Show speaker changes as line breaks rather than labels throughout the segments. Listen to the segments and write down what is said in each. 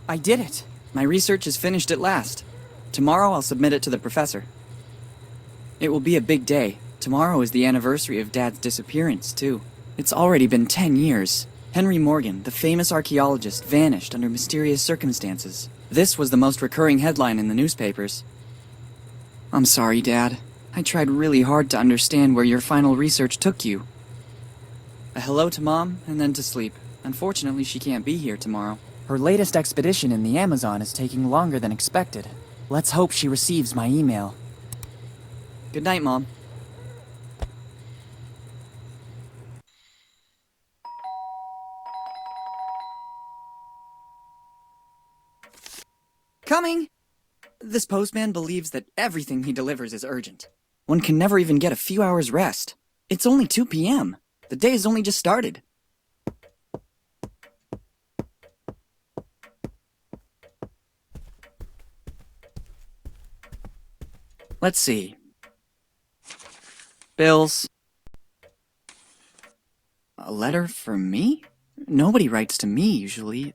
I did it! My research is finished at last. Tomorrow I'll submit it to the professor. It will be a big day. Tomorrow is the anniversary of Dad's disappearance, too. It's already been 10 years. Henry Morgan, the famous archaeologist, vanished under mysterious circumstances. This was the most recurring headline in the newspapers. I'm sorry, Dad. I tried really hard to understand where your final research took you. A hello to Mom, and then to sleep. Unfortunately, she can't be here tomorrow. Her latest expedition in the Amazon is taking longer than expected. Let's hope she receives my email. Good night, Mom. Coming! This postman believes that everything he delivers is urgent. One can never even get a few hours rest. It's only 2 p.m. The day has only just started. Let's see. Bills. A letter for me? Nobody writes to me, usually.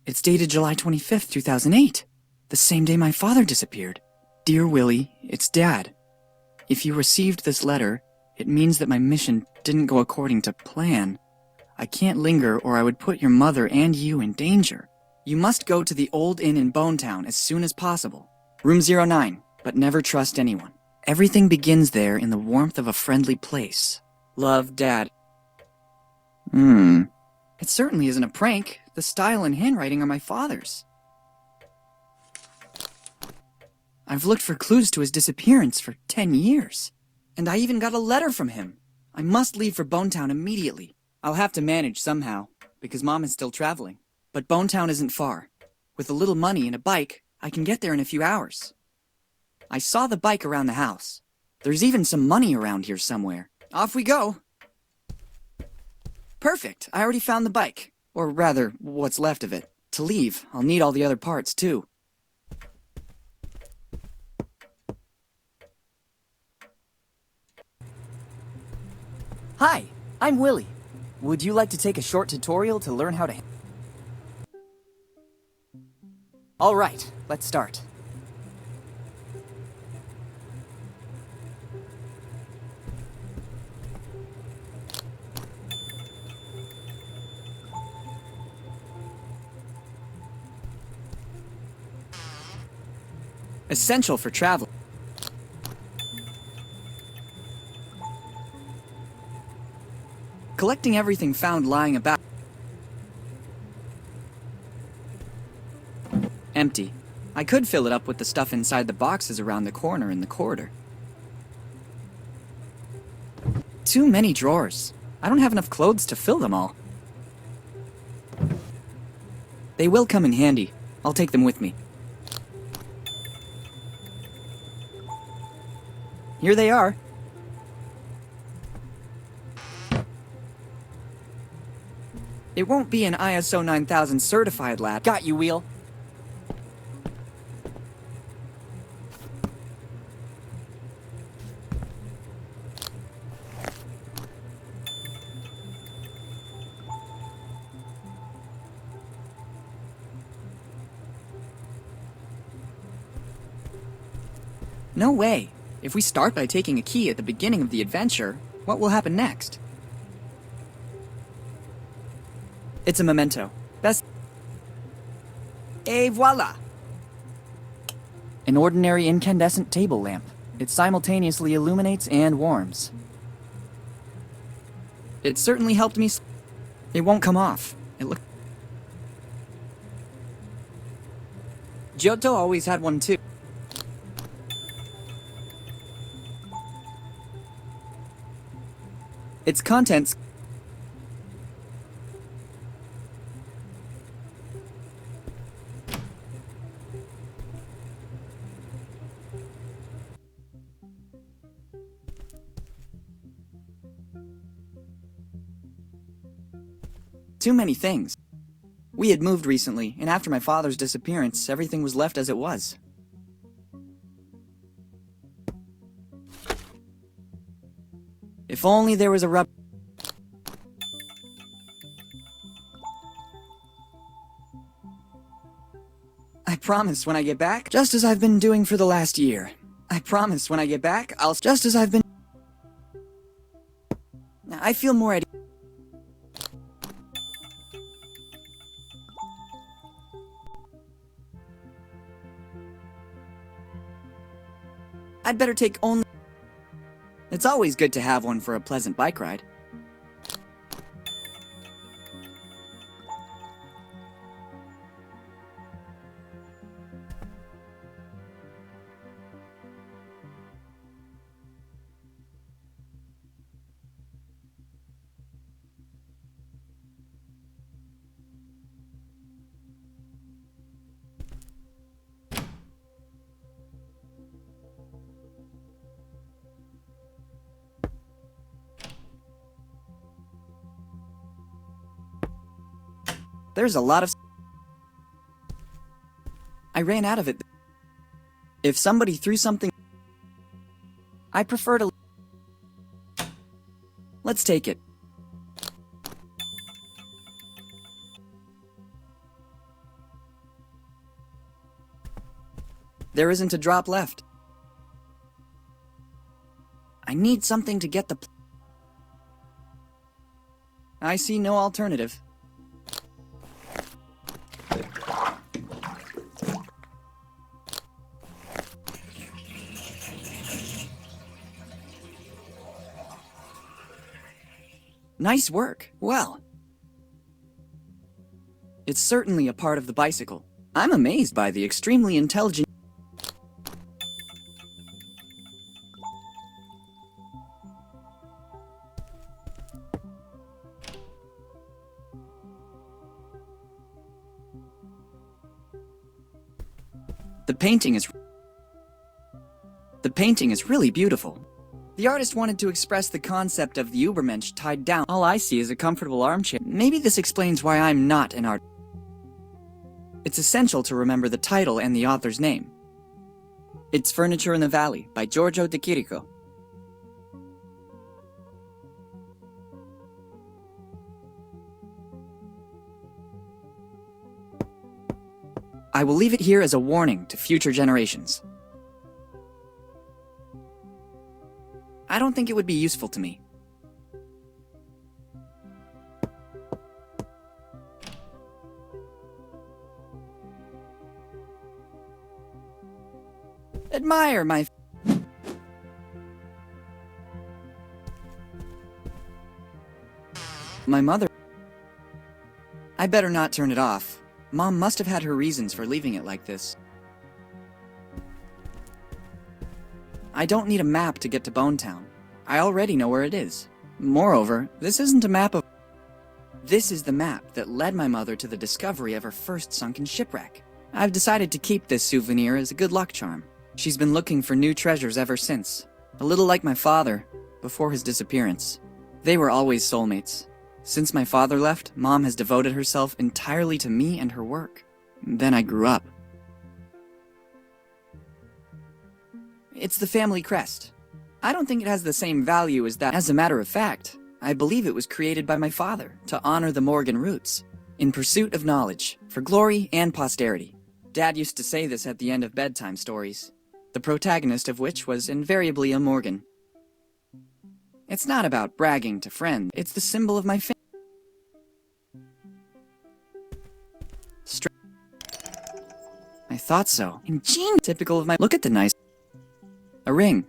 It's dated July 25th, 2008. The same day my father disappeared. Dear Willie, it's Dad. If you received this letter, it means that my mission didn't go according to plan. I can't linger or I would put your mother and you in danger. You must go to the old inn in Bonetown as soon as possible. Room 09, but never trust anyone. Everything begins there in the warmth of a friendly place. Love, Dad. It certainly isn't a prank. The style and handwriting are my father's. I've looked for clues to his disappearance for 10 years. And I even got a letter from him. I must leave for Bonetown immediately. I'll have to manage somehow, because Mom is still traveling. But Bonetown isn't far. With a little money and a bike, I can get there in a few hours. I saw the bike around the house. There's even some money around here somewhere. Off we go! Perfect! I already found the bike. Or rather, what's left of it. To leave, I'll need all the other parts, too. Hi, I'm Willie. Would you like to take a short tutorial to learn how to... Alright, let's start. Essential for travel. Collecting everything found lying about. Empty. I could fill it up with the stuff inside the boxes around the corner in the corridor. Too many drawers. I don't have enough clothes to fill them all. They will come in handy. I'll take them with me. Here they are. It won't be an ISO 9000 certified lab. Got you, Wheel. No way. If we start by taking a key at the beginning of the adventure, what will happen next? It's a memento. Best... Et voila! An ordinary incandescent table lamp. It simultaneously illuminates and warms. It certainly helped me... It won't come off. It look... Giotto always had one too. Its contents... Too many things. We had moved recently, and after my father's disappearance, everything was left as it was. If only there was a rub... I promise when I get back, just as I've been doing for the last year. I promise when I get back, I'll just as I've been. I feel more at. I'd better take only. It's always good to have one for a pleasant bike ride. There's a lot of. I ran out of it. If somebody threw something, I prefer to. Let's take it. There isn't a drop left. I need something to get the. I see no alternative. Nice work. Well, it's certainly a part of the bicycle. I'm amazed by the extremely intelligent. The painting is really beautiful. The artist wanted to express the concept of the Übermensch tied down. All I see is a comfortable armchair. Maybe this explains why I'm not an art. It's essential to remember the title and the author's name. It's Furniture in the Valley by Giorgio de Chirico. I will leave it here as a warning to future generations. I don't think it would be useful to me. Admire my... My mother... I better not turn it off. Mom must have had her reasons for leaving it like this. I don't need a map to get to Bonetown. I already know where it is. Moreover, this isn't a map of... This is the map that led my mother to the discovery of her first sunken shipwreck. I've decided to keep this souvenir as a good luck charm. She's been looking for new treasures ever since. A little like my father, before his disappearance. They were always soulmates. Since my father left, Mom has devoted herself entirely to me and her work. Then I grew up. It's the family crest. I don't think it has the same value as that. As a matter of fact, I believe it was created by my father to honor the Morgan roots, in pursuit of knowledge, for glory and posterity. Dad used to say this at the end of bedtime stories, the protagonist of which was invariably a Morgan. It's not about bragging to friends, it's the symbol of my family. I thought so. Ingenious. Typical of my... Look at the nice... A ring.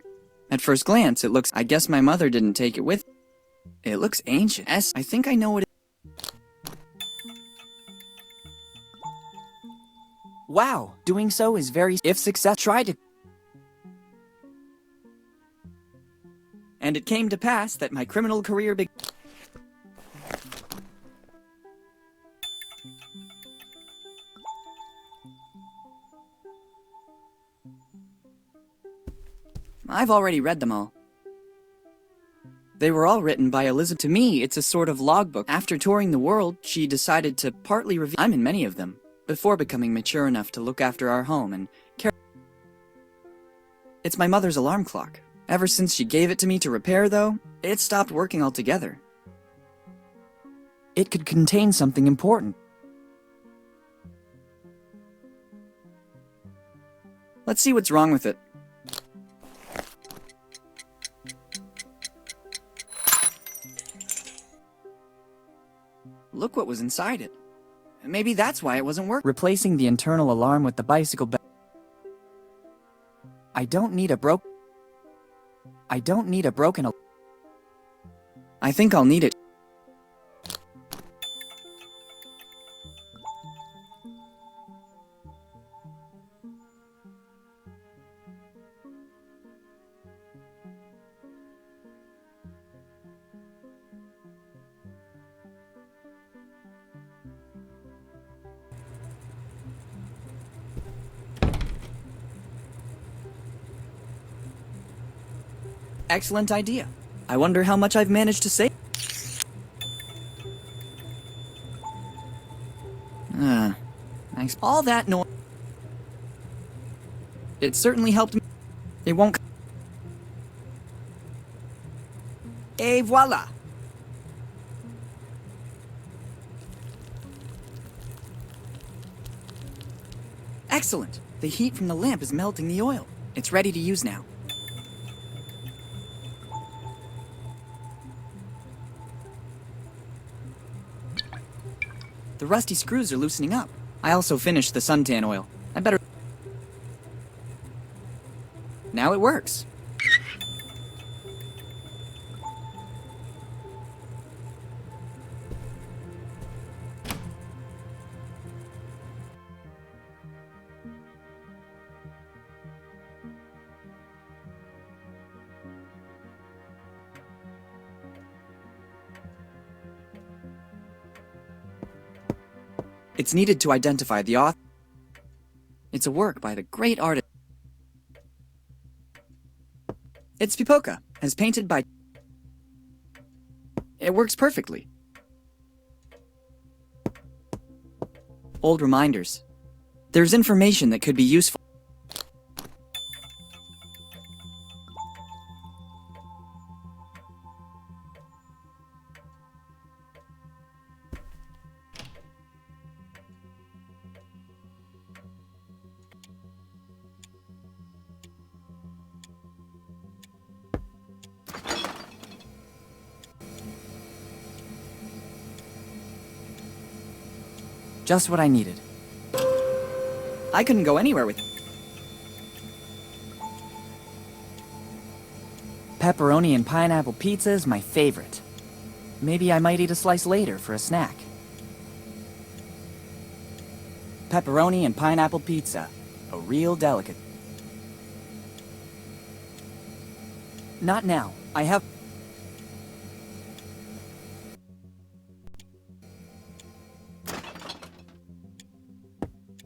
At first glance, it looks... I guess my mother didn't take it with... It looks ancient. I think I know what it... Wow, doing so is very... If success, try to... And it came to pass that my criminal career began... I've already read them all. They were all written by Elizabeth. To me, it's a sort of logbook. After touring the world, she decided to partly review... I'm in many of them, before becoming mature enough to look after our home and care... It's my mother's alarm clock. Ever since she gave it to me to repair, though, it stopped working altogether. It could contain something important. Let's see what's wrong with it. Look what was inside it. Maybe that's why it wasn't working. Replacing the internal alarm with the bicycle I don't need a broken I think I'll need it. Excellent idea. I wonder how much I've managed to save. Thanks. All that noise. It certainly helped me. It won't. Et voila! Excellent. The heat from the lamp is melting the oil. It's ready to use now. The rusty screws are loosening up. I also finished the suntan oil. I better... Now it works. It's needed to identify the author. It's a work by the great artist. It's Pipoca, as painted by... It works perfectly. Old reminders. There's information that could be useful. Just what I needed. I couldn't go anywhere with it. Pepperoni and pineapple pizza is my favorite. Maybe I might eat a slice later for a snack. Pepperoni and pineapple pizza. A real delicate. Not now. I have...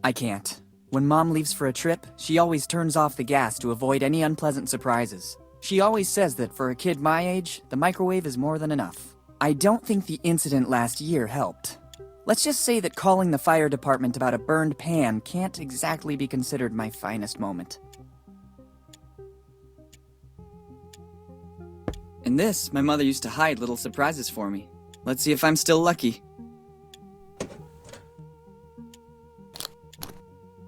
I can't. When Mom leaves for a trip, she always turns off the gas to avoid any unpleasant surprises. She always says that for a kid my age, the microwave is more than enough. I don't think the incident last year helped. Let's just say that calling the fire department about a burned pan can't exactly be considered my finest moment. In this, my mother used to hide little surprises for me. Let's see if I'm still lucky.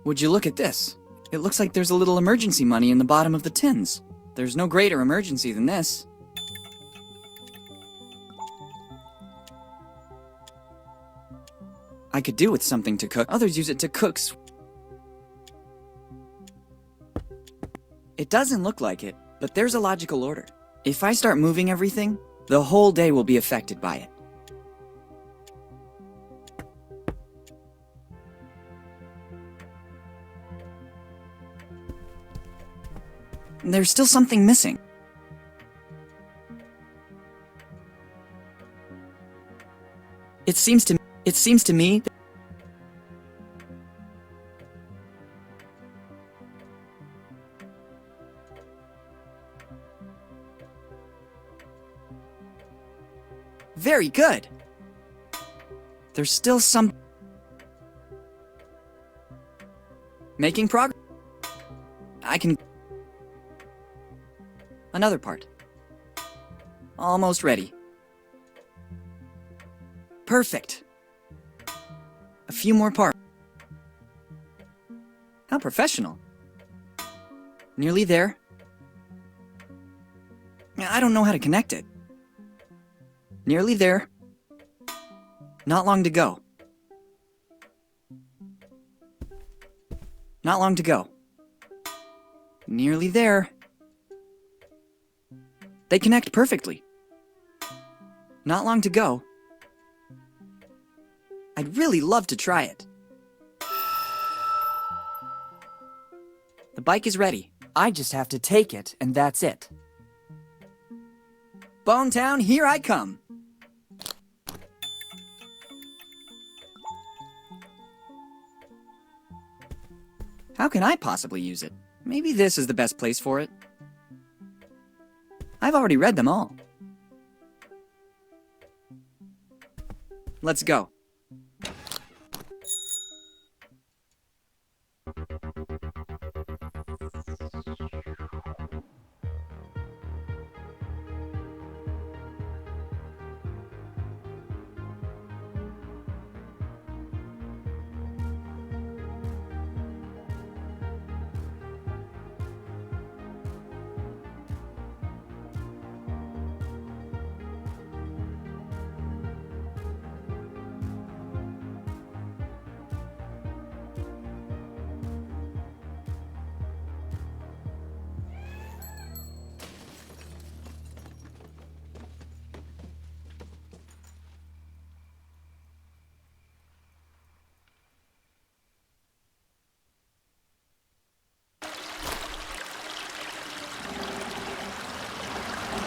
Would you look at this? It looks like there's a little emergency money in the bottom of the tins. There's no greater emergency than this. I could do with something to cook. Others use it to cook. It doesn't look like it, but there's a logical order. If I start moving everything, the whole day will be affected by it. There's still something missing. It seems to me that very good. There's still some making progress. I can another part. Almost ready. Perfect. A few more parts. How professional. Nearly there. I don't know how to connect it. Nearly there. Not long to go. Not long to go. Nearly there. They connect perfectly. Not long to go. I'd really love to try it. The bike is ready. I just have to take it, and that's it. Bonetown, here I come! How can I possibly use it? Maybe this is the best place for it. I've already read them all. Let's go.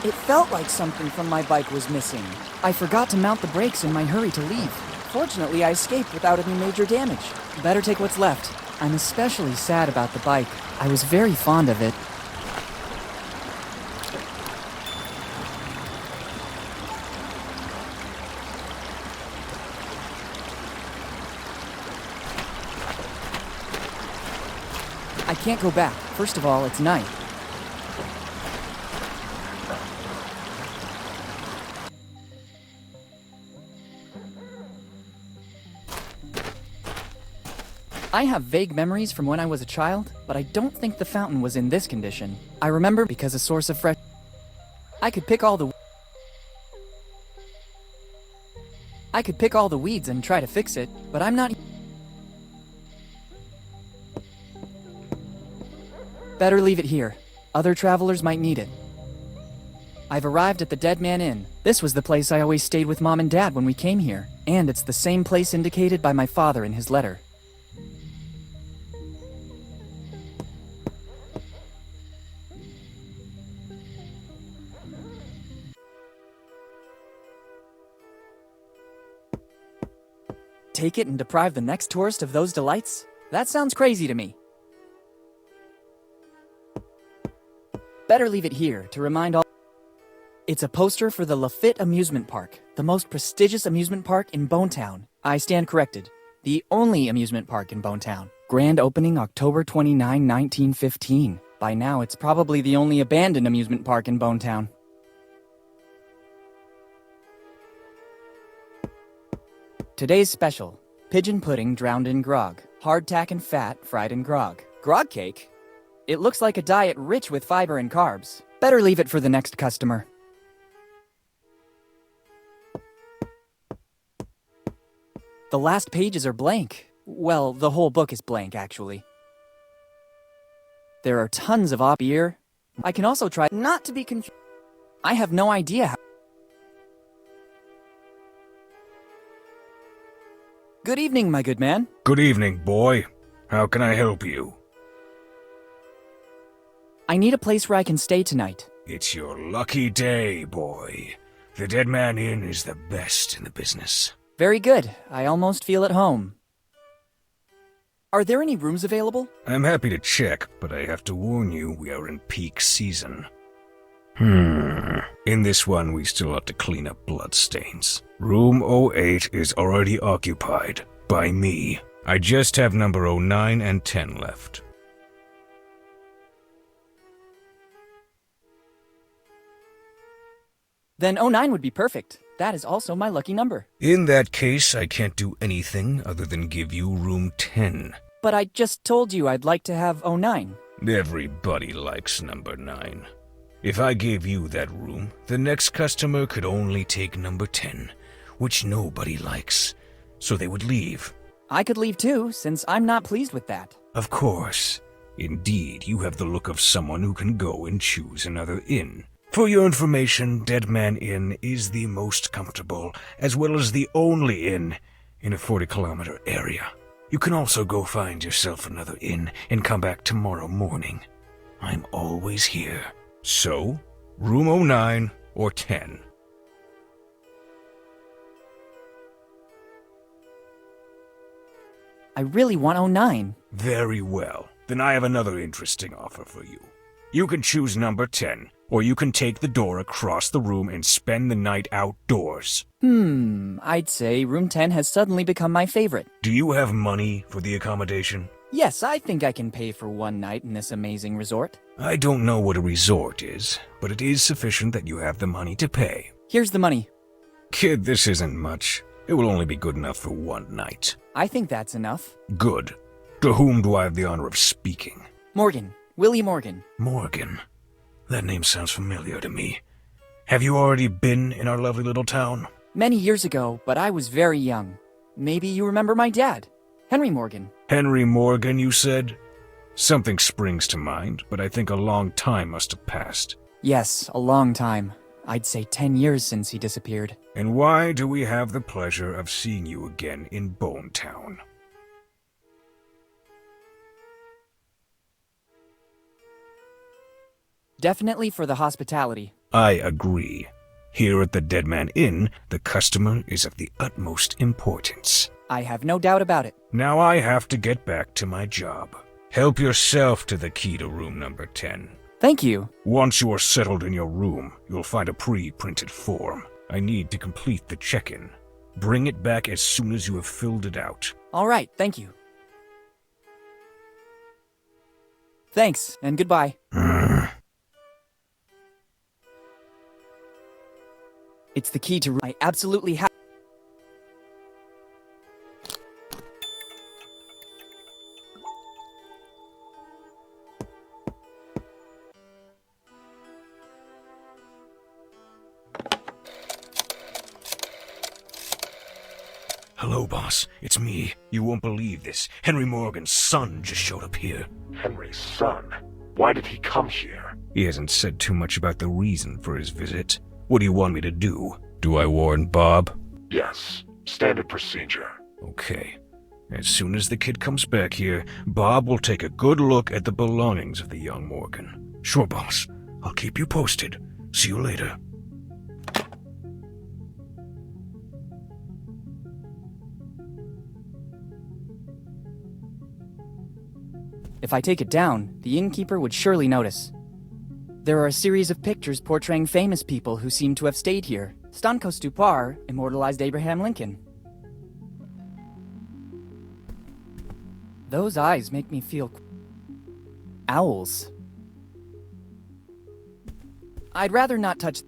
It felt like something from my bike was missing. I forgot to mount the brakes in my hurry to leave. Fortunately, I escaped without any major damage. Better take what's left. I'm especially sad about the bike. I was very fond of it. I can't go back. First of all, it's night. I have vague memories from when I was a child, but I don't think the fountain was in this condition. I remember because a source of fresh... I could pick all the weeds and try to fix it, but I'm not... Better leave it here. Other travelers might need it. I've arrived at the Dead Man Inn. This was the place I always stayed with Mom and Dad when we came here, and it's the same place indicated by my father in his letter. Take it and deprive the next tourist of those delights? That sounds crazy to me. Better leave it here to remind all... It's a poster for the Lafitte Amusement Park, the most prestigious amusement park in Bonetown. I stand corrected. The only amusement park in Bonetown. Grand opening October 29, 1915. By now, it's probably the only abandoned amusement park in Bonetown. Today's special, pigeon pudding drowned in grog, hardtack and fat fried in grog. Grog cake? It looks like a diet rich with fiber and carbs. Better leave it for the next customer. The last pages are blank. Well, the whole book is blank, actually. There are tons of beer. I can also try not to be confused. I have no idea how... Good evening, my good man.
Good evening, boy. How can I help you?
I need a place where I can stay tonight.
It's your lucky day, boy. The Dead Man Inn is the best in the business.
Very good. I almost feel at home. Are there any rooms available?
I'm happy to check, but I have to warn you, we are in peak season. In this one, we still have to clean up bloodstains. Room 08 is already occupied. By me. I just have number 09 and 10 left.
Then 09 would be perfect. That is also my lucky number.
In that case, I can't do anything other than give you room 10.
But I just told you I'd like to have 09.
Everybody likes number 9. If I gave you that room, the next customer could only take number 10, which nobody likes, so they would leave.
I could leave too, since I'm not pleased with that.
Of course. Indeed, you have the look of someone who can go and choose another inn. For your information, Dead Man Inn is the most comfortable, as well as the only inn in a 40-kilometer area. You can also go find yourself another inn and come back tomorrow morning. I'm always here. So, room 09 or 10.
I really want 09.
Very well. Then I have another interesting offer for you. You can choose number 10, or you can take the door across the room and spend the night outdoors.
I'd say room 10 has suddenly become my favorite.
Do you have money for the accommodation?
Yes, I think I can pay for one night in this amazing resort.
I don't know what a resort is, but it is sufficient that you have the money to pay.
Here's the money.
Kid, this isn't much. It will only be good enough for one night.
I think that's enough.
Good. To whom do I have the honor of speaking?
Morgan. Willie Morgan.
Morgan. That name sounds familiar to me. Have you already been in our lovely little town?
Many years ago, but I was very young. Maybe you remember my dad, Henry Morgan.
Henry Morgan, you said? Something springs to mind, but I think a long time must have passed.
Yes, a long time. I'd say 10 years since he disappeared.
And why do we have the pleasure of seeing you again in Bone Town?
Definitely for the hospitality.
I agree. Here at the Dead Man Inn, the customer is of the utmost importance.
I have no doubt about it.
Now I have to get back to my job. Help yourself to the key to room number 10.
Thank you.
Once you are settled in your room, you'll find a pre-printed form. I need to complete the check-in. Bring it back as soon as you have filled it out.
All right, thank you. Thanks, and goodbye. It's the key to I absolutely have.
Hello, boss. It's me. You won't believe this. Henry Morgan's son just showed up here.
Henry's son? Why did he come here?
He hasn't said too much about the reason for his visit. What do you want me to do? Do I warn Bob?
Yes, standard procedure.
Okay. As soon as the kid comes back here, Bob will take a good look at the belongings of the young Morgan. Sure, boss. I'll keep you posted. See you later.
If I take it down, the innkeeper would surely notice. There are a series of pictures portraying famous people who seem to have stayed here. Stanko Stupar immortalized Abraham Lincoln. Those eyes make me feel... owls. I'd rather not touch...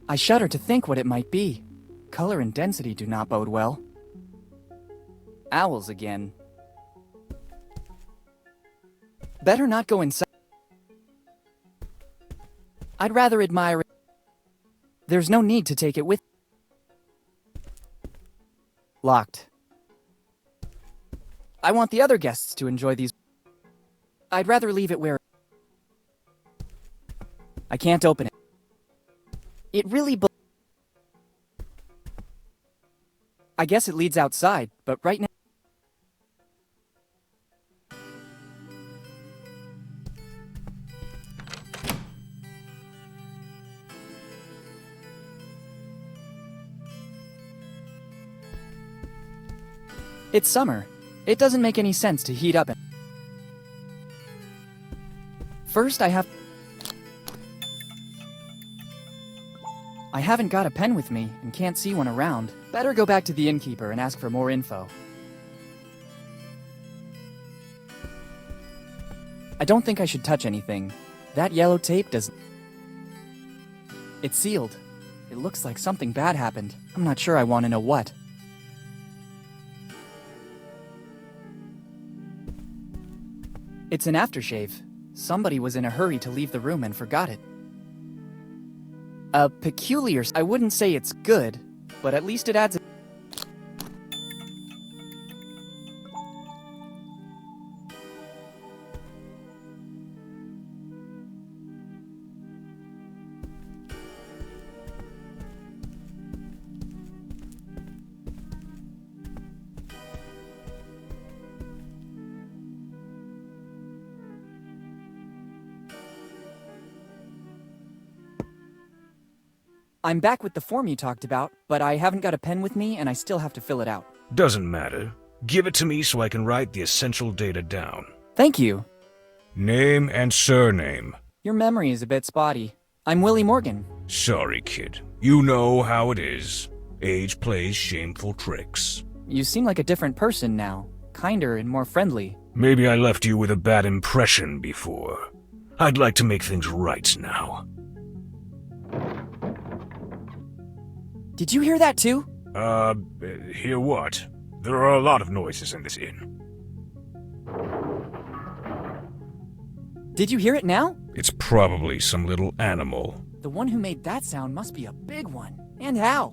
I shudder to think what it might be. Color and density do not bode well. Owls again. Better not go inside. I'd rather admire it. There's no need to take it with. Locked. I want the other guests to enjoy these. I'd rather leave it where. I can't open it. It really. I guess it leads outside, but right now. It's summer. It doesn't make any sense to heat up it. First, I haven't got a pen with me and can't see one around. Better go back to the innkeeper and ask for more info. I don't think I should touch anything. That yellow tape doesn't... It's sealed. It looks like something bad happened. I'm not sure I want to know what. It's an aftershave. Somebody was in a hurry to leave the room and forgot it. Peculiar. I wouldn't say it's good, but at least it adds a... I'm back with the form you talked about, but I haven't got a pen with me and I still have to fill it out.
Doesn't matter. Give it to me so I can write the essential data down.
Thank you.
Name and surname.
Your memory is a bit spotty. I'm Willie Morgan.
Sorry, kid. You know how it is. Age plays shameful tricks.
You seem like a different person now. Kinder and more friendly.
Maybe I left you with a bad impression before. I'd like to make things right now.
Did you hear that too?
Hear what? There are a lot of noises in this inn.
Did you hear it now?
It's probably some little animal.
The one who made that sound must be a big one. And how?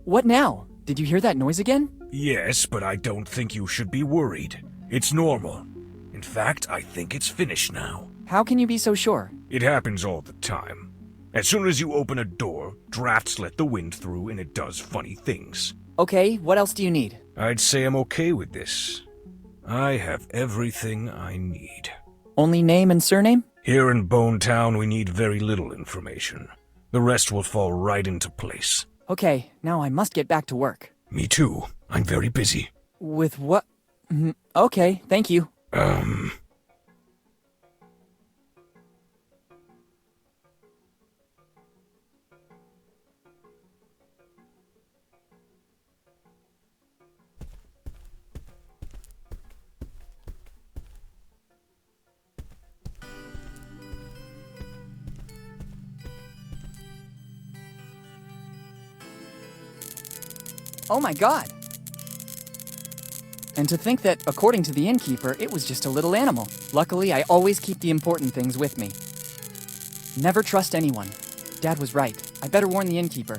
What now? Did you hear that noise again?
Yes, but I don't think you should be worried. It's normal. In fact, I think it's finished now.
How can you be so sure?
It happens all the time. As soon as you open a door, drafts let the wind through and it does funny things.
Okay, what else do you need?
I'd say I'm okay with this. I have everything I need.
Only name and surname?
Here in Bone Town, we need very little information. The rest will fall right into place.
Okay, now I must get back to work.
Me too. I'm very busy.
With what? Okay, thank you. Oh my god! And to think that, according to the innkeeper, it was just a little animal. Luckily, I always keep the important things with me. Never trust anyone. Dad was right. I better warn the innkeeper.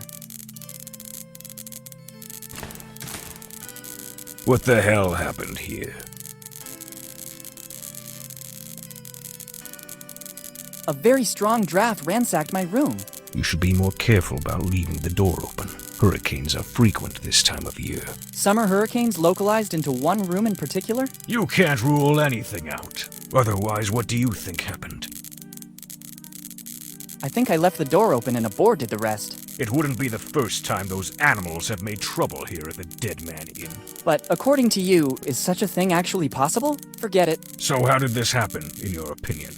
What the hell happened here?
A very strong draft ransacked my room.
You should be more careful about leaving the door open. Hurricanes are frequent this time of year.
Summer hurricanes localized into one room in particular?
You can't rule anything out. Otherwise, what do you think happened?
I think I left the door open and a boar did the rest.
It wouldn't be the first time those animals have made trouble here at the Dead Man Inn.
But according to you, is such a thing actually possible? Forget it.
So how did this happen, in your opinion?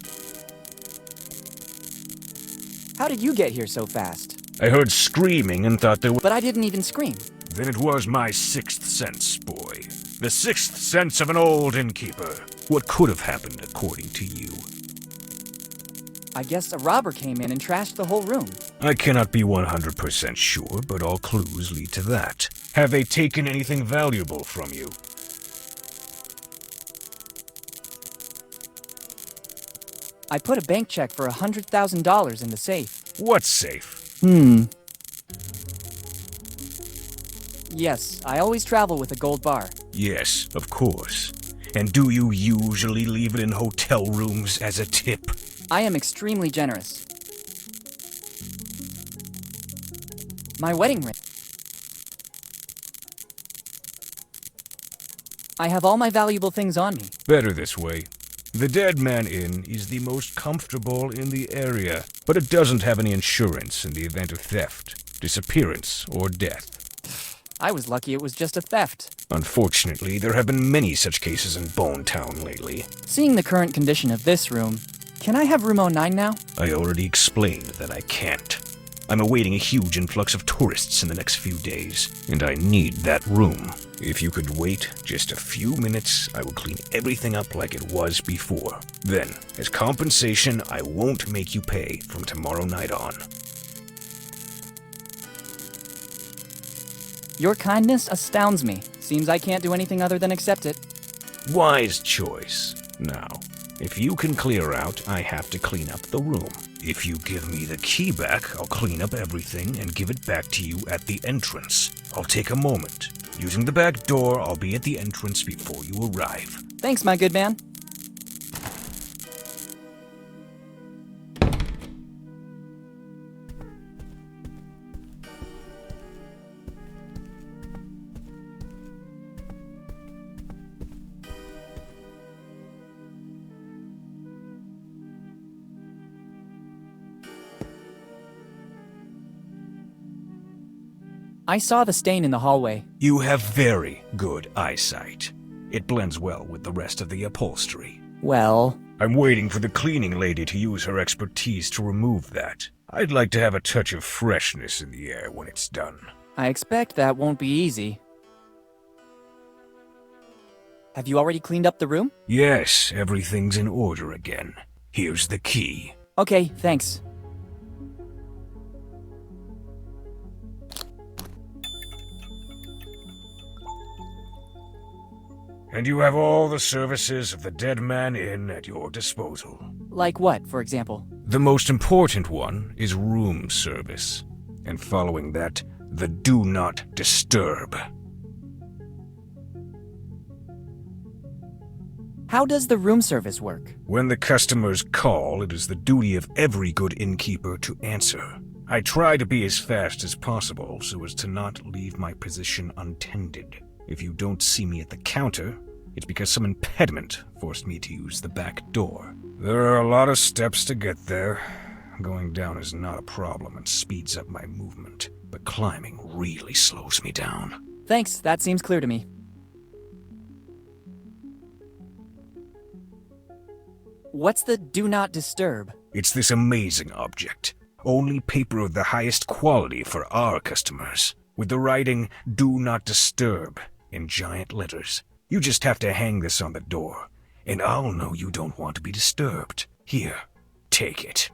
How did you get here so fast?
I heard screaming and thought there was...
But I didn't even scream.
Then it was my sixth sense, boy. The sixth sense of an old innkeeper. What could have happened, according to you?
I guess a robber came in and trashed the whole room.
I cannot be 100% sure, but all clues lead to that. Have they taken anything valuable from you?
I put a bank check for $100,000 in the safe.
What safe?
Yes, I always travel with a gold bar.
Yes, of course. And do you usually leave it in hotel rooms as a tip?
I am extremely generous. My wedding ring. I have all my valuable things on me.
Better this way. The Dead Man Inn is the most comfortable in the area, but it doesn't have any insurance in the event of theft, disappearance, or death.
I was lucky it was just a theft.
Unfortunately, there have been many such cases in Bone Town lately.
Seeing the current condition of this room, can I have room 09 now?
I already explained that I can't. I'm awaiting a huge influx of tourists in the next few days, and I need that room. If you could wait just a few minutes, I will clean everything up like it was before. Then, as compensation, I won't make you pay from tomorrow night on.
Your kindness astounds me. Seems I can't do anything other than accept it.
Wise choice. Now, if you can clear out, I have to clean up the room. If you give me the key back, I'll clean up everything and give it back to you at the entrance. I'll take a moment. Using the back door, I'll be at the entrance before you arrive.
Thanks, my good man. I saw the stain in the hallway.
You have very good eyesight. It blends well with the rest of the upholstery.
Well,
I'm waiting for the cleaning lady to use her expertise to remove that. I'd like to have a touch of freshness in the air when it's done.
I expect that won't be easy. Have you already cleaned up the room?
Yes, everything's in order again. Here's the key.
Okay, thanks.
And you have all the services of the Dead Man Inn at your disposal.
Like what, for example?
The most important one is room service. And following that, the Do Not Disturb.
How does the room service work?
When the customers call, it is the duty of every good innkeeper to answer. I try to be as fast as possible so as to not leave my position untended. If you don't see me at the counter, it's because some impediment forced me to use the back door. There are a lot of steps to get there. Going down is not a problem and speeds up my movement, but climbing really slows me down.
Thanks, that seems clear to me. What's the Do Not Disturb?
It's this amazing object. Only paper of the highest quality for our customers. With the writing, Do Not Disturb, in giant letters. You just have to hang this on the door, and I'll know you don't want to be disturbed. Here, take it.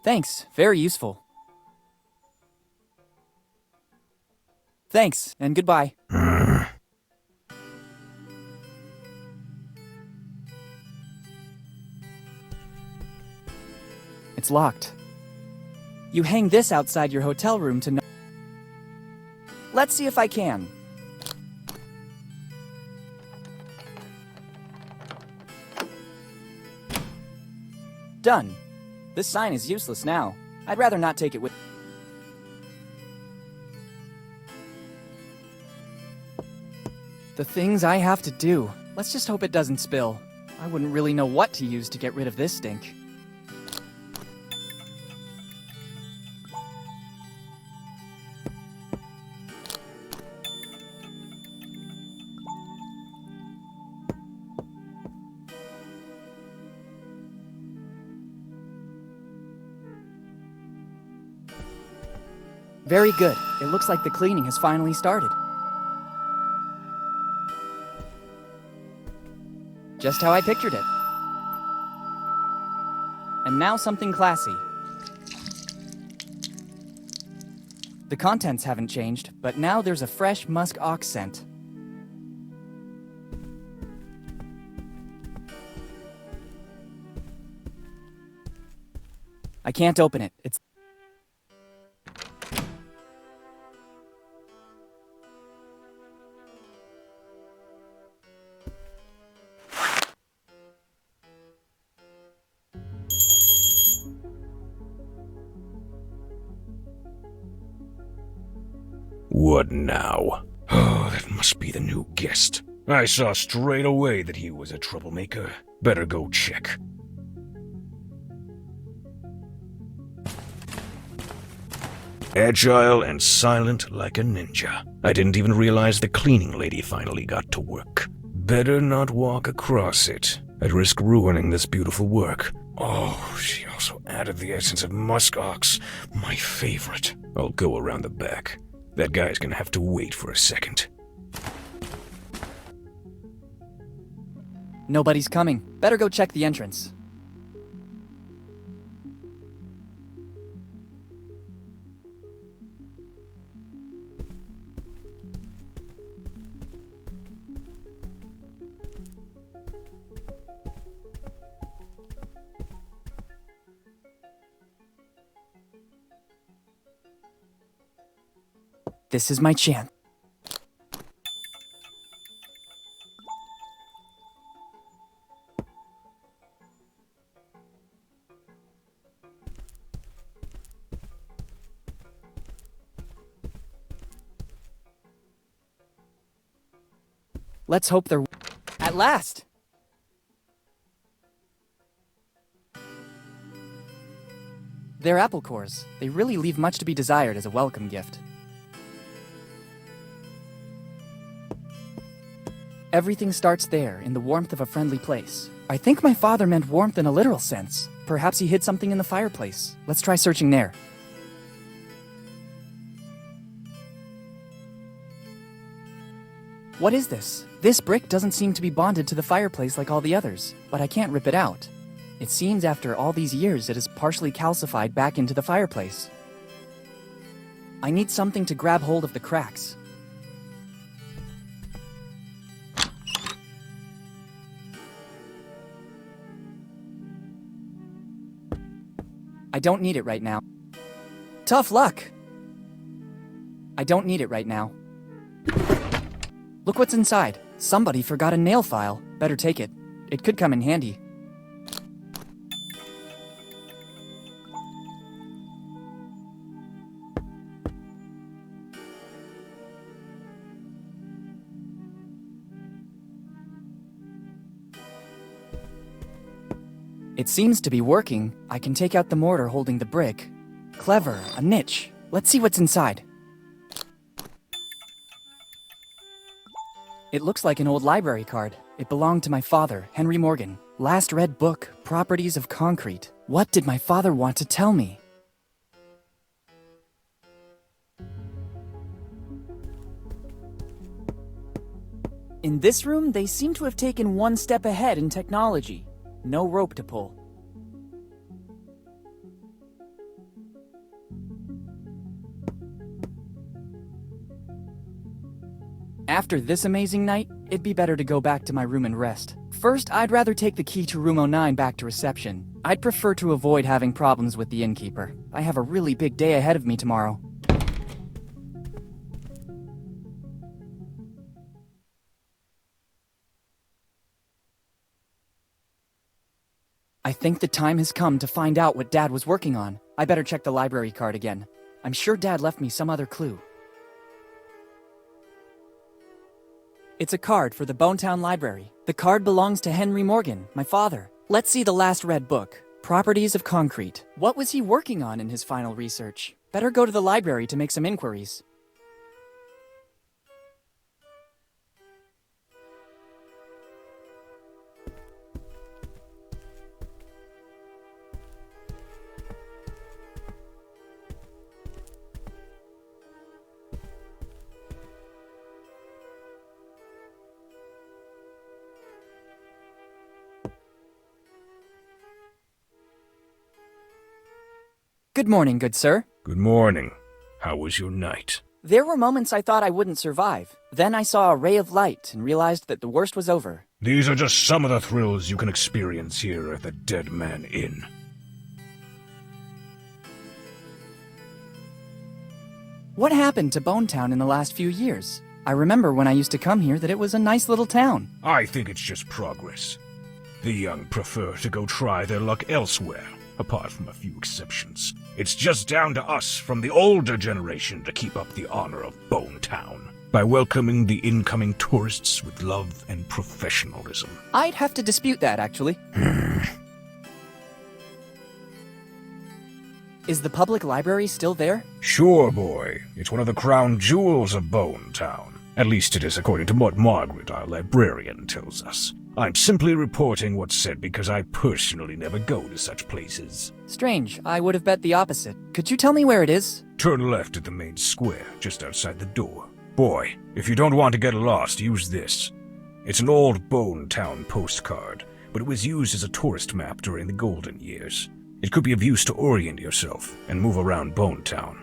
Thanks, very useful. Thanks, and goodbye. It's locked. You hang this outside your hotel room to know. Let's see if I can. Done. This sign is useless now. I'd rather not take it with... The things I have to do. Let's just hope it doesn't spill. I wouldn't really know what to use to get rid of this stink. Very good. It looks like the cleaning has finally started. Just how I pictured it. And now something classy. The contents haven't changed, but now there's a fresh musk ox scent. I can't open it. It's...
What now? Oh, that must be the new guest. I saw straight away that he was a troublemaker. Better go check. Agile and silent like a ninja. I didn't even realize the cleaning lady finally got to work. Better not walk across it. I'd risk ruining this beautiful work. Oh, she also added the essence of muskox, my favorite. I'll go around the back. That guy's gonna have to wait for a second.
Nobody's coming. Better go check the entrance. This is my chance. Let's hope they're... At last! They're apple cores. They really leave much to be desired as a welcome gift. Everything starts there, in the warmth of a friendly place. I think my father meant warmth in a literal sense. Perhaps he hid something in the fireplace. Let's try searching there. What is this? This brick doesn't seem to be bonded to the fireplace like all the others, but I can't rip it out. It seems after all these years it is partially calcified back into the fireplace. I need something to grab hold of the cracks. I don't need it right now. Tough luck! I don't need it right now. Look what's inside. Somebody forgot a nail file. Better take it. It could come in handy. It seems to be working. I can take out the mortar holding the brick. Clever, a niche. Let's see what's inside. It looks like an old library card. It belonged to my father, Henry Morgan. Last read book, Properties of Concrete. What did my father want to tell me? In this room, they seem to have taken one step ahead in technology. No rope to pull. After this amazing night, it'd be better to go back to my room and rest. First, I'd rather take the key to room 09 back to reception. I'd prefer to avoid having problems with the innkeeper. I have a really big day ahead of me tomorrow. I think the time has come to find out what Dad was working on. I better check the library card again. I'm sure Dad left me some other clue. It's a card for the Bonetown Library. The card belongs to Henry Morgan, my father. Let's see the last read book, Properties of Concrete. What was he working on in his final research? Better go to the library to make some inquiries. Good morning, good sir.
Good morning. How was your night?
There were moments I thought I wouldn't survive. Then I saw a ray of light and realized that the worst was over.
These are just some of the thrills you can experience here at the Dead Man Inn.
What happened to Bonetown in the last few years? I remember when I used to come here that it was a nice little town.
I think it's just progress. The young prefer to go try their luck elsewhere, apart from a few exceptions. It's just down to us from the older generation to keep up the honor of Bonetown by welcoming the incoming tourists with love and professionalism.
I'd have to dispute that, actually. Is the public library still there?
Sure, boy. It's one of the crown jewels of Bonetown. At least it is according to what Margaret, our librarian, tells us. I'm simply reporting what's said because I personally never go to such places.
Strange. I would have bet the opposite. Could you tell me where it is?
Turn left at the main square, just outside the door. Boy, if you don't want to get lost, use this. It's an old Bonetown postcard, but it was used as a tourist map during the golden years. It could be of use to orient yourself and move around Bonetown.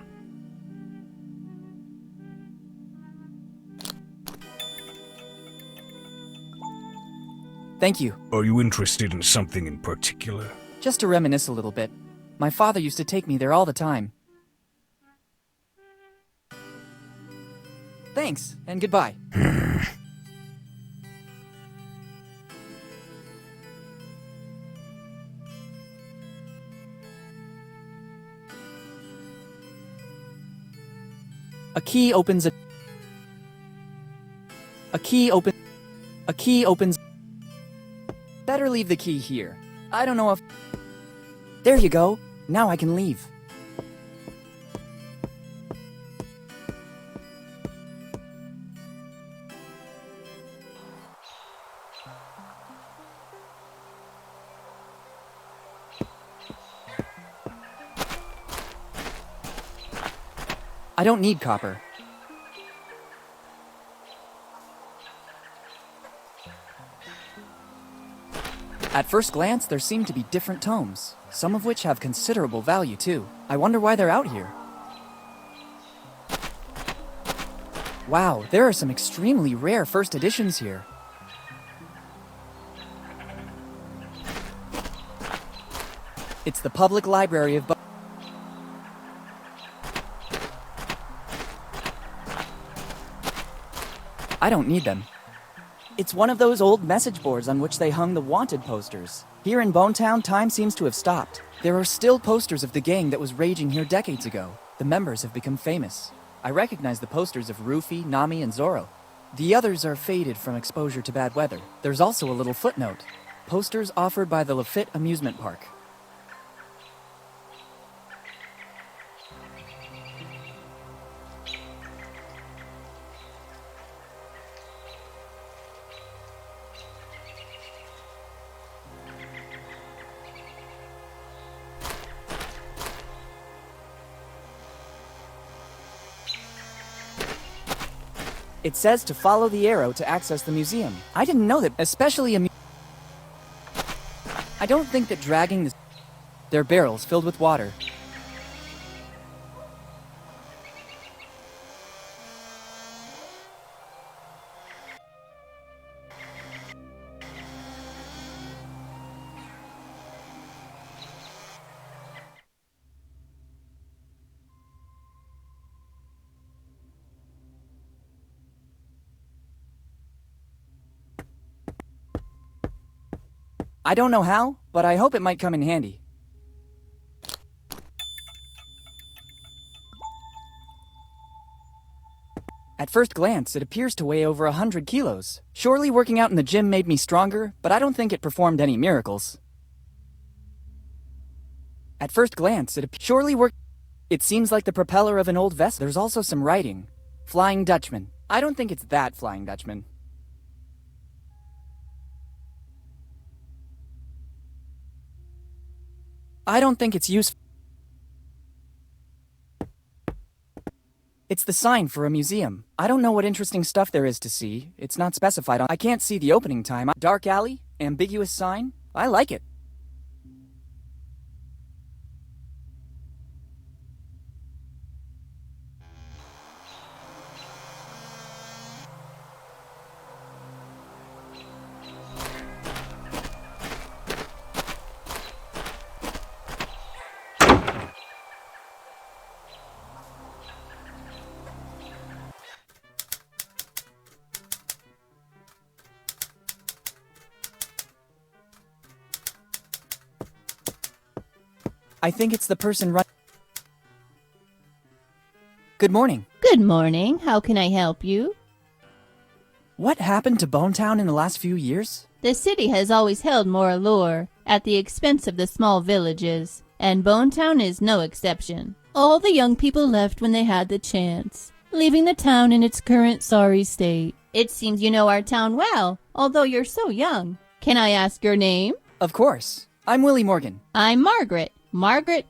Thank you.
Are you interested in something in particular?
Just to reminisce a little bit. My father used to take me there all the time. Thanks, and goodbye. A key opens. Better leave the key here. I don't know if... There you go. Now I can leave. I don't need copper. At first glance, there seem to be different tomes, some of which have considerable value too. I wonder why they're out here. Wow, there are some extremely rare first editions here. It's the public library of... I don't need them. It's one of those old message boards on which they hung the wanted posters. Here in Bonetown, time seems to have stopped. There are still posters of the gang that was raging here decades ago. The members have become famous. I recognize the posters of Rufy, Nami, and Zoro. The others are faded from exposure to bad weather. There's also a little footnote. Posters offered by the Lafitte Amusement Park. It says to follow the arrow to access the museum. I didn't know that, especially I don't think that dragging their barrels filled with water. I don't know how, but I hope it might come in handy. At first glance, it appears to weigh over 100 kilos. Surely working out in the gym made me stronger, but I don't think it performed any miracles. At first glance, it seems like the propeller of an old vessel. There's also some writing. Flying Dutchman. I don't think it's that Flying Dutchman. I don't think it's useful. It's the sign for a museum. I don't know what interesting stuff there is to see. It's not specified on. I can't see the opening time. Dark alley? Ambiguous sign? I like it. I think it's the person running. Good morning.
Good morning. How can I help you?
What happened to Bonetown in the last few years?
The city has always held more allure at the expense of the small villages, and Bonetown is no exception. All the young people left when they had the chance, leaving the town in its current sorry state. It seems you know our town well, although you're so young. Can I ask your name?
Of course. I'm Willie Morgan.
I'm Margaret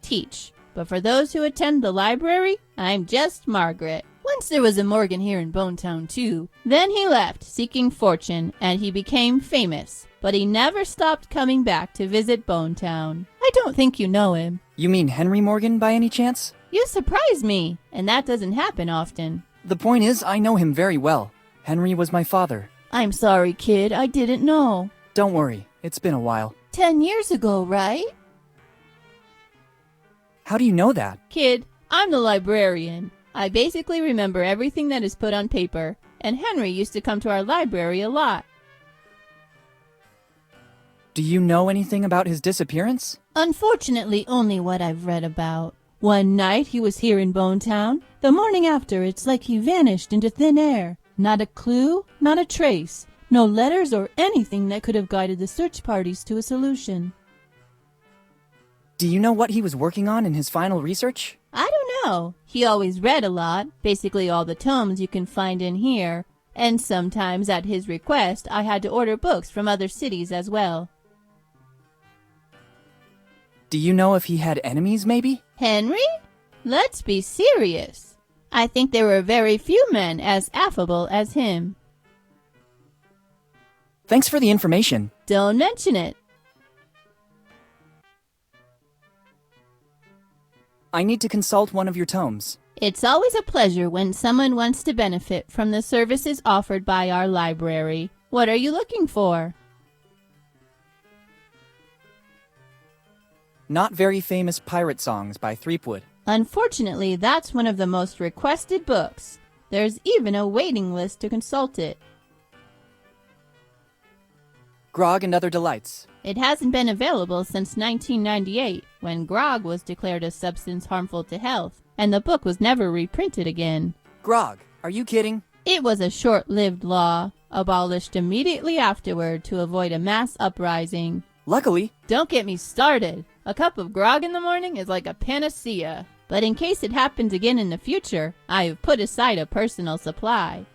Teach. But for those who attend the library, I'm just Margaret. Once there was a Morgan here in Bonetown too. Then he left, seeking fortune, and he became famous. But he never stopped coming back to visit Bonetown. I don't think you know him.
You mean Henry Morgan by any chance?
You surprise me, and that doesn't happen often.
The point is, I know him very well. Henry was my father.
I'm sorry, kid, I didn't know.
Don't worry, it's been a while.
10 years ago, right?
How do you know that?
Kid, I'm the librarian. I basically remember everything that is put on paper, and Henry used to come to our library a lot.
Do you know anything about his disappearance?
Unfortunately, only what I've read about. One night he was here in Bonetown. The morning after, it's like he vanished into thin air. Not a clue, not a trace. No letters or anything that could have guided the search parties to a solution.
Do you know what he was working on in his final research?
I don't know. He always read a lot, basically all the tomes you can find in here. And sometimes, at his request, I had to order books from other cities as well.
Do you know if he had enemies, maybe?
Henry? Let's be serious. I think there were very few men as affable as him.
Thanks for the information.
Don't mention it.
I need to consult one of your tomes.
It's always a pleasure when someone wants to benefit from the services offered by our library. What are you looking for?
Not Very Famous Pirate Songs by Threepwood.
Unfortunately, that's one of the most requested books. There's even a waiting list to consult it.
Grog and Other Delights.
It hasn't been available since 1998, when grog was declared a substance harmful to health, and the book was never reprinted again.
Grog, are you kidding?
It was a short-lived law, abolished immediately afterward to avoid a mass uprising.
Luckily.
Don't get me started. A cup of grog in the morning is like a panacea. But in case it happens again in the future, I have put aside a personal supply.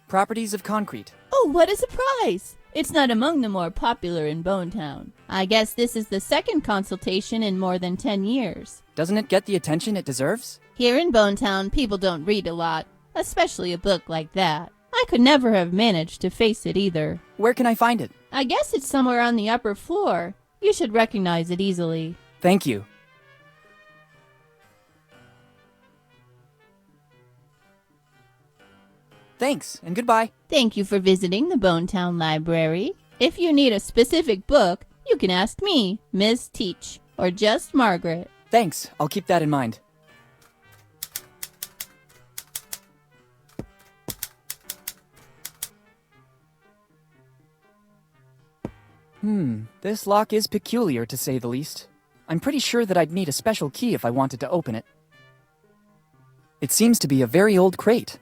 Properties of Concrete.
Oh, what a surprise! It's not among the more popular in Bonetown. I guess this is the second consultation in more than 10 years.
Doesn't it get the attention it deserves?
Here in Bonetown, people don't read a lot, especially a book like that. I could never have managed to face it either.
Where can I find it?
I guess it's somewhere on the upper floor. You should recognize it easily.
Thank you. Thanks, and goodbye.
Thank you for visiting the Bonetown Library. If you need a specific book, you can ask me, Miss Teach, or just Margaret.
Thanks, I'll keep that in mind. This lock is peculiar, to say the least. I'm pretty sure that I'd need a special key if I wanted to open it. It seems to be a very old crate.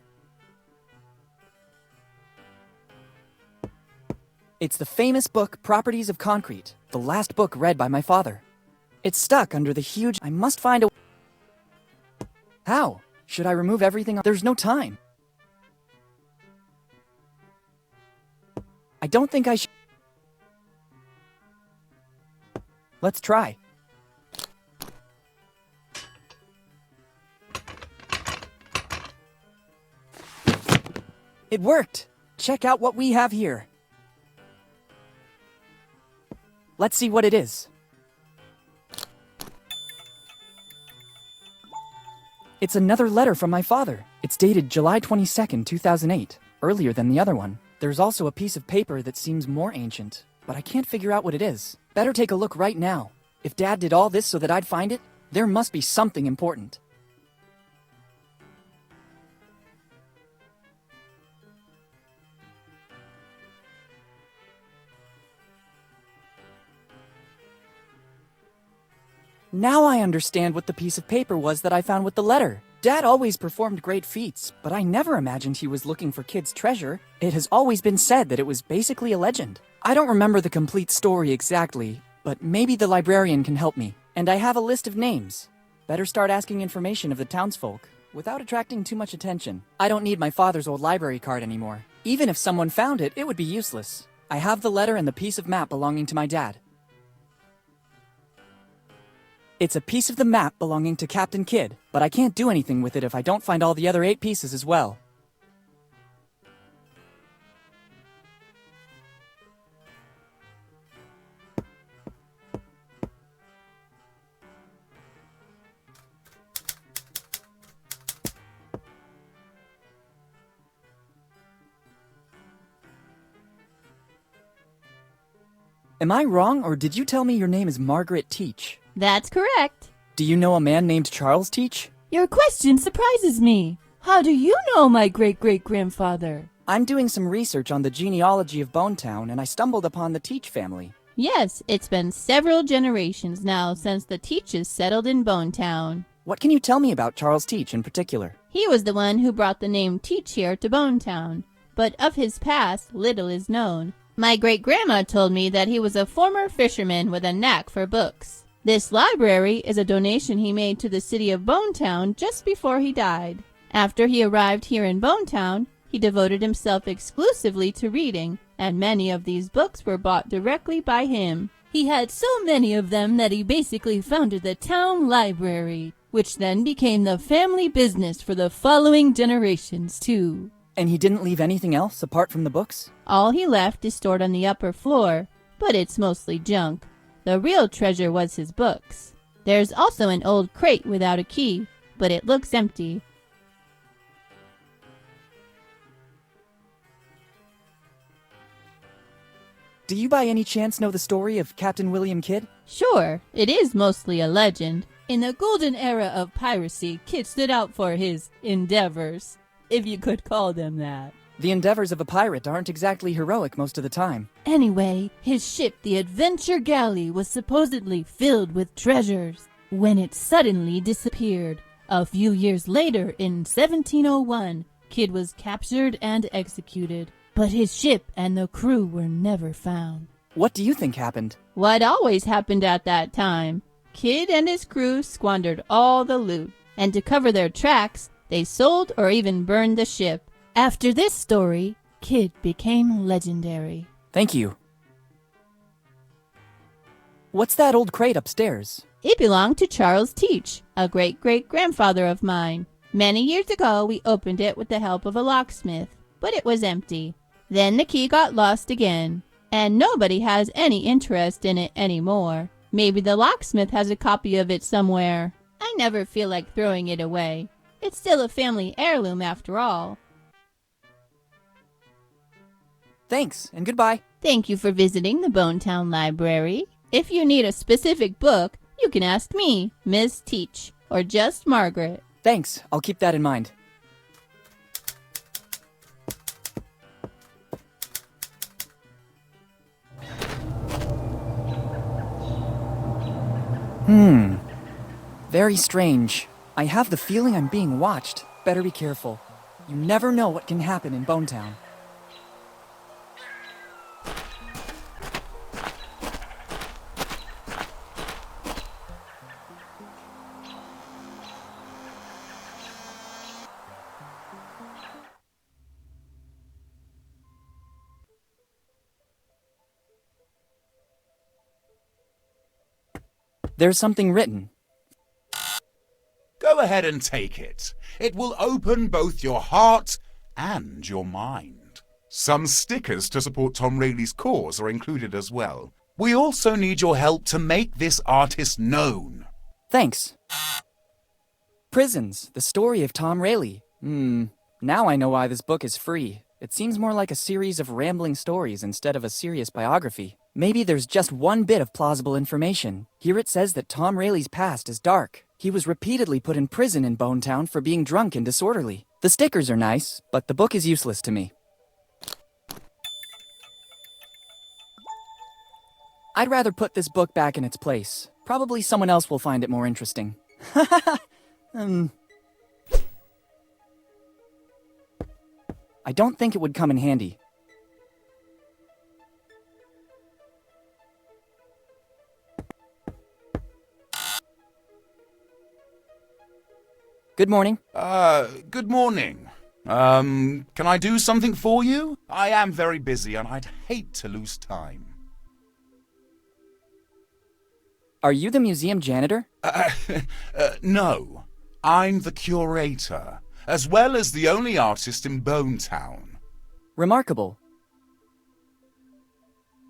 It's the famous book Properties of Concrete, the last book read by my father. It's stuck under the huge... I must find a... How? Should I remove everything? There's no time. I don't think I should... Let's try. It worked! Check out what we have here. Let's see what it is. It's another letter from my father. It's dated July 22nd, 2008, earlier than the other one. There's also a piece of paper that seems more ancient, but I can't figure out what it is. Better take a look right now. If Dad did all this so that I'd find it, there must be something important. Now I understand what the piece of paper was that I found with the letter. Dad always performed great feats, but I never imagined he was looking for kids' treasure. It has always been said that it was basically a legend. I don't remember the complete story exactly, but maybe the librarian can help me. And I have a list of names. Better start asking information of the townsfolk, without attracting too much attention. I don't need my father's old library card anymore. Even if someone found it, it would be useless. I have the letter and the piece of map belonging to my dad. It's a piece of the map belonging to Captain Kidd, but I can't do anything with it if I don't find all the other 8 pieces as well. Am I wrong, or did you tell me your name is Margaret Teach?
That's correct.
Do you know a man named Charles Teach?
Your question surprises me. How do you know my great-great-grandfather?
I'm doing some research on the genealogy of Bonetown, and I stumbled upon the Teach family.
Yes, it's been several generations now since the Teaches settled in Bonetown.
What can you tell me about Charles Teach in particular?
He was the one who brought the name Teach here to Bonetown, but of his past, little is known. My great-grandma told me that he was a former fisherman with a knack for books. This library is a donation he made to the city of Bonetown just before he died. After he arrived here in Bonetown, he devoted himself exclusively to reading, and many of these books were bought directly by him. He had so many of them that he basically founded the town library, which then became the family business for the following generations, too.
And he didn't leave anything else apart from the books?
All he left is stored on the upper floor, but it's mostly junk. The real treasure was his books. There's also an old crate without a key, but it looks empty.
Do you by any chance know the story of Captain William Kidd?
Sure, it is mostly a legend. In the golden era of piracy, Kidd stood out for his endeavors, if you could call them that.
The endeavors of a pirate aren't exactly heroic most of the time.
Anyway, his ship, the Adventure Galley, was supposedly filled with treasures when it suddenly disappeared. A few years later, in 1701, Kidd was captured and executed, but his ship and the crew were never found.
What do you think happened?
What always happened at that time? Kidd and his crew squandered all the loot, and to cover their tracks, they sold or even burned the ship. After this story, Kidd became legendary.
Thank you. What's that old crate upstairs?
It belonged to Charles Teach, a great-great-grandfather of mine. Many years ago, we opened it with the help of a locksmith, but it was empty. Then the key got lost again, and nobody has any interest in it anymore. Maybe the locksmith has a copy of it somewhere. I never feel like throwing it away. It's still a family heirloom after all.
Thanks, and goodbye.
Thank you for visiting the Bonetown Library. If you need a specific book, you can ask me, Miss Teach, or just Margaret.
Thanks, I'll keep that in mind. Very strange. I have the feeling I'm being watched. Better be careful. You never know what can happen in Bonetown. There's something written.
Go ahead and take it. It will open both your heart and your mind. Some stickers to support Tom Rayleigh's cause are included as well. We also need your help to make this artist known.
Thanks. Prisons, the story of Tom Rayleigh. Now I know why this book is free. It seems more like a series of rambling stories instead of a serious biography. Maybe there's just one bit of plausible information. Here it says that Tom Rayleigh's past is dark. He was repeatedly put in prison in Bonetown for being drunk and disorderly. The stickers are nice, but the book is useless to me. I'd rather put this book back in its place. Probably someone else will find it more interesting. I don't think it would come in handy. Good morning.
Good morning. Can I do something for you? I am very busy and I'd hate to lose time.
Are you the museum janitor?
No. I'm the curator, as well as the only artist in Bonetown.
Remarkable.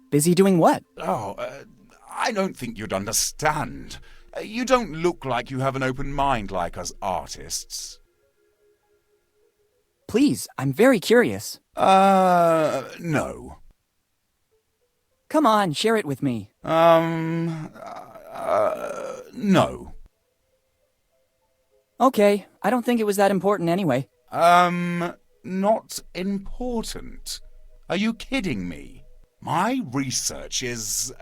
Busy doing what?
I don't think you'd understand. You don't look like you have an open mind like us artists.
Please, I'm very curious.
No.
Come on, share it with me.
No.
Okay, I don't think it was that important anyway.
Not important? Are you kidding me? My research is,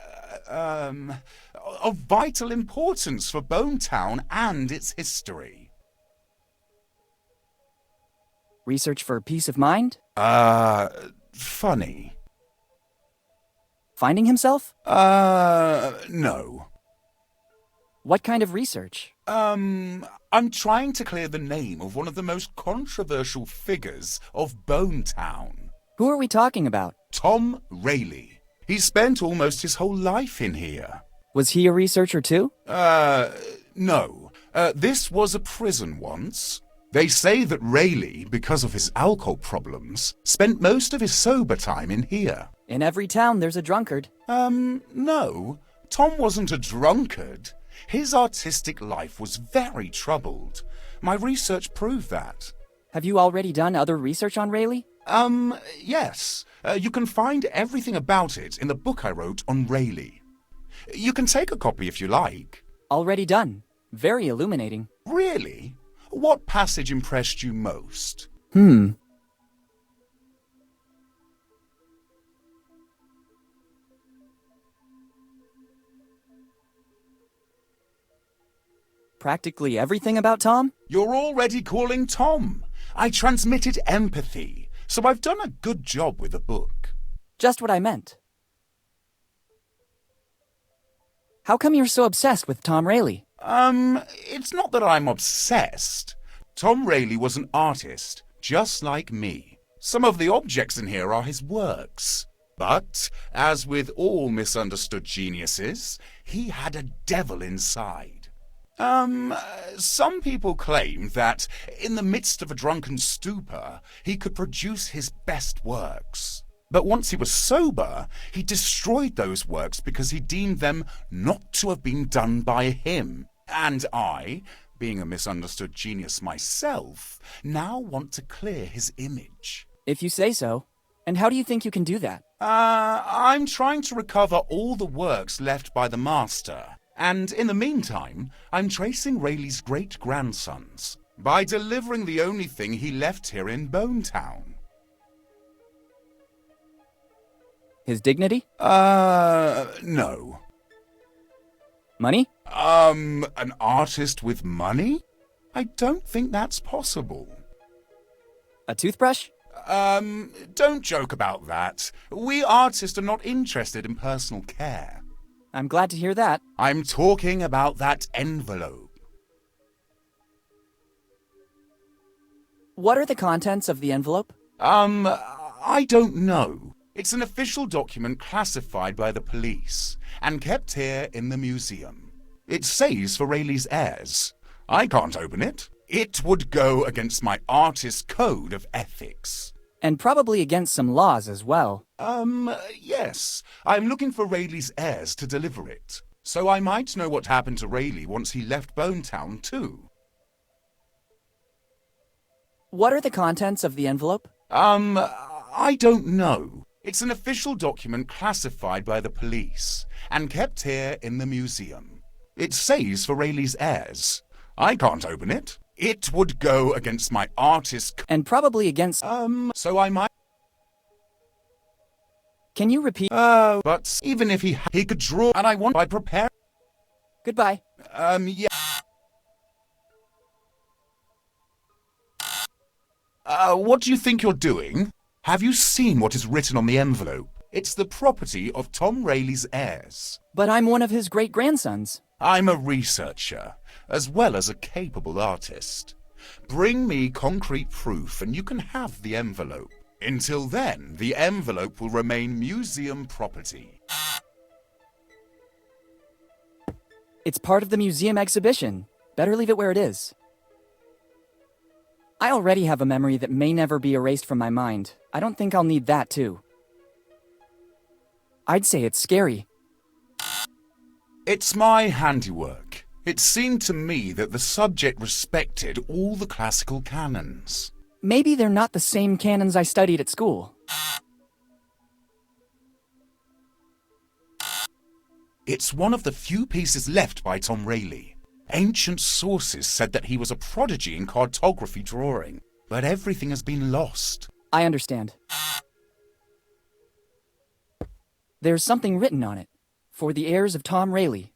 of vital importance for Bonetown and its history.
Research for peace of mind?
Funny.
Finding himself?
No.
What kind of research?
I'm trying to clear the name of one of the most controversial figures of Bonetown.
Who are we talking about?
Tom Rayleigh. He spent almost his whole life in here.
Was he a researcher too?
No. This was a prison once. They say that Rayleigh, because of his alcohol problems, spent most of his sober time in here.
In every town there's a drunkard.
No. Tom wasn't a drunkard. His artistic life was very troubled. My research proved that.
Have you already done other research on Rayleigh?
Yes. You can find everything about it in the book I wrote on Rayleigh. You can take a copy if you like.
Already done. Very illuminating.
Really? What passage impressed you most?
Practically everything about Tom?
You're already calling Tom. I transmitted empathy, so I've done a good job with the book.
Just what I meant. How come you're so obsessed with Tom Rayleigh?
It's not that I'm obsessed. Tom Rayleigh was an artist, just like me. Some of the objects in here are his works. But, as with all misunderstood geniuses, he had a devil inside. Some people claim that, in the midst of a drunken stupor, he could produce his best works. But once he was sober, he destroyed those works because he deemed them not to have been done by him. And I, being a misunderstood genius myself, now want to clear his image.
If you say so. And how do you think you can do that?
I'm trying to recover all the works left by the master. And in the meantime, I'm tracing Rayleigh's great-grandsons by delivering the only thing he left here in Bonetown.
His dignity?
No.
Money?
An artist with money? I don't think that's possible.
A toothbrush?
Don't joke about that. We artists are not interested in personal care.
I'm glad to hear that.
I'm talking about that envelope.
What are the contents of the envelope?
I don't know. It's an official document classified by the police and kept here in the museum. It says for Rayleigh's heirs. I can't open it. It would go against my artist's code of ethics.
And probably against some laws as well.
Yes. I'm looking for Rayleigh's heirs to deliver it. So I might know what happened to Rayleigh once he left Bonetown, too.
What are the contents of the envelope?
I don't know. It's an official document classified by the police and kept here in the museum. It says for Rayleigh's heirs. I can't open it. It would go against my artist's...
And probably against...
So I might...
Can you repeat?
But even if he could draw, and I want by prepare...
Goodbye.
Yeah. What do you think you're doing? Have you seen what is written on the envelope? It's the property of Tom Rayleigh's heirs.
But I'm one of his great-grandsons.
I'm a researcher, as well as a capable artist. Bring me concrete proof and you can have the envelope. Until then, the envelope will remain museum property.
It's part of the museum exhibition. Better leave it where it is. I already have a memory that may never be erased from my mind. I don't think I'll need that, too. I'd say it's scary.
It's my handiwork. It seemed to me that the subject respected all the classical canons.
Maybe they're not the same canons I studied at school.
It's one of the few pieces left by Tom Rayleigh. Ancient sources said that he was a prodigy in cartography drawing, but everything has been lost.
I understand. There's something written on it. For the heirs of Tom Rayleigh.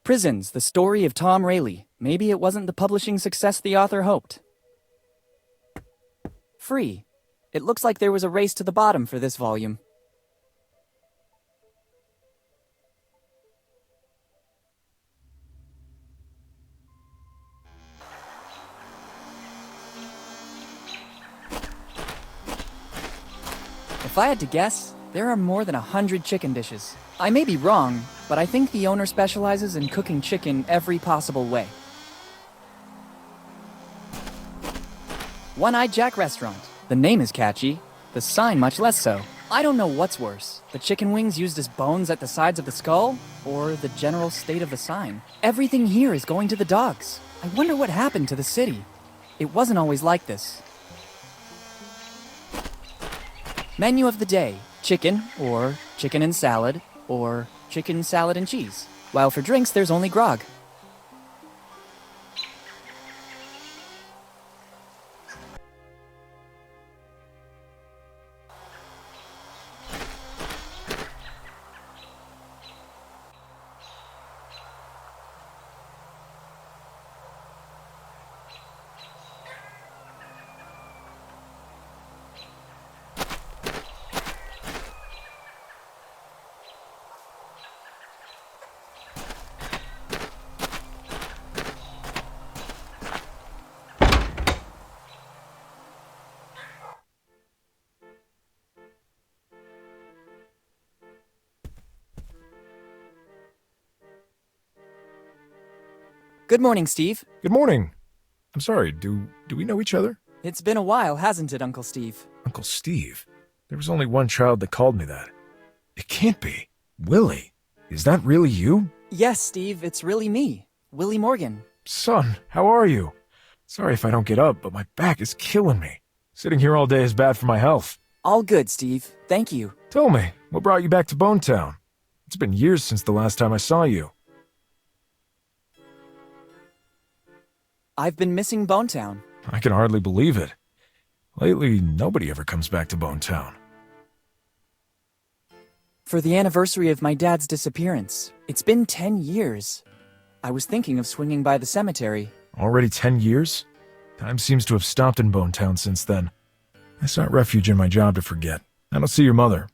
Prisons, the story of Tom Rayleigh. Maybe it wasn't the publishing success the author hoped. Free. It looks like there was a race to the bottom for this volume. If I had to guess, there are more than 100 chicken dishes. I may be wrong, but I think the owner specializes in cooking chicken every possible way. One-Eyed Jack Restaurant. The name is catchy, the sign much less so. I don't know what's worse, the chicken wings used as bones at the sides of the skull, or the general state of the sign. Everything here is going to the dogs. I wonder what happened to the city. It wasn't always like this. Menu of the day, chicken, or chicken and salad, or chicken, salad, and cheese. While for drinks, there's only grog. Good morning, Steve.
Good morning. I'm sorry, do we know each other?
It's been a while, hasn't it, Uncle Steve?
Uncle Steve? There was only one child that called me that. It can't be. Willie? Is that really you?
Yes, Steve, it's really me, Willie Morgan.
Son, how are you? Sorry if I don't get up, but my back is killing me. Sitting here all day is bad for my health.
All good, Steve. Thank you.
Tell me, what brought you back to Bonetown? It's been years since the last time I saw you.
I've been missing Bonetown.
I can hardly believe it. Lately, nobody ever comes back to Bonetown.
For the anniversary of my dad's disappearance. It's been 10 years. I was thinking of swinging by the cemetery.
Already 10 years? Time seems to have stopped in Bonetown since then. I sought refuge in my job to forget. I don't see your mother.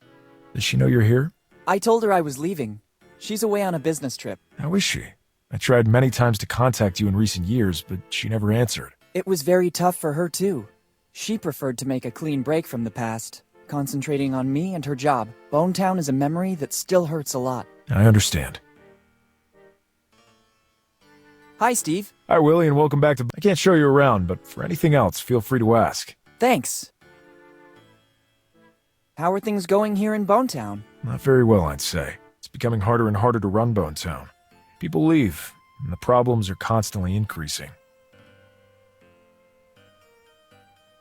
Does she know you're here?
I told her I was leaving. She's away on a business trip.
How is she? I tried many times to contact you in recent years, but she never answered.
It was very tough for her, too. She preferred to make a clean break from the past, concentrating on me and her job. Bonetown is a memory that still hurts a lot.
I understand.
Hi, Steve.
Hi, Willie, and welcome back to... I can't show you around, but for anything else, feel free to ask.
Thanks. How are things going here in Bonetown?
Not very well, I'd say. It's becoming harder and harder to run Bonetown. People leave, and the problems are constantly increasing.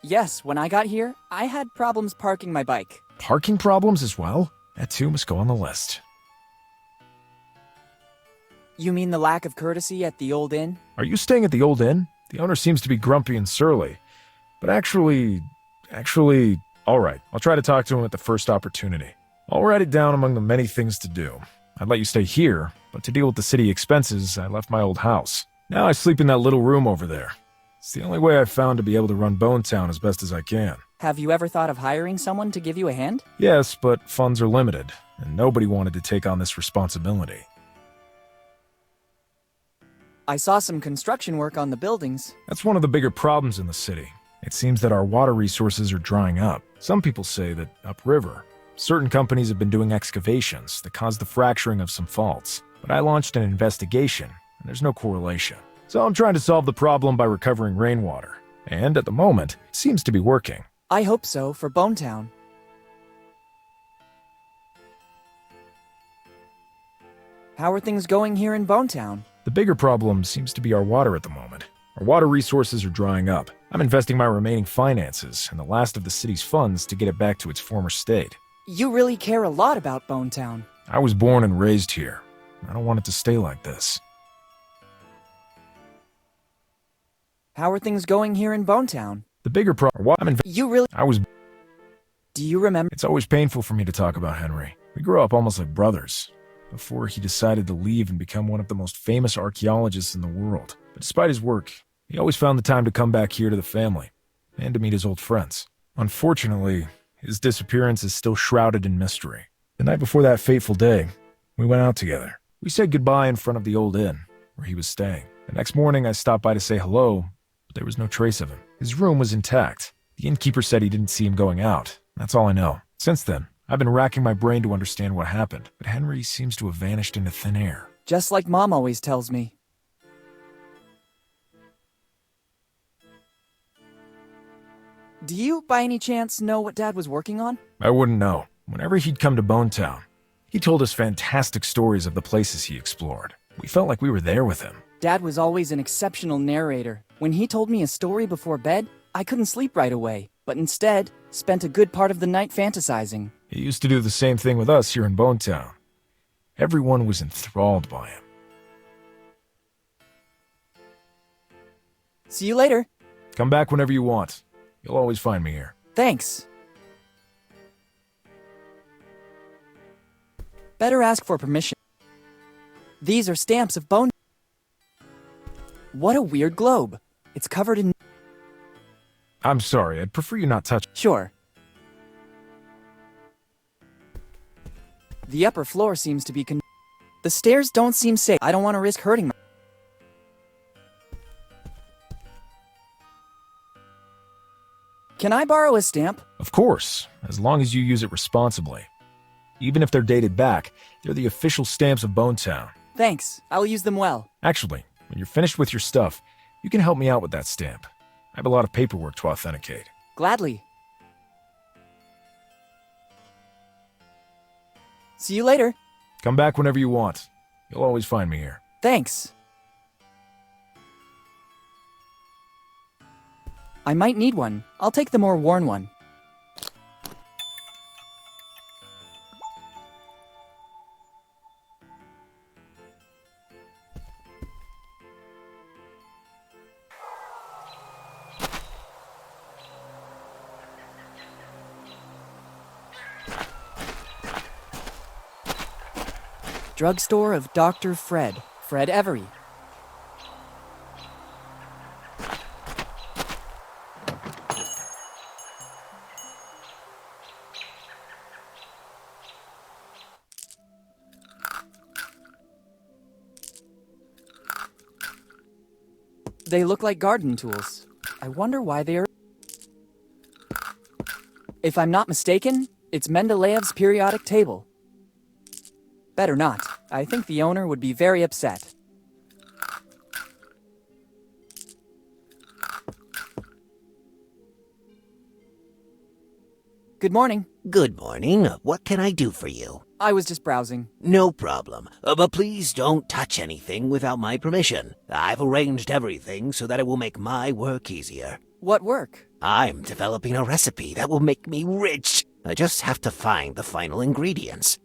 Yes, when I got here, I had problems parking my bike.
Parking problems as well? That too must go on the list.
You mean the lack of courtesy at the old inn?
Are you staying at the old inn? The owner seems to be grumpy and surly. But actually, all right, I'll try to talk to him at the first opportunity. I'll write it down among the many things to do. I'd let you stay here, but to deal with the city expenses, I left my old house. Now I sleep in that little room over there. It's the only way I've found to be able to run Bonetown as best as I can.
Have you ever thought of hiring someone to give you a hand?
Yes, but funds are limited, and nobody wanted to take on this responsibility.
I saw some construction work on the buildings.
That's one of the bigger problems in the city. It seems that our water resources are drying up. Some people say that upriver, certain companies have been doing excavations that caused the fracturing of some faults. But I launched an investigation, and there's no correlation. So I'm trying to solve the problem by recovering rainwater. And at the moment, it seems to be working.
I hope so, for Bonetown. How are things going here in Bonetown?
The bigger problem seems to be our water at the moment. Our water resources are drying up. I'm investing my remaining finances and the last of the city's funds to get it back to its former state.
You really care a lot about Bonetown.
I was born and raised here. I don't want it to stay like this.
How are things going here in Bonetown?
The bigger problem...
You really... Do you remember?
It's always painful for me to talk about Henry. We grew up almost like brothers, before he decided to leave and become one of the most famous archaeologists in the world. But despite his work, he always found the time to come back here to the family, and to meet his old friends. Unfortunately, his disappearance is still shrouded in mystery. The night before that fateful day, we went out together. We said goodbye in front of the old inn, where he was staying. The next morning, I stopped by to say hello, but there was no trace of him. His room was intact. The innkeeper said he didn't see him going out. That's all I know. Since then, I've been racking my brain to understand what happened, but Henry seems to have vanished into thin air.
Just like Mom always tells me. Do you, by any chance, know what Dad was working on?
I wouldn't know. Whenever he'd come to Bonetown, he told us fantastic stories of the places he explored. We felt like we were there with him.
Dad was always an exceptional narrator. When he told me a story before bed, I couldn't sleep right away, but instead spent a good part of the night fantasizing.
He used to do the same thing with us here in Bonetown. Everyone was enthralled by him.
See you later.
Come back whenever you want. You'll always find me here.
Thanks. Better ask for permission. These are stamps of bone. What a weird globe. It's covered in...
I'm sorry, I'd prefer you not touch...
Sure. The upper floor seems to be the stairs don't seem safe. I don't want to risk hurting my... Can I borrow a stamp?
Of course, as long as you use it responsibly. Even if they're dated back, they're the official stamps of Bonetown.
Thanks. I'll use them well.
Actually, when you're finished with your stuff, you can help me out with that stamp. I have a lot of paperwork to authenticate.
Gladly. See you later.
Come back whenever you want. You'll always find me here.
Thanks. I might need one. I'll take the more worn one. Drugstore of Dr. Fred Every. They look like garden tools. I wonder why they are... If I'm not mistaken, it's Mendeleev's periodic table. Better not. I think the owner would be very upset. Good morning.
Good morning. What can I do for you?
I was just browsing.
No problem. But please don't touch anything without my permission. I've arranged everything so that it will make my work easier.
What work?
I'm developing a recipe that will make me rich. I just have to find the final ingredients.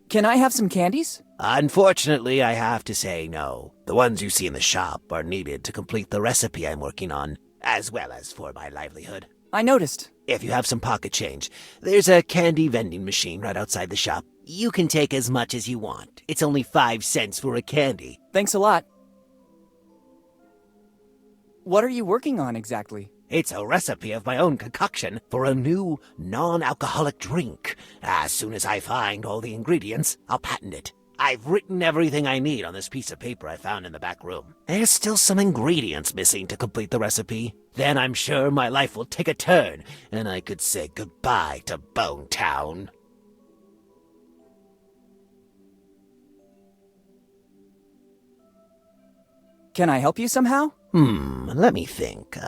Can I have some candies?
Unfortunately, I have to say no. The ones you see in the shop are needed to complete the recipe I'm working on, as well as for my livelihood.
I noticed.
If you have some pocket change, there's a candy vending machine right outside the shop. You can take as much as you want. It's only 5 cents for a candy.
Thanks a lot. What are you working on exactly?
It's a recipe of my own concoction for a new non-alcoholic drink. As soon as I find all the ingredients, I'll patent it. I've written everything I need on this piece of paper I found in the back room. There's still some ingredients missing to complete the recipe. Then I'm sure my life will take a turn, and I could say goodbye to Bonetown.
Can I help you somehow?
Let me think.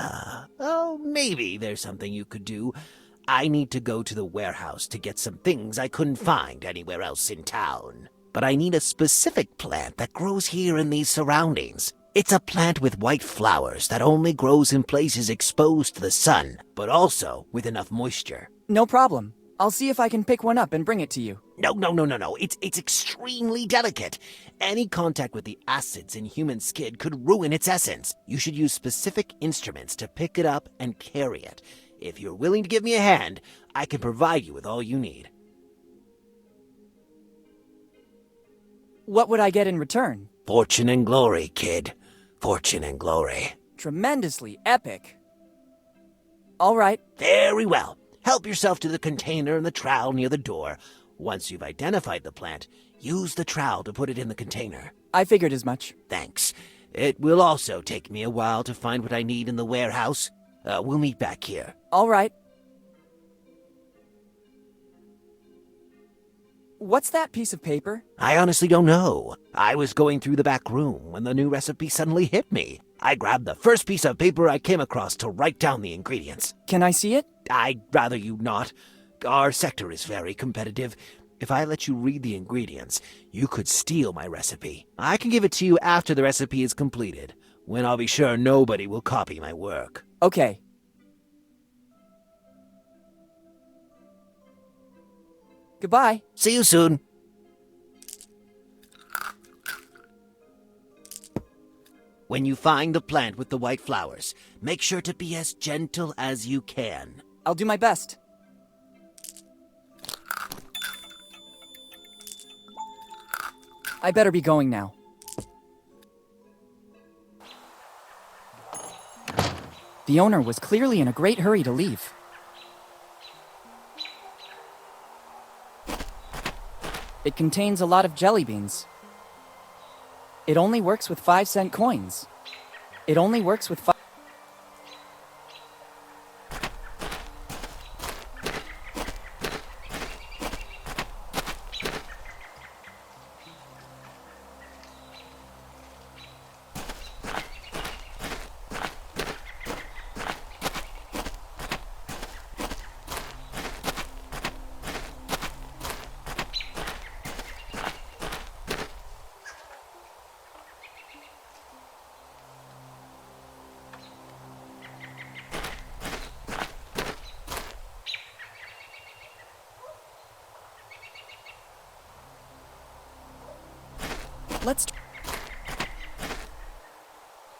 Maybe there's something you could do. I need to go to the warehouse to get some things I couldn't find anywhere else in town. But I need a specific plant that grows here in these surroundings. It's a plant with white flowers that only grows in places exposed to the sun, but also with enough moisture.
No problem. I'll see if I can pick one up and bring it to you.
No. It's extremely delicate. Any contact with the acids in human skin could ruin its essence. You should use specific instruments to pick it up and carry it. If you're willing to give me a hand, I can provide you with all you need.
What would I get in return?
Fortune and glory, kid. Fortune and glory.
Tremendously epic. All right.
Very well. Help yourself to the container and the trowel near the door. Once you've identified the plant, use the trowel to put it in the container.
I figured as much.
Thanks. It will also take me a while to find what I need in the warehouse. We'll meet back here.
All right. What's that piece of paper?
I honestly don't know. I was going through the back room when the new recipe suddenly hit me. I grabbed the first piece of paper I came across to write down the ingredients.
Can I see it?
I'd rather you not. Our sector is very competitive. If I let you read the ingredients, you could steal my recipe. I can give it to you after the recipe is completed, when I'll be sure nobody will copy my work.
Okay. Goodbye.
See you soon. When you find the plant with the white flowers, make sure to be as gentle as you can.
I'll do my best. I better be going now. The owner was clearly in a great hurry to leave. It contains a lot of jelly beans. It only works with 5-cent coins. It only works with 5...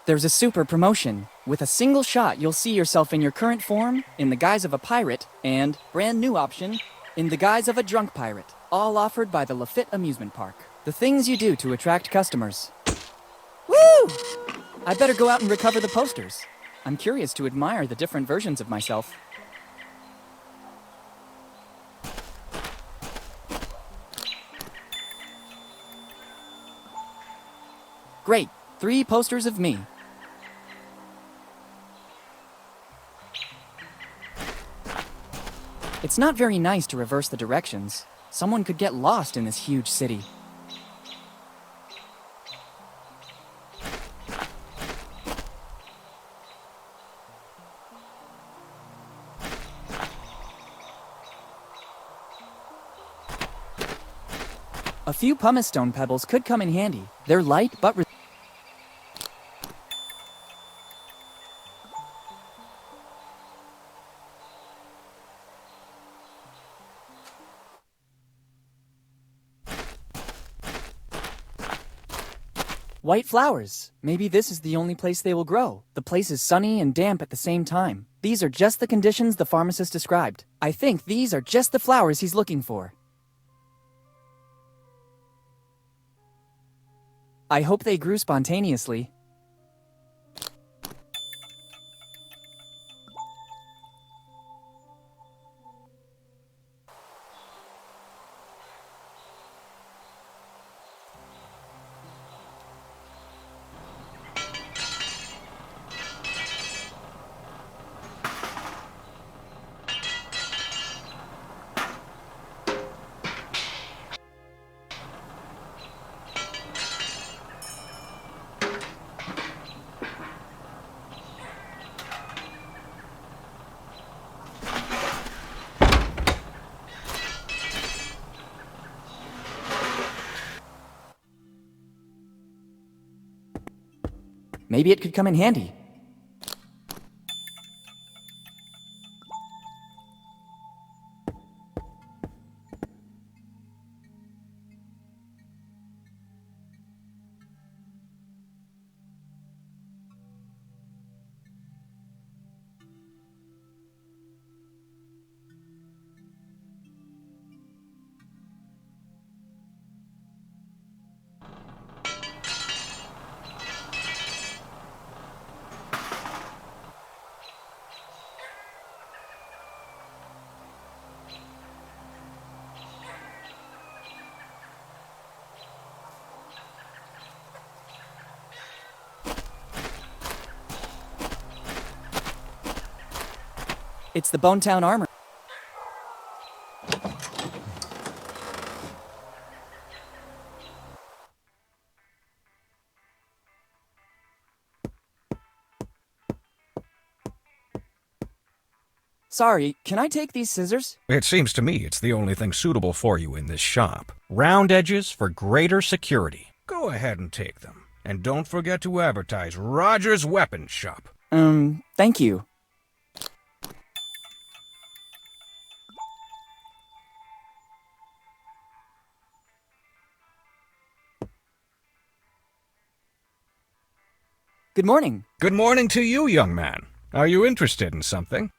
There's a super promotion. With a single shot, you'll see yourself in your current form, in the guise of a pirate, and, brand new option, in the guise of a drunk pirate. All offered by the Lafitte Amusement Park. The things you do to attract customers. Woo! I better go out and recover the posters. I'm curious to admire the different versions of myself. Great, 3 posters of me. It's not very nice to reverse the directions. Someone could get lost in this huge city. A few pumice stone pebbles could come in handy. They're light but white flowers. Maybe this is the only place they will grow. The place is sunny and damp at the same time. These are just the conditions the pharmacist described. I think these are just the flowers he's looking for. I hope they grew spontaneously. Maybe it could come in handy. It's the Bonetown Armor. Sorry, can I take these scissors?
It seems to me it's the only thing suitable for you in this shop. Round edges for greater security. Go ahead and take them. And don't forget to advertise Roger's Weapons Shop.
Thank you. Good morning.
Good morning to you, young man. Are you interested in something?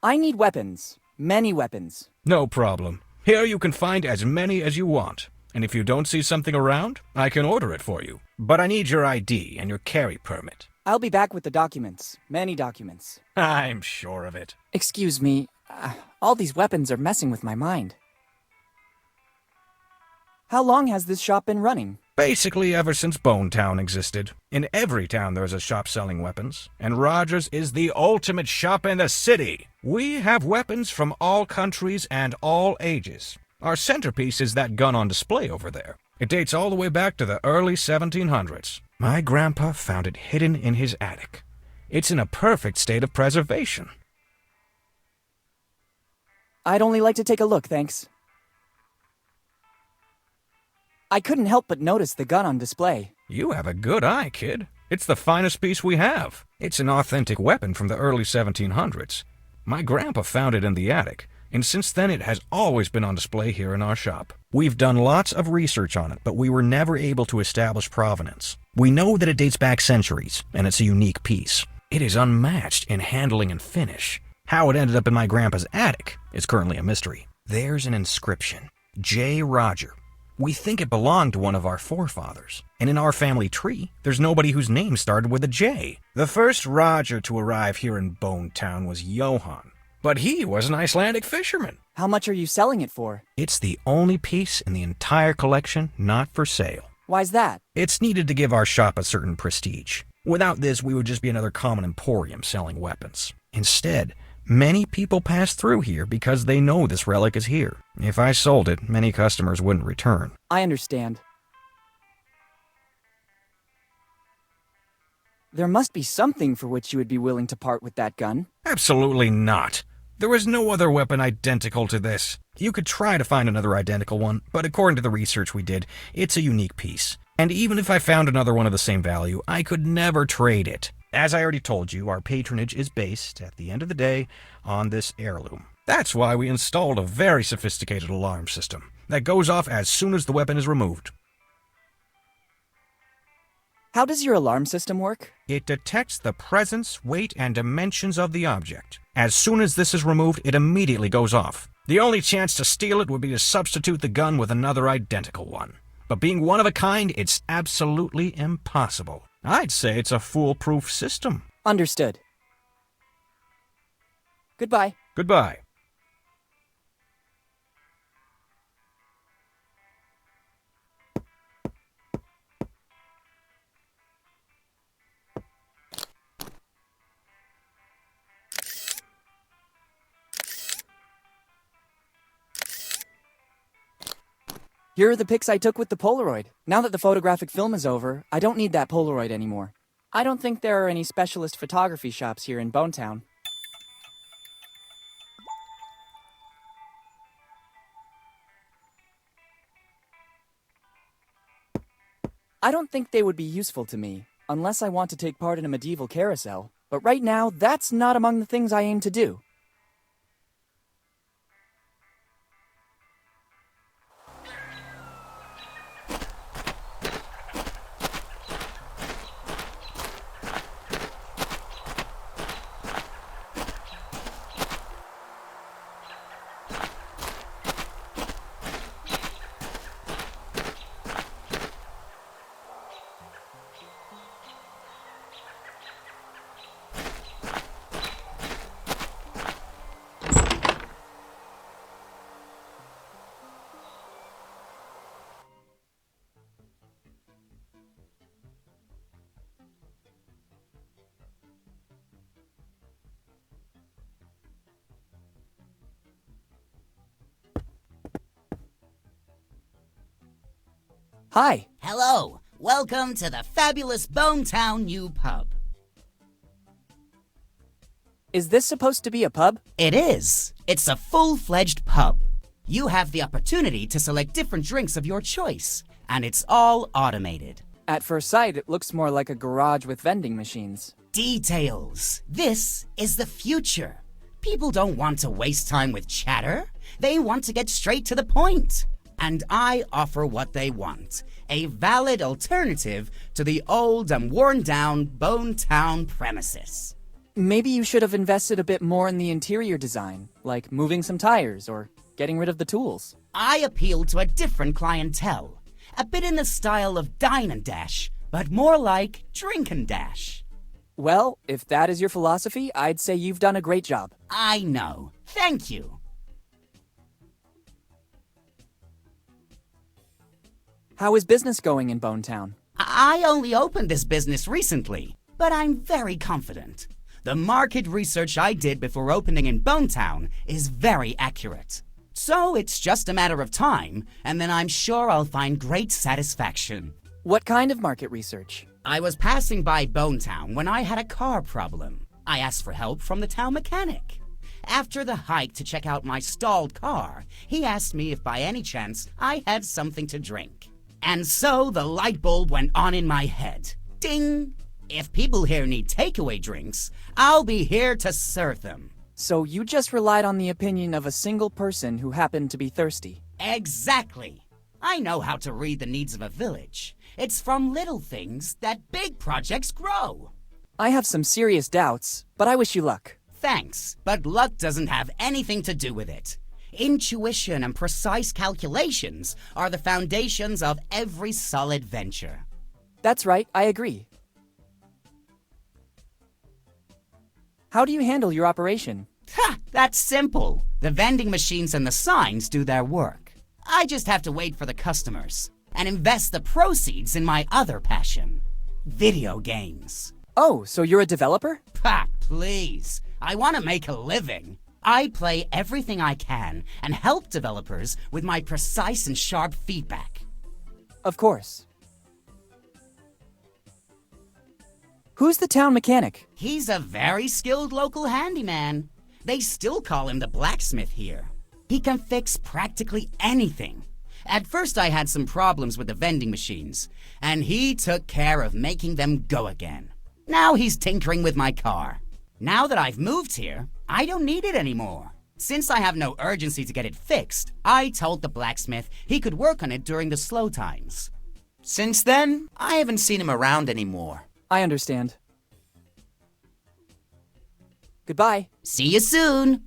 I need weapons. Many weapons.
No problem. Here you can find as many as you want. And if you don't see something around, I can order it for you. But I need your ID and your carry permit.
I'll be back with the documents. Many documents.
I'm sure of it.
Excuse me. All these weapons are messing with my mind. How long has this shop been running?
Basically ever since Bonetown existed. In every town there's a shop selling weapons, and Rogers is the ultimate shop in the city. We have weapons from all countries and all ages. Our centerpiece is that gun on display over there. It dates all the way back to the early 1700s. My grandpa found it hidden in his attic. It's in a perfect state of preservation.
I'd only like to take a look, thanks. I couldn't help but notice the gun on display.
You have a good eye, kid. It's the finest piece we have. It's an authentic weapon from the early 1700s. My grandpa found it in the attic, and since then it has always been on display here in our shop. We've done lots of research on it, but we were never able to establish provenance. We know that it dates back centuries, and it's a unique piece. It is unmatched in handling and finish. How it ended up in my grandpa's attic is currently a mystery. There's an inscription. J. Roger. We think it belonged to one of our forefathers. And in our family tree, there's nobody whose name started with a J. The first Roger to arrive here in Bonetown was Johann. But he was an Icelandic fisherman.
How much are you selling it for?
It's the only piece in the entire collection not for sale.
Why's that?
It's needed to give our shop a certain prestige. Without this, we would just be another common emporium selling weapons. Instead, many people pass through here because they know this relic is here. If I sold it, many customers wouldn't return.
I understand. There must be something for which you would be willing to part with that gun.
Absolutely not. There is no other weapon identical to this. You could try to find another identical one, but according to the research we did, it's a unique piece. And even if I found another one of the same value, I could never trade it. As I already told you, our patronage is based, at the end of the day, on this heirloom. That's why we installed a very sophisticated alarm system that goes off as soon as the weapon is removed.
How does your alarm system work?
It detects the presence, weight, and dimensions of the object. As soon as this is removed, it immediately goes off. The only chance to steal it would be to substitute the gun with another identical one. But being one of a kind, it's absolutely impossible. I'd say it's a foolproof system.
Understood. Goodbye.
Goodbye.
Here are the pics I took with the Polaroid. Now that the photographic film is over, I don't need that Polaroid anymore. I don't think there are any specialist photography shops here in Bonetown. I don't think they would be useful to me, unless I want to take part in a medieval carousel. But right now, that's not among the things I aim to do. Hi.
Hello. Welcome to the fabulous Bonetown New Pub.
Is this supposed to be a pub?
It is. It's a full-fledged pub. You have the opportunity to select different drinks of your choice, and it's all automated.
At first sight, it looks more like a garage with vending machines.
Details. This is the future. People don't want to waste time with chatter. They want to get straight to the point. And I offer what they want. A valid alternative to the old and worn-down Bonetown premises.
Maybe you should have invested a bit more in the interior design, like moving some tires or getting rid of the tools.
I appeal to a different clientele. A bit in the style of Dine and Dash, but more like Drink and Dash.
Well, if that is your philosophy, I'd say you've done a great job.
I know. Thank you.
How is business going in Bonetown?
I only opened this business recently, but I'm very confident. The market research I did before opening in Bonetown is very accurate. So it's just a matter of time, and then I'm sure I'll find great satisfaction.
What kind of market research?
I was passing by Bonetown when I had a car problem. I asked for help from the town mechanic. After the hike to check out my stalled car, he asked me if by any chance I had something to drink. And so the light bulb went on in my head. Ding! If people here need takeaway drinks, I'll be here to serve them.
So you just relied on the opinion of a single person who happened to be thirsty?
Exactly. I know how to read the needs of a village. It's from little things that big projects grow.
I have some serious doubts, but I wish you luck.
Thanks, but luck doesn't have anything to do with it. Intuition and precise calculations are the foundations of every solid venture.
That's right, I agree. How do you handle your operation?
Ha! That's simple. The vending machines and the signs do their work. I just have to wait for the customers and invest the proceeds in my other passion, video games.
Oh, so you're a developer?
Pa, please. I want to make a living. I play everything I can and help developers with my precise and sharp feedback.
Of course. Who's the town mechanic?
He's a very skilled local handyman. They still call him the blacksmith here. He can fix practically anything. At first I had some problems with the vending machines, and he took care of making them go again. Now he's tinkering with my car. Now that I've moved here, I don't need it anymore. Since I have no urgency to get it fixed, I told the blacksmith he could work on it during the slow times. Since then, I haven't seen him around anymore.
I understand. Goodbye.
See you soon.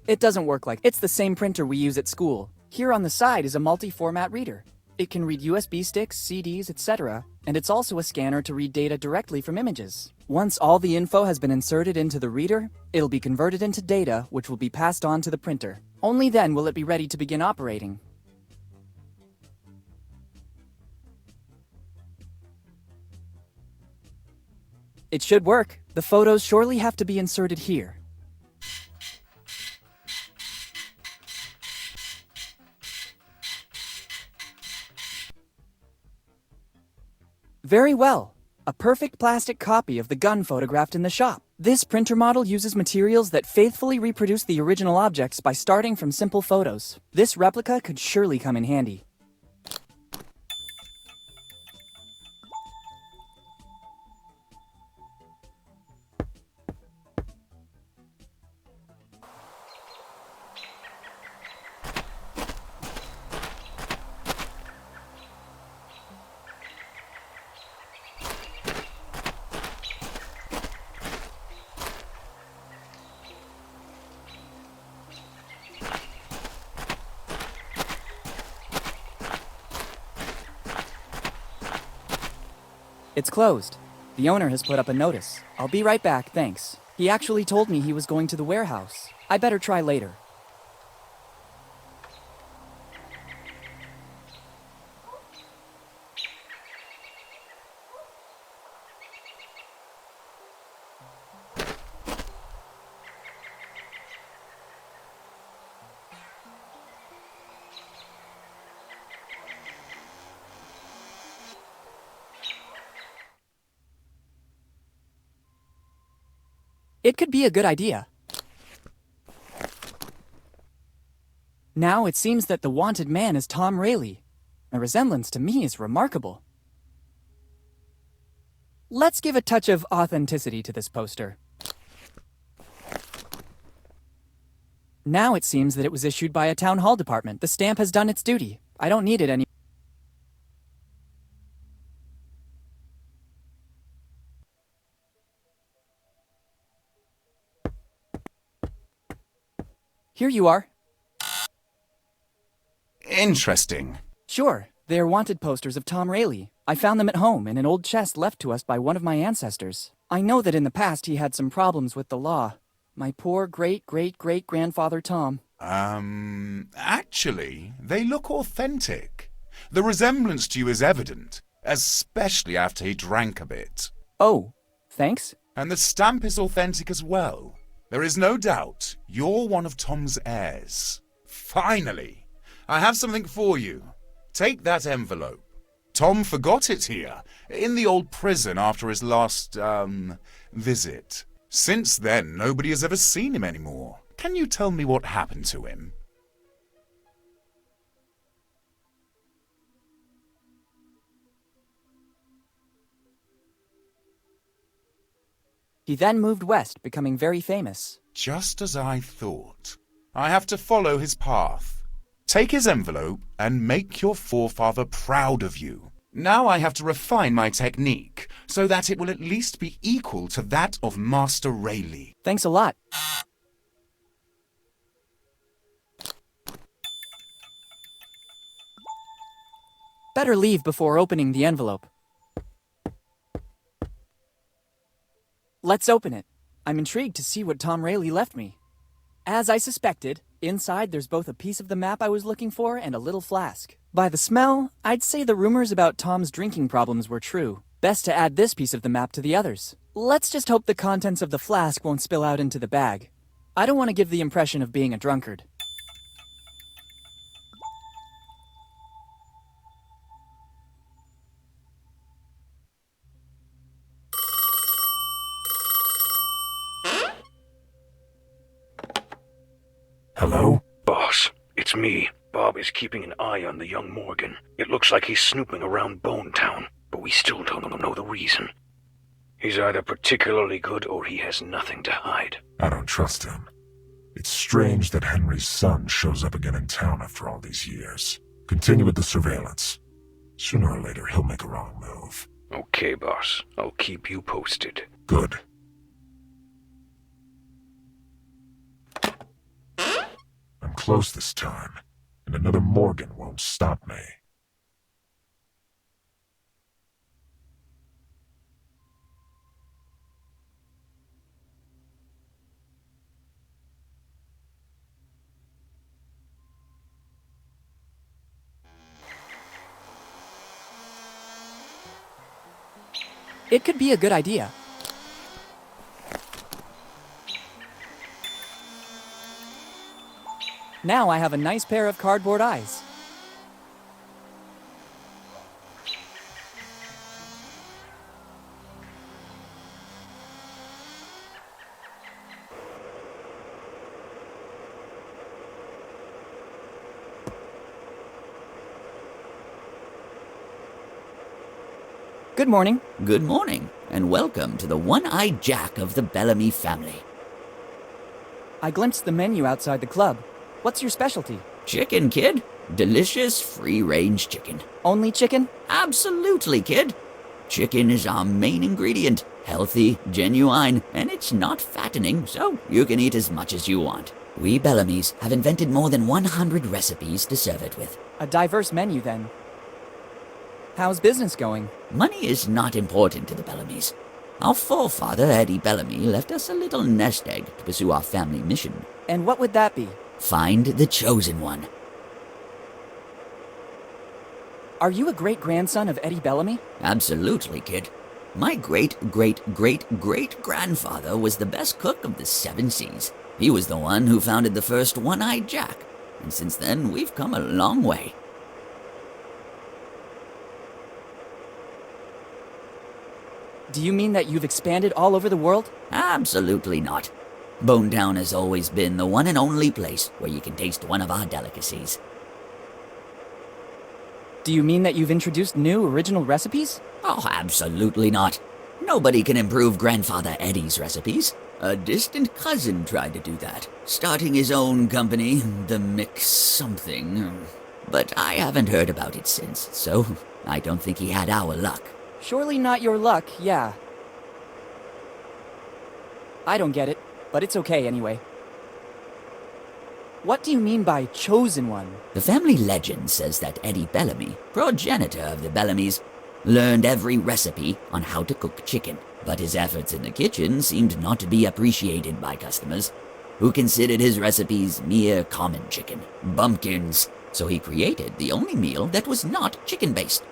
It doesn't work like it's the same printer we use at school. Here on the side is a multi-format reader. It can read USB sticks, CDs, etc., and it's also a scanner to read data directly from images. Once all the info has been inserted into the reader, it'll be converted into data which will be passed on to the printer. Only then will it be ready to begin operating. It should work. The photos surely have to be inserted here. Very well. A perfect plastic copy of the gun photographed in the shop. This printer model uses materials that faithfully reproduce the original objects by starting from simple photos. This replica could surely come in handy. It's closed. The owner has put up a notice. I'll be right back, thanks. He actually told me he was going to the warehouse. I better try later. It could be a good idea. Now it seems that the wanted man is Tom Rayleigh. A resemblance to me is remarkable. Let's give a touch of authenticity to this poster. Now it seems that it was issued by a town hall department. The stamp has done its duty. I don't need it anymore. Here you are.
Interesting.
Sure, they are wanted posters of Tom Rayleigh. I found them at home in an old chest left to us by one of my ancestors. I know that in the past he had some problems with the law. My poor great-great-great-grandfather Tom.
Actually, they look authentic. The resemblance to you is evident, especially after he drank a bit.
Oh, thanks.
And the stamp is authentic as well. There is no doubt you're one of Tom's heirs. Finally, I have something for you. Take that envelope. Tom forgot it here, in the old prison after his last, visit. Since then, nobody has ever seen him anymore. Can you tell me what happened to him?
He then moved west, becoming very famous.
Just as I thought. I have to follow his path. Take his envelope and make your forefather proud of you. Now I have to refine my technique so that it will at least be equal to that of Master Rayleigh.
Thanks a lot. Better leave before opening the envelope. Let's open it. I'm intrigued to see what Tom Rayleigh left me. As I suspected, inside there's both a piece of the map I was looking for and a little flask. By the smell, I'd say the rumors about Tom's drinking problems were true. Best to add this piece of the map to the others. Let's just hope the contents of the flask won't spill out into the bag. I don't want to give the impression of being a drunkard.
Hello? Boss, it's me. Bob is keeping an eye on the young Morgan. It looks like he's snooping around Bone Town, but we still don't know the reason. He's either particularly good or he has nothing to hide.
I don't trust him. It's strange that Henry's son shows up again in town after all these years. Continue with the surveillance. Sooner or later, he'll make a wrong move.
Okay, boss. I'll keep you posted.
Good. I'm close this time, and another Morgan won't stop me.
It could be a good idea. Now I have a nice pair of cardboard eyes. Good morning.
Good morning, and welcome to the One-Eyed Jack of the Bellamy family.
I glimpsed the menu outside the club. What's your specialty?
Chicken, kid. Delicious, free-range chicken.
Only chicken?
Absolutely, kid. Chicken is our main ingredient. Healthy, genuine, and it's not fattening, so you can eat as much as you want. We Bellamys have invented more than 100 recipes to serve it with.
A diverse menu, then. How's business going?
Money is not important to the Bellamys. Our forefather, Eddie Bellamy, left us a little nest egg to pursue our family mission.
And what would that be?
Find the chosen one.
Are you a great-grandson of Eddie Bellamy?
Absolutely, kid. My great-great-great-great-grandfather was the best cook of the 7 seas. He was the one who founded the first One-Eyed Jack. And since then, we've come a long way.
Do you mean that you've expanded all over the world?
Absolutely not. Bonetown has always been the one and only place where you can taste one of our delicacies.
Do you mean that you've introduced new original recipes?
Oh, absolutely not. Nobody can improve Grandfather Eddie's recipes. A distant cousin tried to do that, starting his own company, the Mix something. But I haven't heard about it since, so I don't think he had our luck.
Surely not your luck, yeah. I don't get it, but it's okay anyway. What do you mean by chosen one?
The family legend says that Eddie Bellamy, progenitor of the Bellamys, learned every recipe on how to cook chicken. But his efforts in the kitchen seemed not to be appreciated by customers, who considered his recipes mere common chicken, bumpkins. So he created the only meal that was not chicken-based,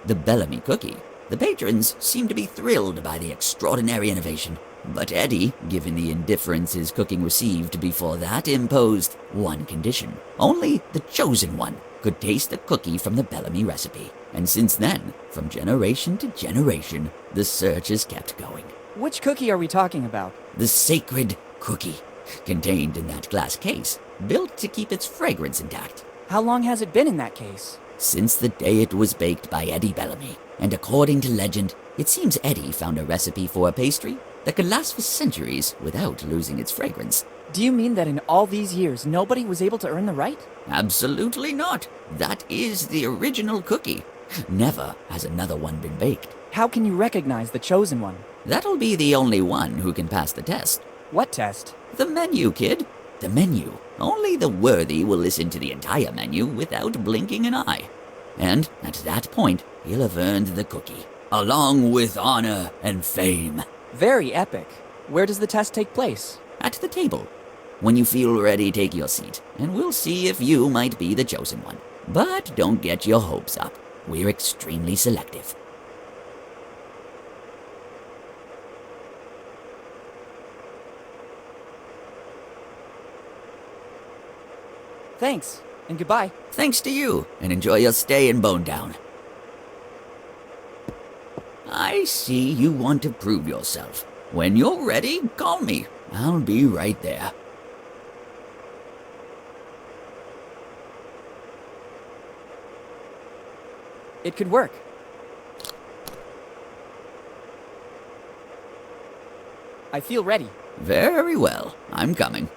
the Bellamy cookie. The patrons seemed to be thrilled by the extraordinary innovation. But Eddie, given the indifference his cooking received before that, imposed one condition. Only the chosen one could taste the cookie from the Bellamy recipe. And since then, from generation to generation, the search has kept going.
Which cookie are we talking about?
The sacred cookie, contained in that glass case, built to keep its fragrance intact.
How long has it been in that case?
Since the day it was baked by Eddie Bellamy. And according to legend, it seems Eddie found a recipe for a pastry that could last for centuries without losing its fragrance.
Do you mean that in all these years, nobody was able to earn the right?
Absolutely not. That is the original cookie. Never has another one been baked.
How can you recognize the chosen one?
That'll be the only one who can pass the test.
What test?
The menu, kid. The menu. Only the worthy will listen to the entire menu without blinking an eye. And at that point, he'll have earned the cookie, along with honor and fame.
Very epic. Where does the test take place?
At the table. When you feel ready, take your seat, and we'll see if you might be the chosen one. But don't get your hopes up. We're extremely selective.
Thanks, and goodbye.
Thanks to you, and enjoy your stay in Bonetown. I see you want to prove yourself. When you're ready, call me. I'll be right there.
It could work. I feel ready.
Very well, I'm coming.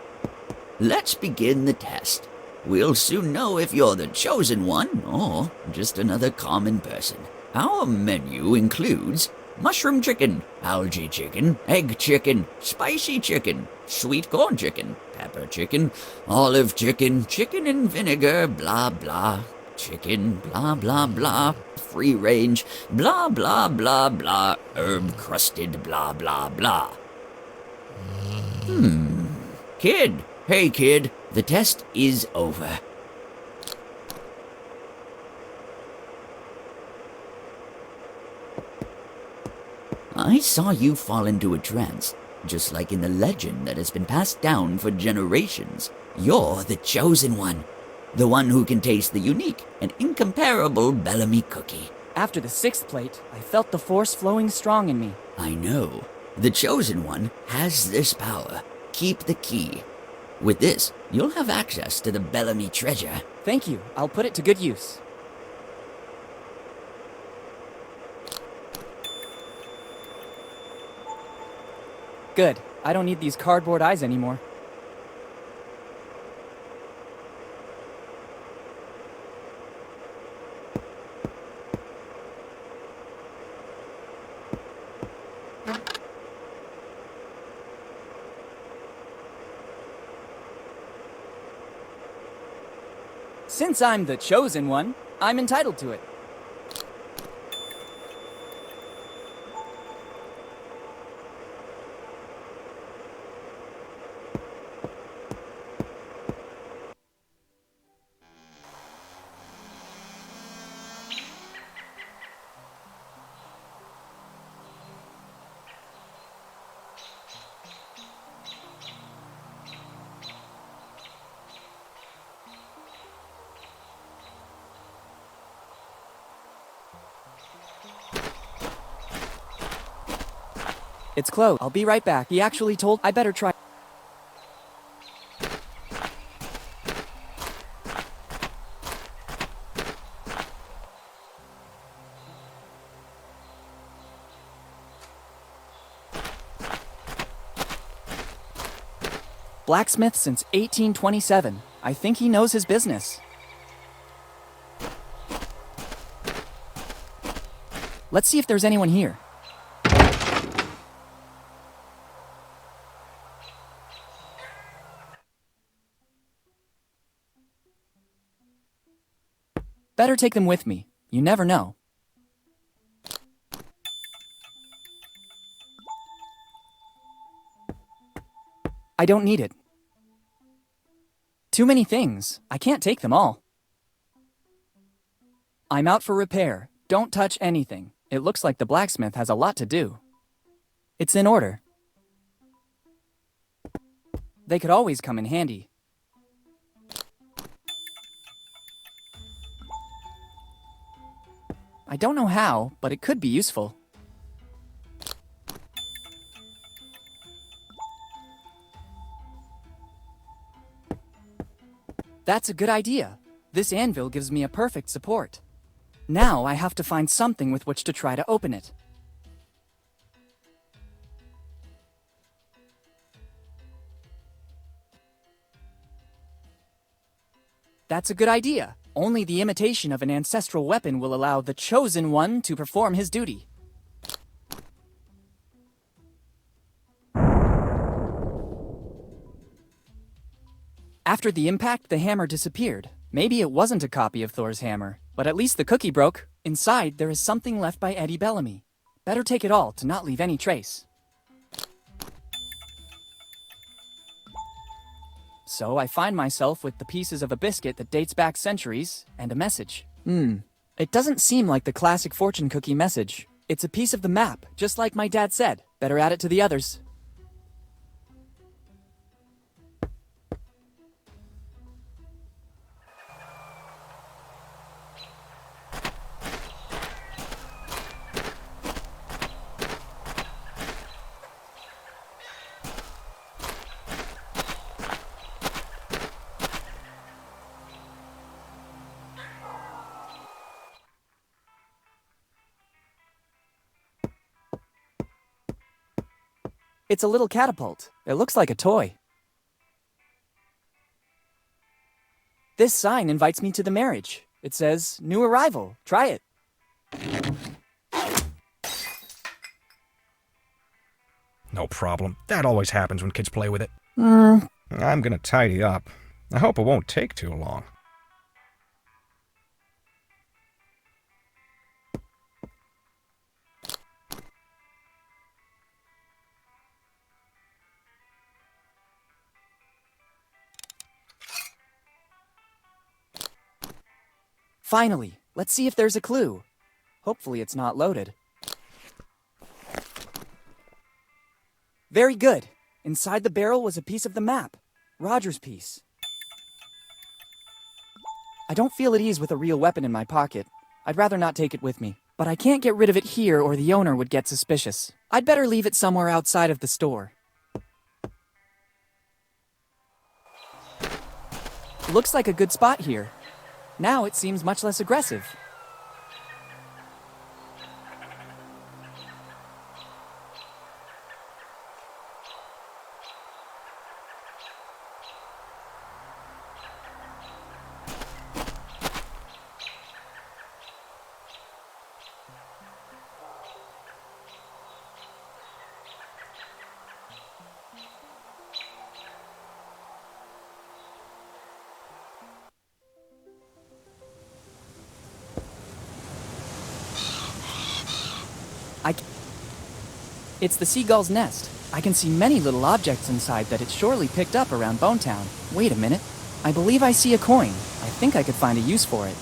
Let's begin the test. We'll soon know if you're the chosen one or just another common person. Our menu includes mushroom chicken, algae chicken, egg chicken, spicy chicken, sweet corn chicken, pepper chicken, olive chicken, chicken and vinegar, blah blah, chicken, blah blah blah, free range, blah blah blah blah, herb crusted, blah blah blah. Kid, hey kid, the test is over. I saw you fall into a trance, just like in the legend that has been passed down for generations. You're the chosen one, the one who can taste the unique and incomparable Bellamy cookie.
After the 6th plate, I felt the force flowing strong in me.
I know. The chosen one has this power. Keep the key. With this, you'll have access to the Bellamy treasure.
Thank you. I'll put it to good use. Good. I don't need these cardboard eyes anymore. Since I'm the chosen one, I'm entitled to it. It's closed. I'll be right back. He actually told I better try. Blacksmith since 1827. I think he knows his business. Let's see if there's anyone here. Better take them with me. You never know. I don't need it. Too many things. I can't take them all. I'm out for repair. Don't touch anything. It looks like the blacksmith has a lot to do. It's in order. They could always come in handy. I don't know how, but it could be useful. That's a good idea. This anvil gives me a perfect support. Now I have to find something with which to try to open it. That's a good idea. Only the imitation of an ancestral weapon will allow the chosen one to perform his duty. After the impact, the hammer disappeared. Maybe it wasn't a copy of Thor's hammer, but at least the cookie broke. Inside, there is something left by Eddie Bellamy. Better take it all to not leave any trace. So I find myself with the pieces of a biscuit that dates back centuries, and a message. It doesn't seem like the classic fortune cookie message. It's a piece of the map, just like my dad said. Better add it to the others. It's a little catapult. It looks like a toy. This sign invites me to the marriage. It says, "New arrival. Try it."
No problem. That always happens when kids play with it. I'm gonna tidy up. I hope it won't take too long.
Finally, let's see if there's a clue. Hopefully it's not loaded. Very good. Inside the barrel was a piece of the map. Roger's piece. I don't feel at ease with a real weapon in my pocket. I'd rather not take it with me. But I can't get rid of it here or the owner would get suspicious. I'd better leave it somewhere outside of the store. Looks like a good spot here. Now it seems much less aggressive. It's the seagull's nest. I can see many little objects inside that it surely picked up around Bonetown. Wait a minute. I believe I see a coin. I think I could find a use for it.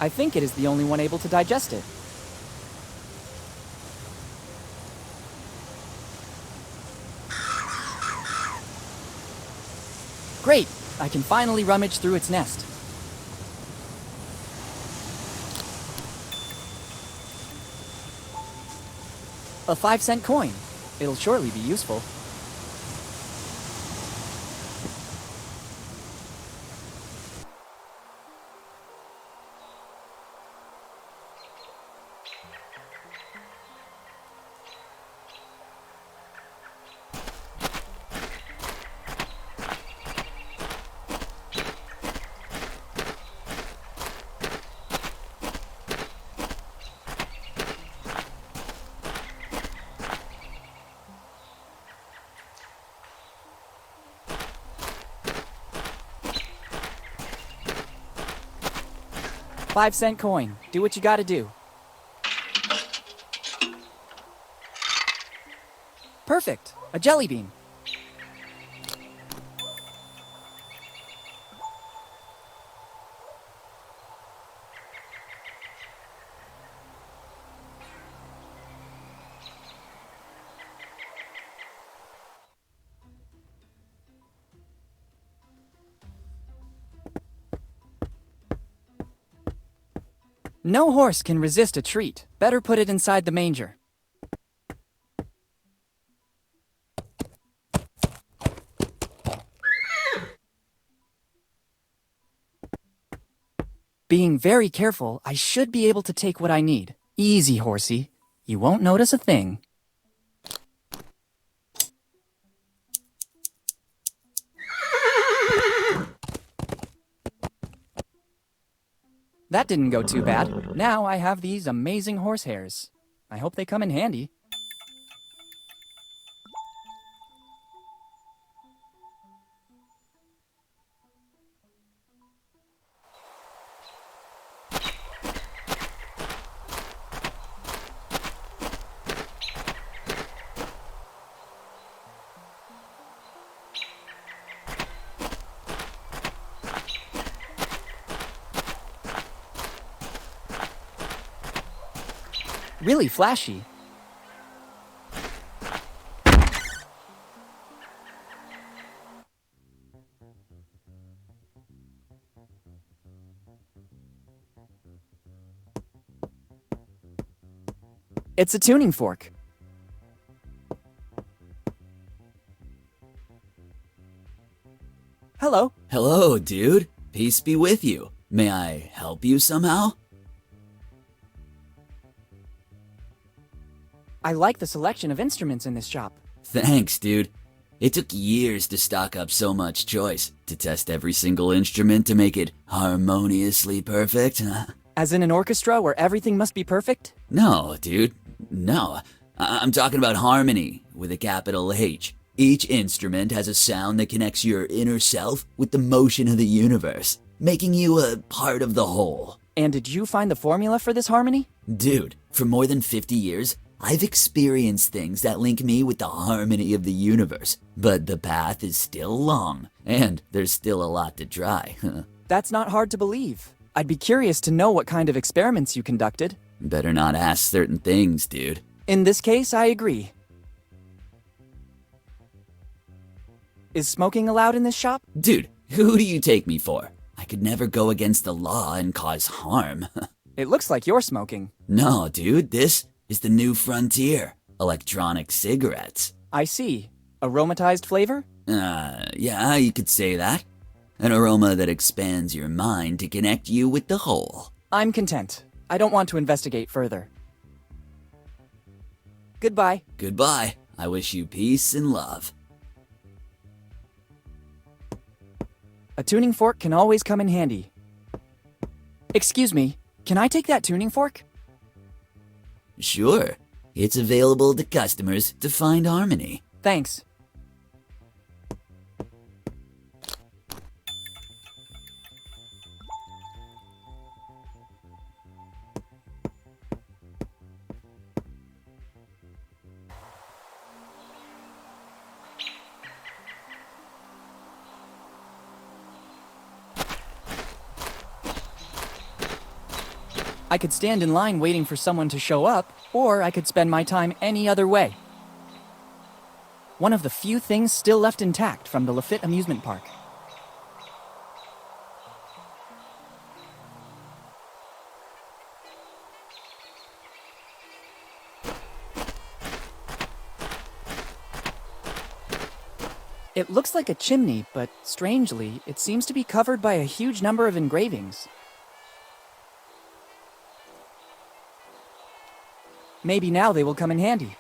I think it is the only one able to digest it. Great! I can finally rummage through its nest. A 5-cent coin. It'll surely be useful. $5-cent coin. Do what you gotta do. Perfect. A jelly bean. No horse can resist a treat. Better put it inside the manger. Being very careful, I should be able to take what I need. Easy, horsey. You won't notice a thing. That didn't go too bad. Now I have these amazing horse hairs. I hope they come in handy. Really flashy. It's a tuning fork. Hello.
Hello, dude. Peace be with you. May I help you somehow?
I like the selection of instruments in this shop.
Thanks, dude. It took years to stock up so much choice, to test every single instrument to make it harmoniously perfect.
As in an orchestra where everything must be perfect?
No, dude. No. I'm talking about harmony, with a capital H. Each instrument has a sound that connects your inner self with the motion of the universe, making you a part of the whole.
And did you find the formula for this harmony?
Dude, for more than 50 years, I've experienced things that link me with the harmony of the universe, but the path is still long, and there's still a lot to try.
That's not hard to believe. I'd be curious to know what kind of experiments you conducted.
Better not ask certain things, dude.
In this case, I agree. Is smoking allowed in this shop?
Dude, who do you take me for? I could never go against the law and cause harm.
It looks like you're smoking.
No, dude, this is the new frontier. Electronic cigarettes.
I see. Aromatized flavor?
Yeah, you could say that. An aroma that expands your mind to connect you with the whole.
I'm content. I don't want to investigate further. Goodbye.
Goodbye. I wish you peace and love.
A tuning fork can always come in handy. Excuse me, can I take that tuning fork?
Sure. It's available to customers to find harmony.
Thanks. I could stand in line waiting for someone to show up, or I could spend my time any other way. One of the few things still left intact from the Lafitte amusement park. It looks like a chimney, but strangely, it seems to be covered by a huge number of engravings. Maybe now they will come in handy.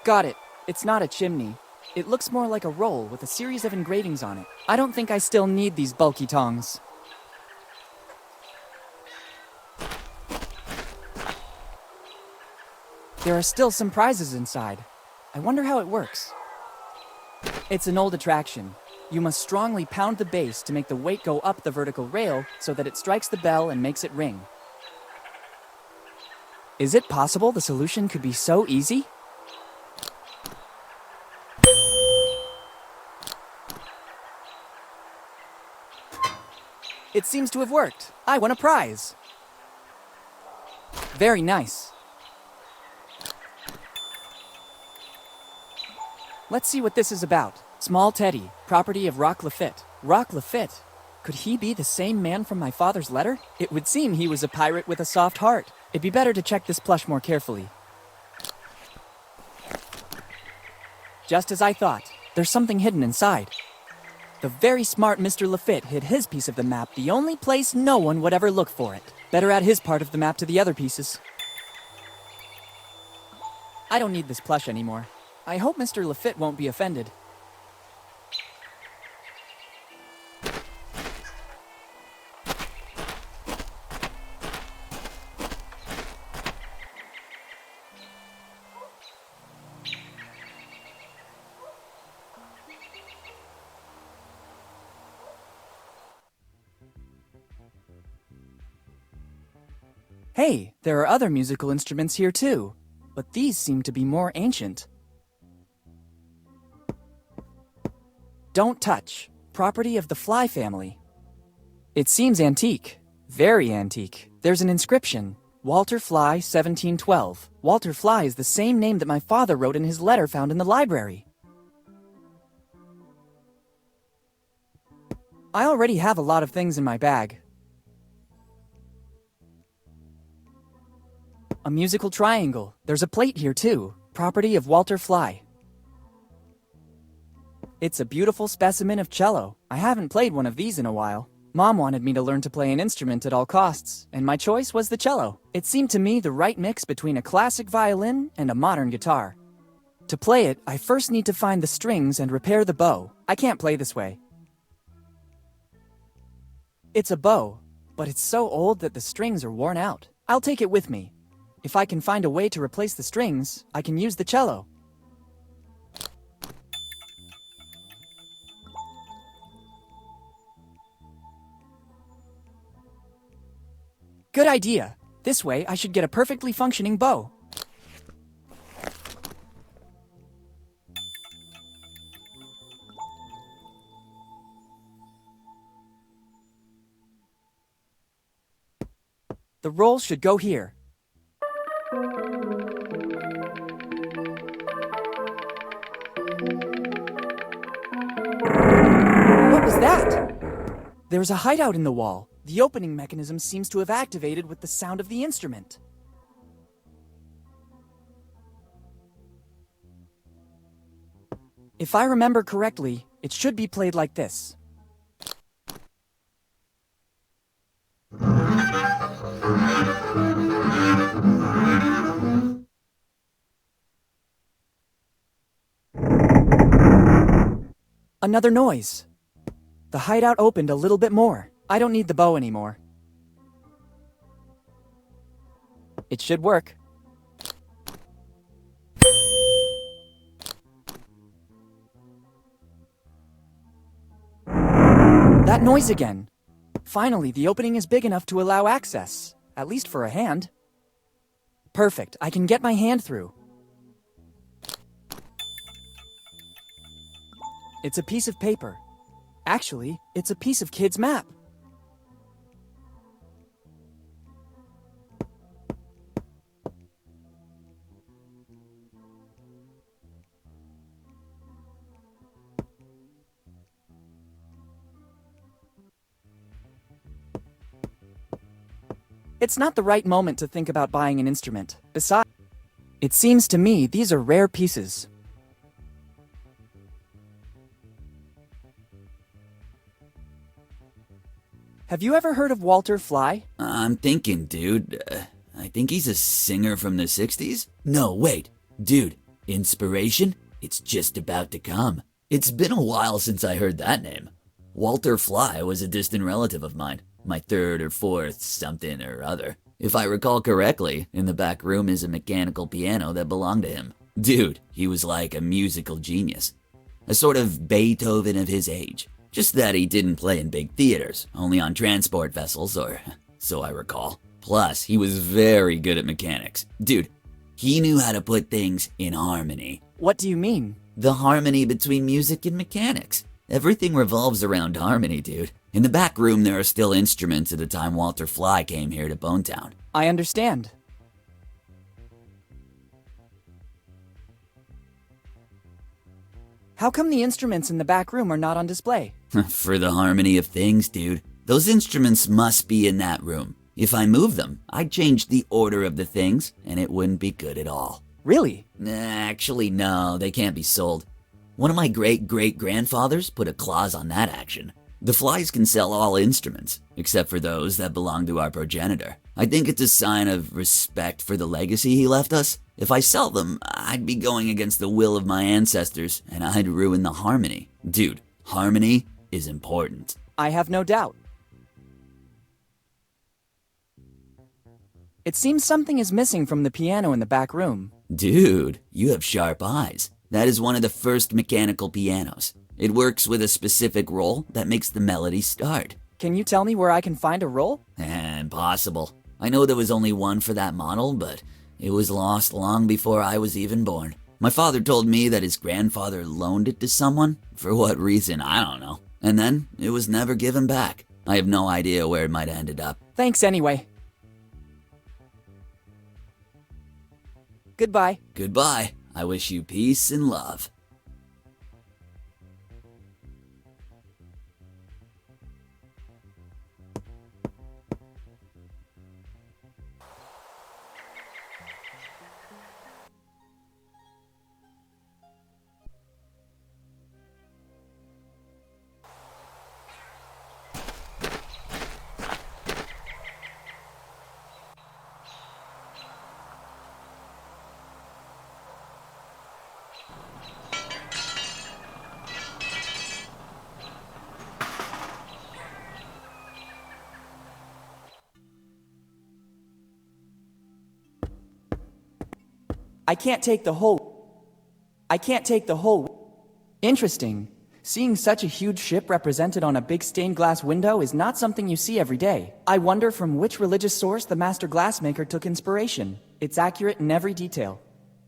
Got it. It's not a chimney. It looks more like a roll with a series of engravings on it. I don't think I still need these bulky tongs. There are still some prizes inside. I wonder how it works. It's an old attraction. You must strongly pound the base to make the weight go up the vertical rail so that it strikes the bell and makes it ring. Is it possible the solution could be so easy? It seems to have worked. I won a prize. Very nice. Let's see what this is about. Small Teddy, property of Rock Lafitte. Rock Lafitte? Could he be the same man from my father's letter? It would seem he was a pirate with a soft heart. It'd be better to check this plush more carefully. Just as I thought. There's something hidden inside. The very smart Mr. Lafitte hid his piece of the map the only place no one would ever look for it. Better add his part of the map to the other pieces. I don't need this plush anymore. I hope Mr. Lafitte won't be offended. Hey, there are other musical instruments here too, but these seem to be more ancient. Don't touch. Property of the Fly family. It seems antique. Very antique. There's an inscription. Walter Fly, 1712. Walter Fly is the same name that my father wrote in his letter found in the library. I already have a lot of things in my bag. A musical triangle. There's a plate here too. Property of Walter Fly. It's a beautiful specimen of cello. I haven't played one of these in a while. Mom wanted me to learn to play an instrument at all costs, and my choice was the cello. It seemed to me the right mix between a classic violin and a modern guitar. To play it, I first need to find the strings and repair the bow. I can't play this way. It's a bow, but it's so old that the strings are worn out. I'll take it with me. If I can find a way to replace the strings, I can use the cello. Good idea. This way, I should get a perfectly functioning bow. The roll should go here. What was that? There's a hideout in the wall. The opening mechanism seems to have activated with the sound of the instrument. If I remember correctly, it should be played like this. Another noise. The hideout opened a little bit more. I don't need the bow anymore. It should work. That noise again. Finally, the opening is big enough to allow access, at least for a hand. Perfect, I can get my hand through. It's a piece of paper. Actually, it's a piece of Kid's map. It's not the right moment to think about buying an instrument. Besides, it seems to me these are rare pieces. Have you ever heard of Walter Fly?
I'm thinking, dude. I think he's a singer from the 60s? No, wait. Dude, inspiration? It's just about to come. It's been a while since I heard that name. Walter Fly was a distant relative of mine. My third or fourth something or other. If I recall correctly, in the back room is a mechanical piano that belonged to him. Dude, he was like a musical genius. A sort of Beethoven of his age. Just that he didn't play in big theaters, only on transport vessels, or so I recall. Plus, he was very good at mechanics. Dude, he knew how to put things in harmony.
What do you mean?
The harmony between music and mechanics. Everything revolves around harmony, dude. In the back room, there are still instruments at the time Walter Fly came here to Bonetown.
I understand. How come the instruments in the back room are not on display?
For the harmony of things, dude. Those instruments must be in that room. If I move them, I'd change the order of the things, and it wouldn't be good at all.
Really?
Actually, no, they can't be sold. One of my great-great-grandfathers put a clause on that action. The Flies can sell all instruments, except for those that belong to our progenitor. I think it's a sign of respect for the legacy he left us. If I sell them, I'd be going against the will of my ancestors, and I'd ruin the harmony. Dude, harmony is important.
I have no doubt. It seems something is missing from the piano in the back room.
Dude, you have sharp eyes. That is one of the first mechanical pianos. It works with a specific roll that makes the melody start.
Can you tell me where I can find a roll?
Impossible. I know there was only one for that model, but it was lost long before I was even born. My father told me that his grandfather loaned it to someone. For what reason, I don't know. And then it was never given back. I have no idea where it might have ended up.
Thanks anyway. Goodbye.
Goodbye. I wish you peace and love.
I can't take the whole... Interesting. Seeing such a huge ship represented on a big stained glass window is not something you see every day. I wonder from which religious source the master glassmaker took inspiration. It's accurate in every detail.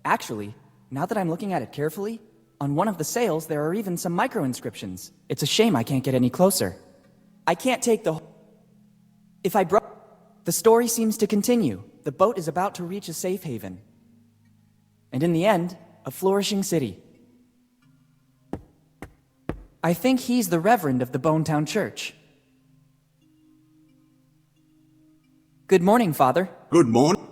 Actually, now that I'm looking at it carefully, on one of the sails there are even some micro-inscriptions. It's a shame I can't get any closer. I can't take the... If I broke... The story seems to continue. The boat is about to reach a safe haven. And in the end, a flourishing city. I think he's the reverend of the Bonetown Church. Good morning, Father.
Good morning.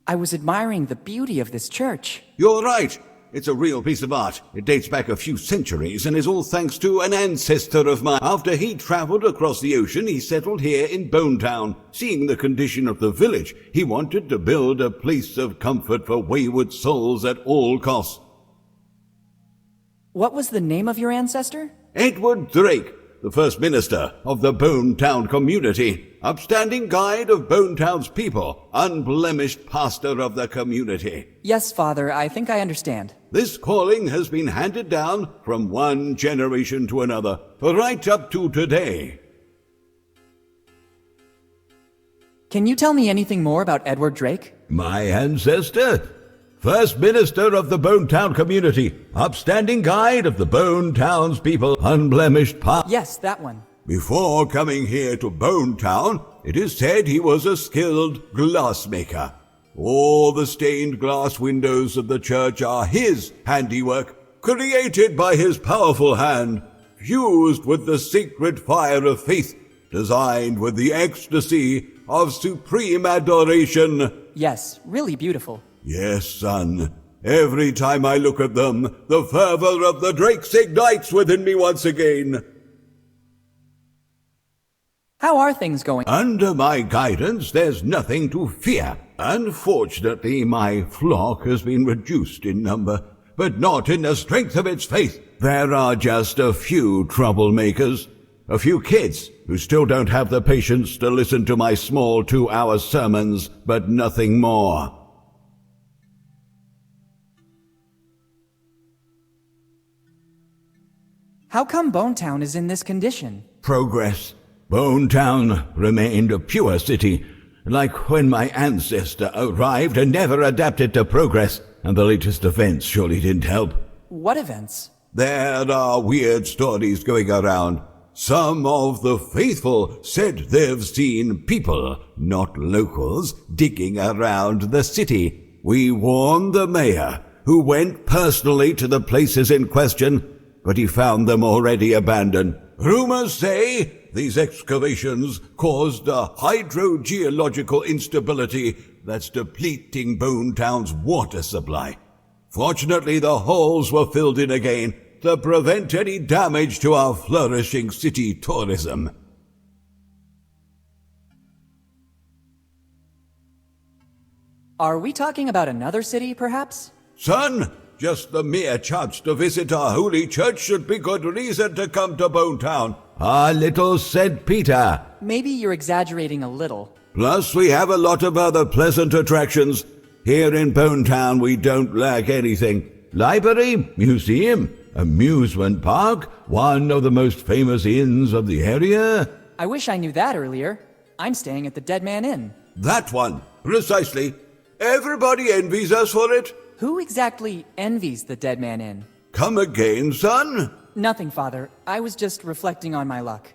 I was admiring the beauty of this church.
You're right. It's a real piece of art. It dates back a few centuries and is all thanks to an ancestor of mine. After he traveled across the ocean, he settled here in Bonetown. Seeing the condition of the village, he wanted to build a place of comfort for wayward souls at all costs.
What was the name of your ancestor?
Edward Drake, the first minister of the Bonetown community, upstanding guide of Bonetown's people, unblemished pastor of the community.
Yes, Father, I think I understand.
This calling has been handed down from one generation to another, right up to today.
Can you tell me anything more about Edward Drake?
My ancestor? First minister of the Bonetown community, upstanding guide of the Bonetown's people, unblemished
Yes, that one.
Before coming here to Bonetown, it is said he was a skilled glassmaker. All the stained glass windows of the church are his handiwork, created by his powerful hand, fused with the sacred fire of faith, designed with the ecstasy of supreme adoration.
Yes, really beautiful.
Yes, son. Every time I look at them, the fervor of the Drakes ignites within me once again.
How are things going?
Under my guidance, there's nothing to fear. Unfortunately, my flock has been reduced in number, but not in the strength of its faith. There are just a few troublemakers, a few kids who still don't have the patience to listen to my small 2-hour sermons, but nothing more.
How come Bonetown is in this condition?
Progress. Bonetown remained a pure city, like when my ancestor arrived and never adapted to progress, and the latest events surely didn't help.
What events?
There are weird stories going around. Some of the faithful said they've seen people, not locals, digging around the city. We warned the mayor, who went personally to the places in question, but he found them already abandoned. Rumors say these excavations caused a hydrogeological instability that's depleting Bonetown's water supply. Fortunately, the holes were filled in again to prevent any damage to our flourishing city tourism.
Are we talking about another city, perhaps?
Son, just the mere chance to visit our holy church should be good reason to come to Bonetown. Our little St. Peter.
Maybe you're exaggerating a little.
Plus, we have a lot of other pleasant attractions. Here in Bonetown, we don't lack anything. Library, museum, amusement park, one of the most famous inns of the area.
I wish I knew that earlier. I'm staying at the Dead Man Inn.
That one, precisely. Everybody envies us for it.
Who exactly envies the Dead Man Inn?
Come again, son?
Nothing, Father. I was just reflecting on my luck.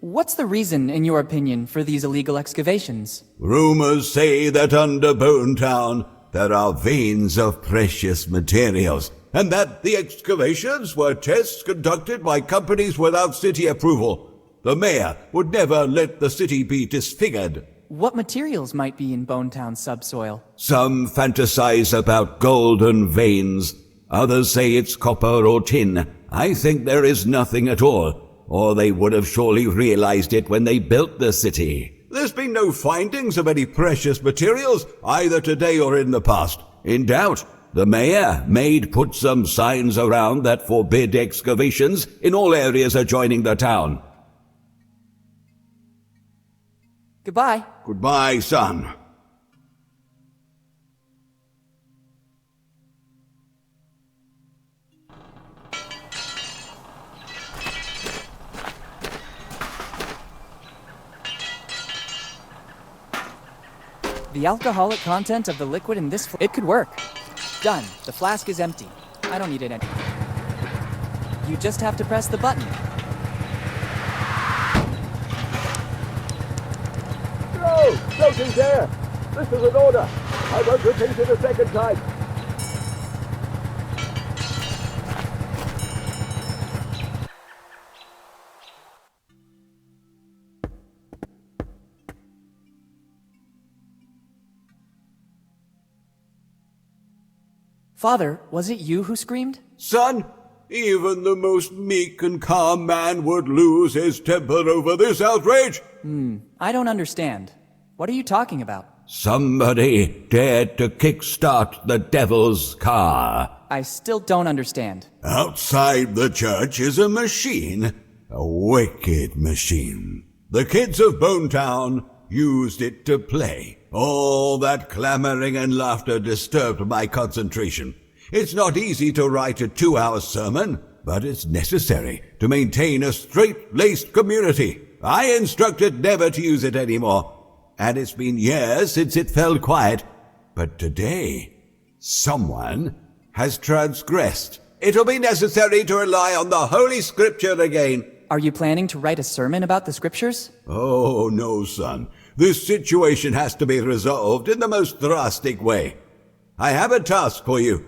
What's the reason, in your opinion, for these illegal excavations?
Rumors say that under Bonetown there are veins of precious materials, and that the excavations were tests conducted by companies without city approval. The mayor would never let the city be disfigured.
What materials might be in Bonetown's subsoil?
Some fantasize about golden veins. Others say it's copper or tin. I think there is nothing at all, or they would have surely realized it when they built the city. There's been no findings of any precious materials, either today or in the past. In doubt, the mayor may put some signs around that forbid excavations in all areas adjoining the town.
Goodbye.
Goodbye, son.
The alcoholic content of the liquid in this it could work. Done. The flask is empty. I don't need it anymore. You just have to press the button.
No! Nothing there! This is an order! I won't repeat it a second time!
Father, was it you who screamed?
Son, even the most meek and calm man would lose his temper over this outrage.
I don't understand. What are you talking about?
Somebody dared to kickstart the devil's car.
I still don't understand.
Outside the church is a machine, a wicked machine. The kids of Bonetown used it to play. All that clamoring and laughter disturbed my concentration. It's not easy to write a 2-hour sermon, but it's necessary to maintain a straight-laced community. I instructed never to use it anymore, and it's been years since it fell quiet. But today, someone has transgressed. It'll be necessary to rely on the Holy Scripture again.
Are you planning to write a sermon about the scriptures?
Oh, no, son. This situation has to be resolved in the most drastic way. I have a task for you.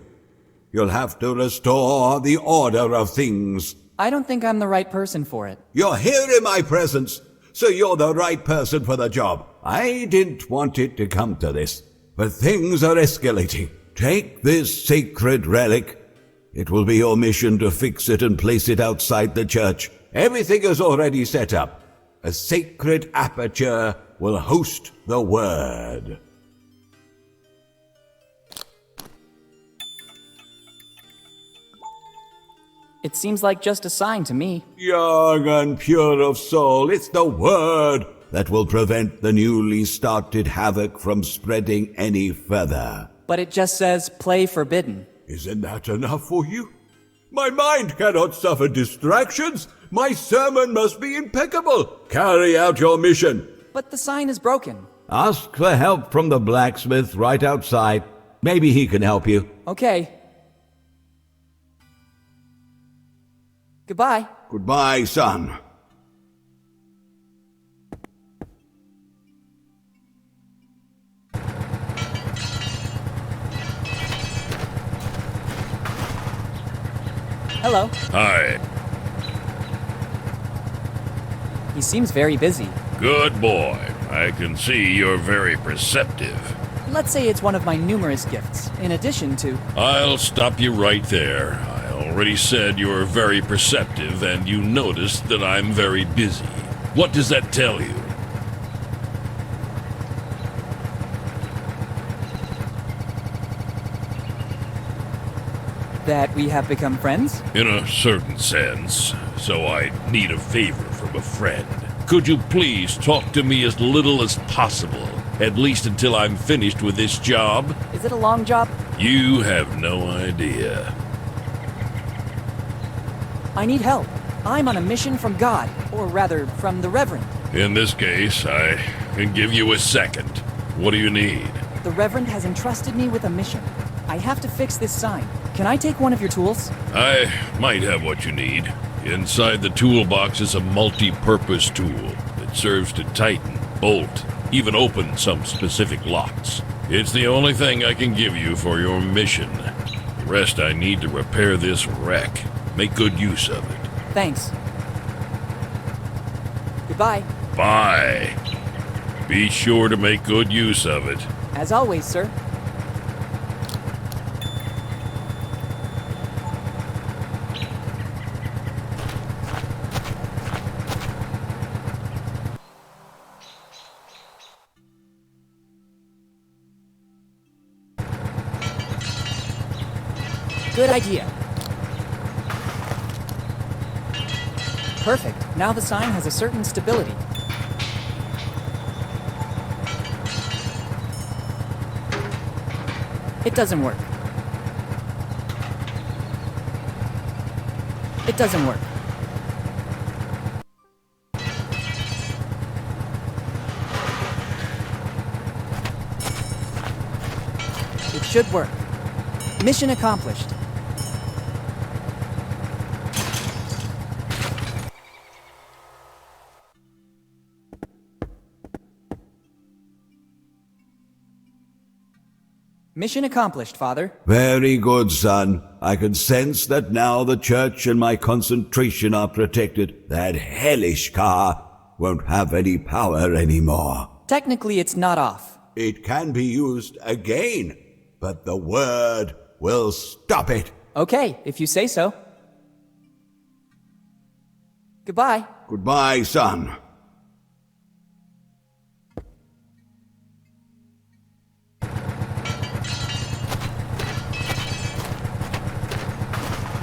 You'll have to restore the order of things.
I don't think I'm the right person for it.
You're here in my presence, so you're the right person for the job. I didn't want it to come to this, but things are escalating. Take this sacred relic. It will be your mission to fix it and place it outside the church. Everything is already set up. A sacred aperture will host the word.
It seems like just a sign to me.
Young and pure of soul, it's the word that will prevent the newly started havoc from spreading any further.
But it just says, play forbidden.
Isn't that enough for you? My mind cannot suffer distractions. My sermon must be impeccable. Carry out your mission.
But the sign is broken.
Ask for help from the blacksmith right outside. Maybe he can help you.
Okay. Goodbye.
Goodbye, son.
Hello.
Hi.
He seems very busy.
Good boy. I can see you're very perceptive.
Let's say it's one of my numerous gifts, in addition to...
I'll stop you right there. I already said you're very perceptive, and you noticed that I'm very busy. What does that tell you?
That we have become friends?
In a certain sense. So I need a favor from a friend. Could you please talk to me as little as possible, at least until I'm finished with this job?
Is it a long job?
You have no idea.
I need help. I'm on a mission from God, or rather, from the Reverend.
In this case, I can give you a second. What do you need?
The Reverend has entrusted me with a mission. I have to fix this sign. Can I take one of your tools?
I might have what you need. Inside the toolbox is a multi-purpose tool that serves to tighten, bolt, even open some specific locks. It's the only thing I can give you for your mission. The rest I need to repair this wreck. Make good use of it.
Thanks. Goodbye.
Bye. Be sure to make good use of it.
As always, sir. Good idea. Perfect. Now the sign has a certain stability. It doesn't work. It doesn't work. It should work. Mission accomplished. Mission accomplished, Father.
Very good, son. I can sense that now the church and my concentration are protected. That hellish car won't have any power anymore.
Technically, it's not off.
It can be used again, but the word will stop it.
Okay, if you say so. Goodbye.
Goodbye, son.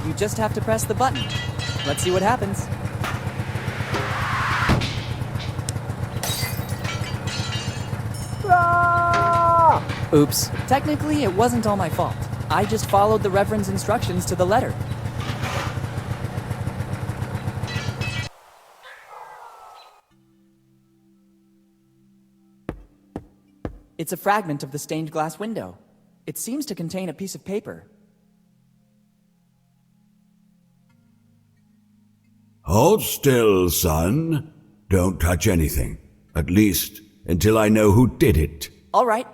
You just have to press the button. Let's see what happens. Oops. Technically, it wasn't all my fault. I just followed the Reverend's instructions to the letter. It's a fragment of the stained glass window. It seems to contain a piece of paper.
Hold still, son. Don't touch anything. At least until I know who did it.
All right.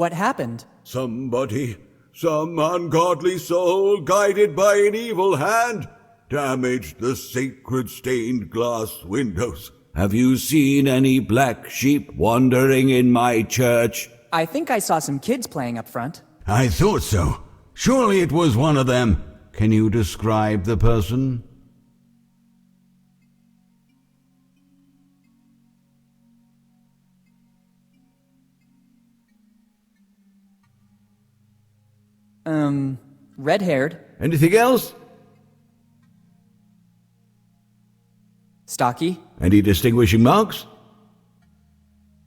What happened?
Somebody, some ungodly soul guided by an evil hand, damaged the sacred stained glass windows. Have you seen any black sheep wandering in my church?
I think I saw some kids playing up front.
I thought so. Surely it was one of them. Can you describe the person?
Red-haired,
Anything else?
stocky,
Any distinguishing marks?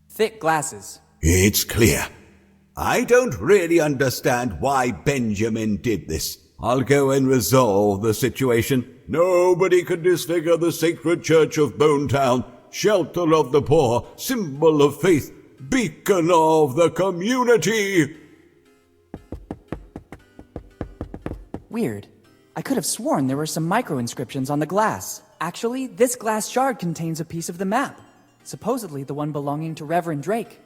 thick glasses.
It's clear. I don't really understand why Benjamin did this. I'll go and resolve the situation. Nobody can disfigure the sacred church of Bonetown, shelter of the poor, symbol of faith, beacon of the community.
Weird. I could have sworn there were some micro-inscriptions on the glass. Actually, this glass shard contains a piece of the map. Supposedly the one belonging to Reverend Drake.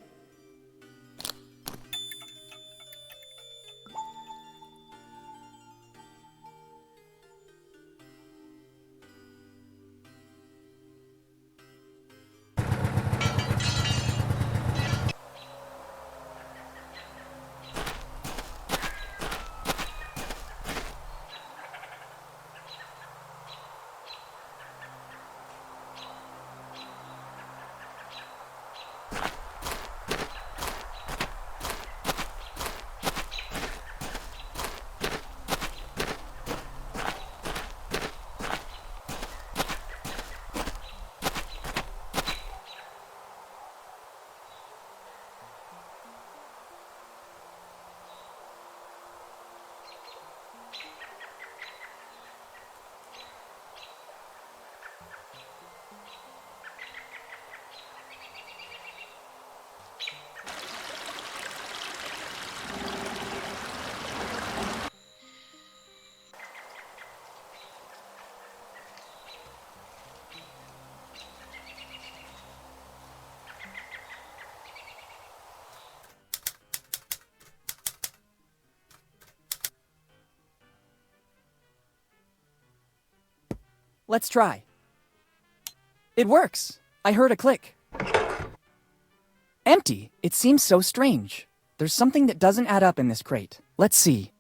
Let's try. It works. I heard a click. Empty. It seems so strange. There's something that doesn't add up in this crate. Let's see.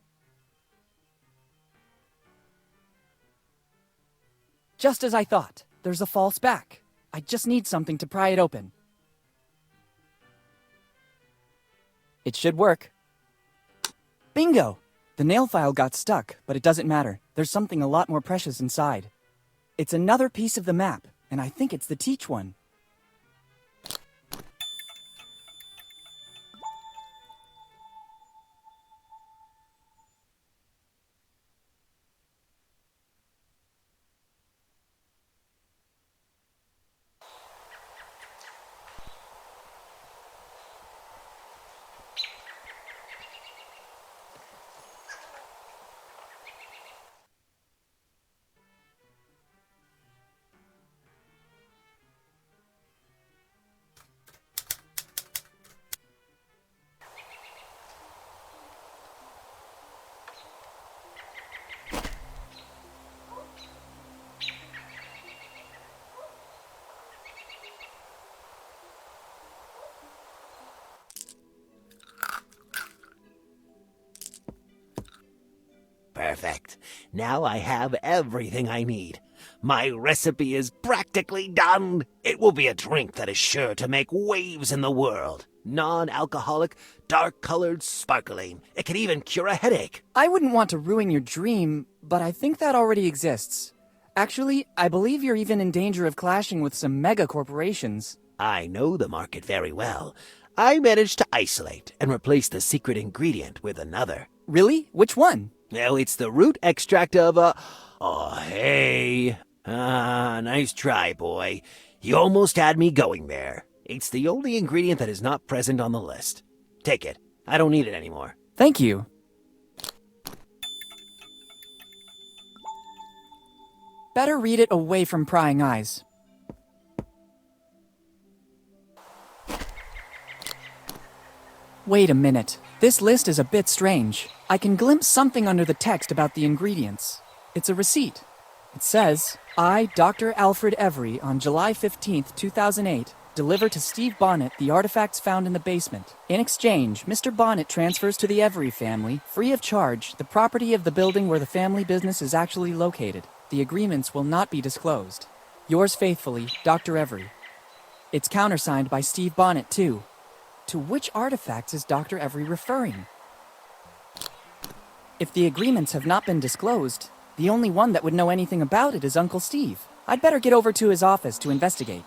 Just as I thought. There's a false back. I just need something to pry it open. It should work. Bingo! The nail file got stuck, but it doesn't matter. There's something a lot more precious inside. It's another piece of the map, and I think it's the Teach one.
Perfect. Now I have everything I need. My recipe is practically done. It will be a drink that is sure to make waves in the world. Non-alcoholic, dark-colored, sparkling. It can even cure a headache.
I wouldn't want to ruin your dream, but I think that already exists. Actually, I believe you're even in danger of clashing with some mega corporations.
I know the market very well. I managed to isolate and replace the secret ingredient with another.
Really? Which one?
Well, it's the root extract of Oh, hey. Nice try, boy. You almost had me going there. It's the only ingredient that is not present on the list. Take it. I don't need it anymore.
Thank you. Better read it away from prying eyes. Wait a minute. This list is a bit strange. I can glimpse something under the text about the ingredients. It's a receipt. It says, I, Dr. Alfred Every, on July 15th, 2008, deliver to Steve Bonnet the artifacts found in the basement. In exchange, Mr. Bonnet transfers to the Every family, free of charge, the property of the building where the family business is actually located. The agreements will not be disclosed. Yours faithfully, Dr. Every. It's countersigned by Steve Bonnet, too. To which artifacts is Dr. Every referring? If the agreements have not been disclosed, the only one that would know anything about it is Uncle Steve. I'd better get over to his office to investigate.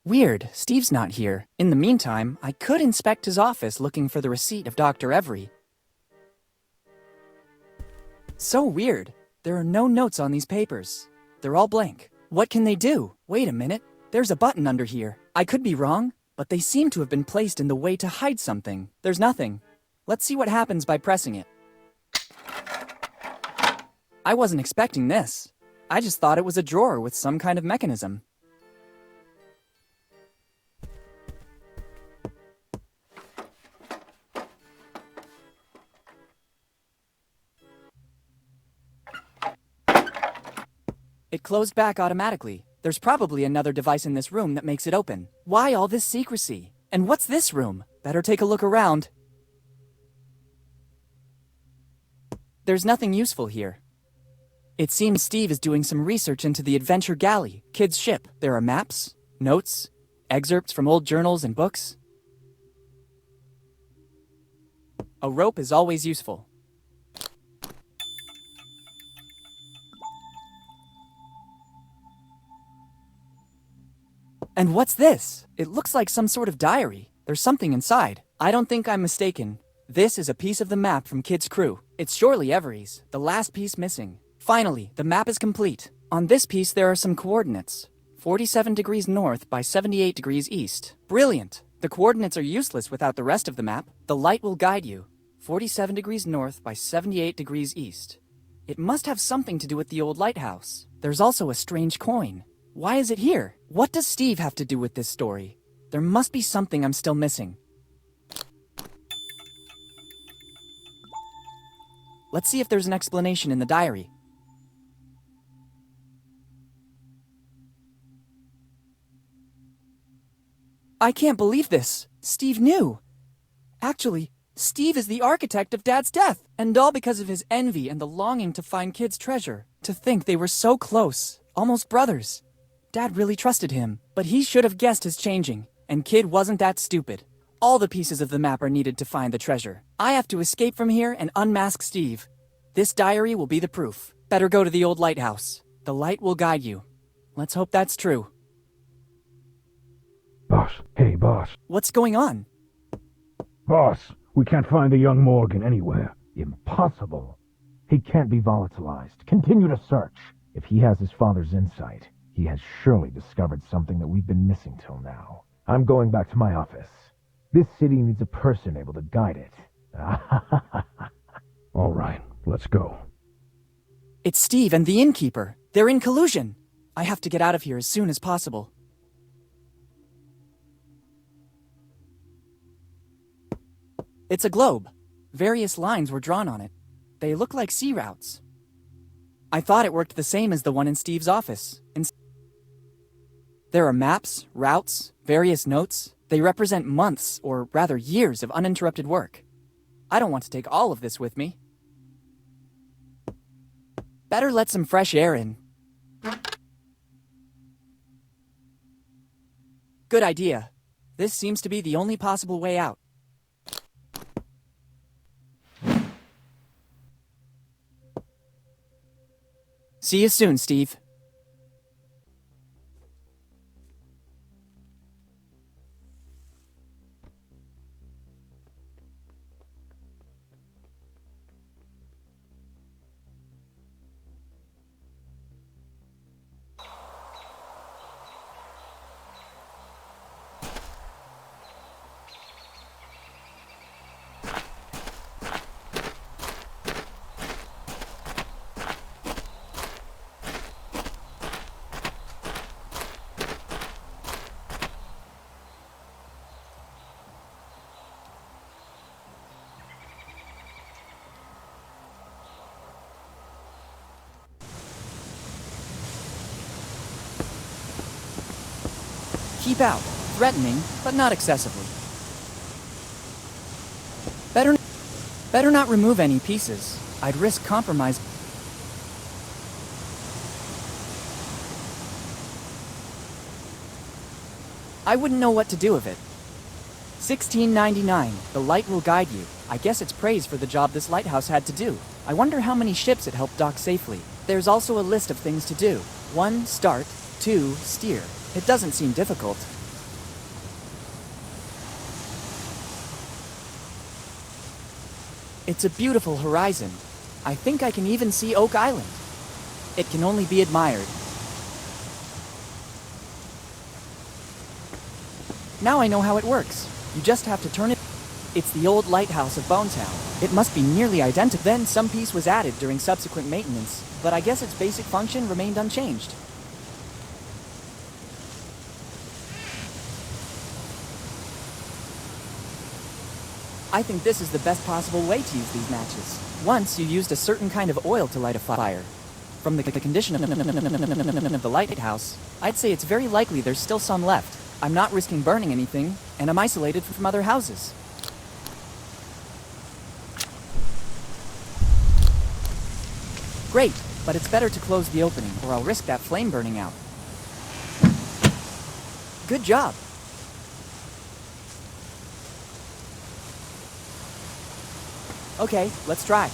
Weird, Steve's not here. In the meantime, I could inspect his office looking for the receipt of Dr. Every. So weird. There are no notes on these papers. They're all blank. What can they do? Wait a minute. There's a button under here. I could be wrong, but they seem to have been placed in the way to hide something. There's nothing. Let's see what happens by pressing it. I wasn't expecting this. I just thought it was a drawer with some kind of mechanism. It closed back automatically. There's probably another device in this room that makes it open. Why all this secrecy? And what's this room? Better take a look around. There's nothing useful here. It seems Steve is doing some research into the Adventure Galley, kids' ship. There are maps, notes, excerpts from old journals and books. A rope is always useful. And what's this? It looks like some sort of diary. There's something inside. I don't think I'm mistaken. This is a piece of the map from Kid's crew. It's surely Every's, the last piece missing. Finally, the map is complete. On this piece there are some coordinates. 47 degrees north by 78 degrees east. Brilliant! The coordinates are useless without the rest of the map. The light will guide you. 47 degrees north by 78 degrees east. It must have something to do with the old lighthouse. There's also a strange coin. Why is it here? What does Steve have to do with this story? There must be something I'm still missing. Let's see if there's an explanation in the diary. I can't believe this. Steve knew. Actually, Steve is the architect of Dad's death, and all because of his envy and the longing to find Kid's treasure. To think they were so close, almost brothers. Dad really trusted him, but he should have guessed his changing, and Kid wasn't that stupid. All the pieces of the map are needed to find the treasure. I have to escape from here and unmask Steve. This diary will be the proof. Better go to the old lighthouse. The light will guide you. Let's hope that's true.
Boss. Hey, boss.
What's going on?
Boss, we can't find the young Morgan anywhere.
Impossible. He can't be volatilized. Continue to search. If he has his father's insight, he has surely discovered something that we've been missing till now. I'm going back to my office. This city needs a person able to guide it.
All right, let's go.
It's Steve and the innkeeper. They're in collusion. I have to get out of here as soon as possible. It's a globe. Various lines were drawn on it. They look like sea routes. I thought it worked the same as the one in Steve's office. There are maps, routes, various notes. They represent months, or rather years, of uninterrupted work. I don't want to take all of this with me. Better let some fresh air in. Good idea. This seems to be the only possible way out. See you soon, Steve. Keep out. Threatening, but not excessively. Better not remove any pieces. I'd risk compromise. I wouldn't know what to do with it. 1699. The light will guide you. I guess it's praise for the job this lighthouse had to do. I wonder how many ships it helped dock safely. There's also a list of things to do. 1. Start. 2. Steer. It doesn't seem difficult. It's a beautiful horizon. I think I can even see Oak Island. It can only be admired. Now I know how it works. You just have to turn it. It's the old lighthouse of Bonetown. It must be nearly identical. Then some piece was added during subsequent maintenance, but I guess its basic function remained unchanged. I think this is the best possible way to use these matches. Once you used a certain kind of oil to light a fire. From the condition of the lighthouse, I'd say it's very likely there's still some left. I'm not risking burning anything, and I'm isolated from other houses. Great, but it's better to close the opening, or I'll risk that flame burning out. Good job. Okay, let's try.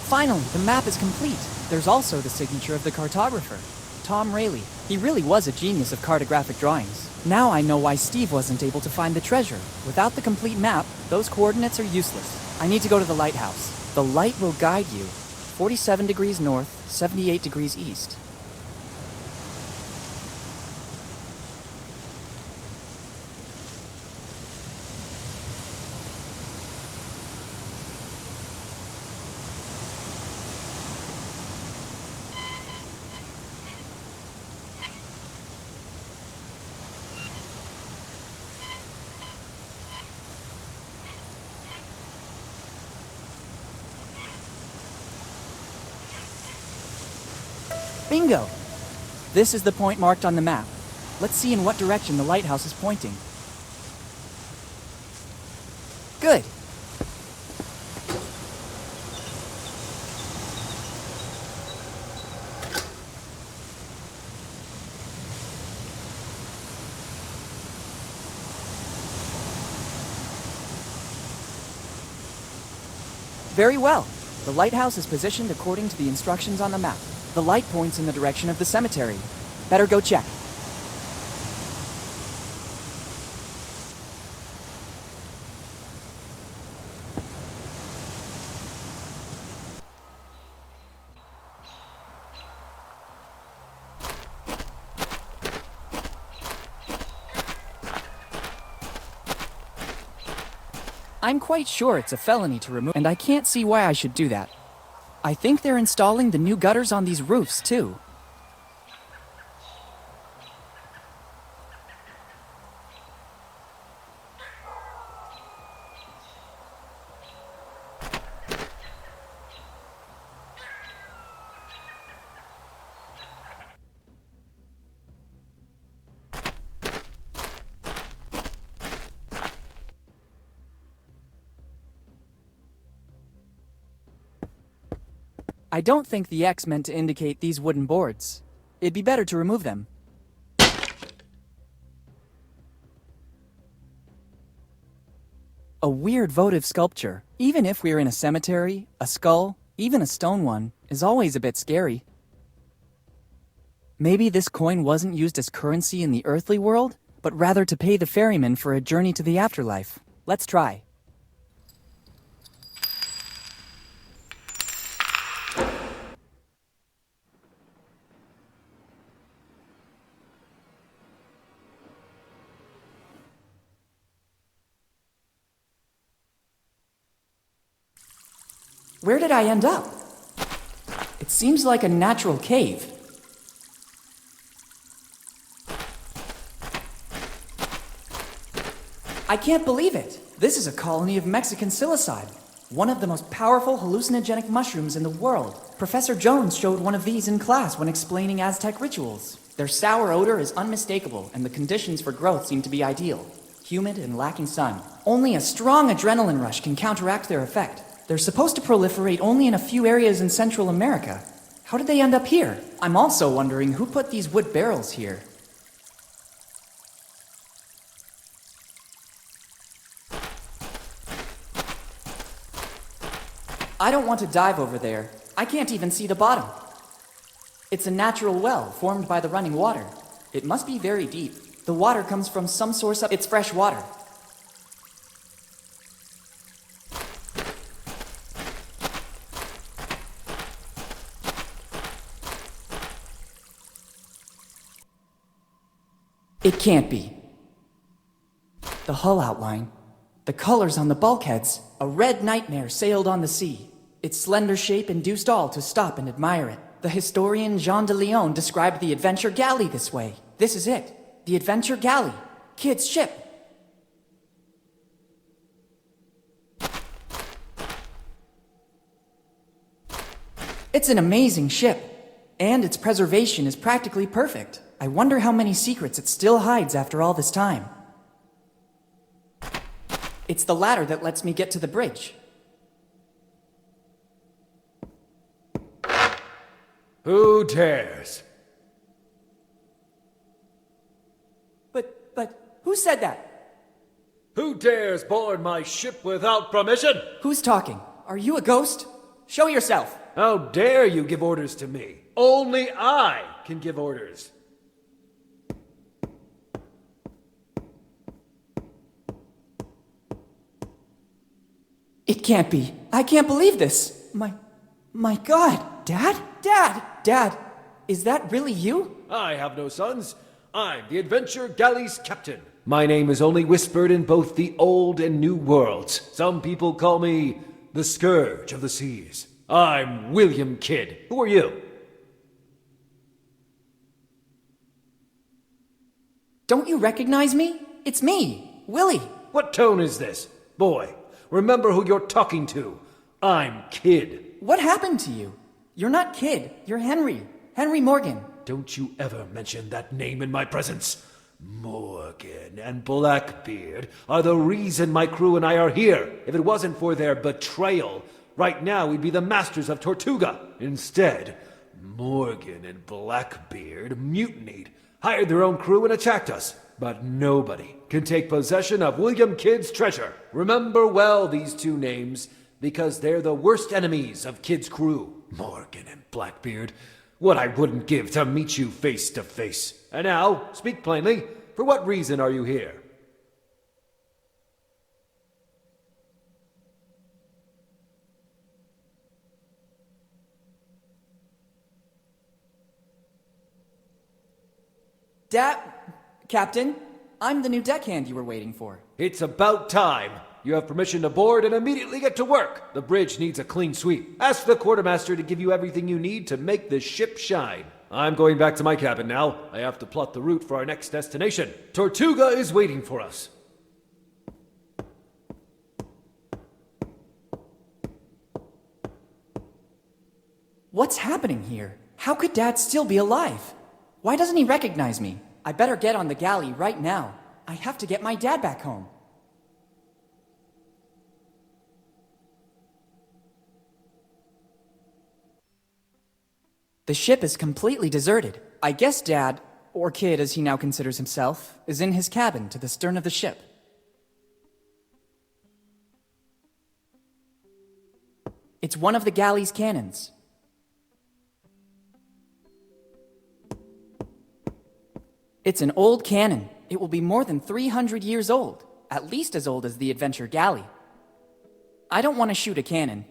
Finally, the map is complete. There's also the signature of the cartographer, Tom Rayleigh. He really was a genius of cartographic drawings. Now I know why Steve wasn't able to find the treasure. Without the complete map, those coordinates are useless. I need to go to the lighthouse. The light will guide you. 47 degrees north, 78 degrees east. Bingo! This is the point marked on the map. Let's see in what direction the lighthouse is pointing. Good! Very well. The lighthouse is positioned according to the instructions on the map. The light points in the direction of the cemetery. Better go check. I'm quite sure it's a felony to remove, and I can't see why I should do that. I think they're installing the new gutters on these roofs, too. I don't think the X meant to indicate these wooden boards. It'd be better to remove them. A weird votive sculpture. Even if we're in a cemetery, a skull, even a stone one, is always a bit scary. Maybe this coin wasn't used as currency in the earthly world, but rather to pay the ferryman for a journey to the afterlife. Let's try. Where did I end up? It seems like a natural cave. I can't believe it. This is a colony of Mexican psilocybe. One of the most powerful hallucinogenic mushrooms in the world. Professor Jones showed one of these in class when explaining Aztec rituals. Their sour odor is unmistakable, and the conditions for growth seem to be ideal. Humid and lacking sun. Only a strong adrenaline rush can counteract their effect. They're supposed to proliferate only in a few areas in Central America. How did they end up here? I'm also wondering who put these wood barrels here. I don't want to dive over there. I can't even see the bottom. It's a natural well formed by the running water. It must be very deep. The water comes from some source of it's fresh water. It can't be. The hull outline, the colors on the bulkheads, a red nightmare sailed on the sea. Its slender shape induced all to stop and admire it. The historian Jean de Leon described the Adventure Galley this way. This is it. The Adventure Galley. Kid's ship. It's an amazing ship. And its preservation is practically perfect. I wonder how many secrets it still hides after all this time. It's the ladder that lets me get to the bridge.
Who dares?
But, who said that?
Who dares board my ship without permission?
Who's talking? Are you a ghost? Show yourself!
How dare you give orders to me? Only I can give orders.
It can't be. I can't believe this. My God. Dad? Dad, is that really you?
I have no sons. I'm the Adventure Galley's captain. My name is only whispered in both the old and new worlds. Some people call me the Scourge of the Seas. I'm William Kidd. Who are you?
Don't you recognize me? It's me, Willy.
What tone is this? Boy, remember who you're talking to. I'm Kidd.
What happened to you? You're not Kidd. You're Henry. Henry Morgan.
Don't you ever mention that name in my presence. Morgan and Blackbeard are the reason my crew and I are here. If it wasn't for their betrayal, right now we'd be the masters of Tortuga. Instead, Morgan and Blackbeard mutinied, hired their own crew and attacked us. But nobody can take possession of William Kidd's treasure. Remember well these two names, because they're the worst enemies of Kidd's crew. Morgan and Blackbeard. What I wouldn't give to meet you face to face. And now, speak plainly, for what reason are you here?
Captain, I'm the new deckhand you were waiting for.
It's about time. You have permission to board and immediately get to work. The bridge needs a clean sweep. Ask the quartermaster to give you everything you need to make the ship shine. I'm going back to my cabin now. I have to plot the route for our next destination. Tortuga is waiting for us.
What's happening here? How could Dad still be alive? Why doesn't he recognize me? I better get on the galley right now. I have to get my dad back home. The ship is completely deserted. I guess Dad, or Kidd as he now considers himself, is in his cabin to the stern of the ship. It's one of the galley's cannons. It's an old cannon. It will be more than 300 years old, at least as old as the Adventure Galley. I don't want to shoot a cannon.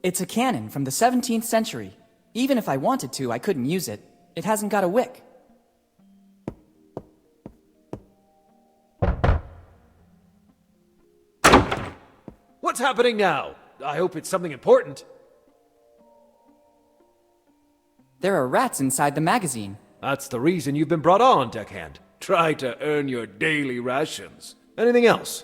It's a cannon from the 17th century. Even if I wanted to, I couldn't use it. It hasn't got a wick.
What's happening now? I hope it's something important.
There are rats inside the magazine.
That's the reason you've been brought on, deckhand. Try to earn your daily rations. Anything else?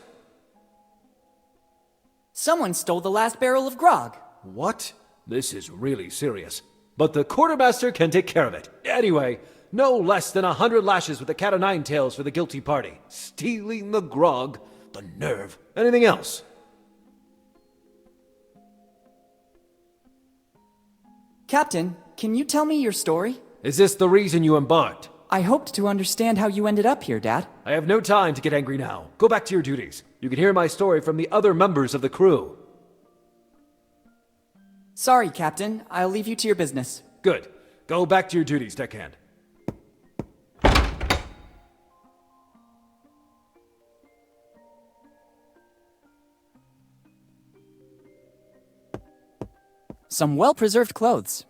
Someone stole the last barrel of grog.
What? This is really serious. But the quartermaster can take care of it. Anyway, no less than 100 lashes with the cat o' nine tails for the guilty party. Stealing the grog. The nerve. Anything else?
Captain, can you tell me your story?
Is this the reason you embarked?
I hoped to understand how you ended up here, Dad.
I have no time to get angry now. Go back to your duties. You can hear my story from the other members of the crew.
Sorry, Captain. I'll leave you to your business.
Good. Go back to your duties, deckhand.
Some well-preserved clothes.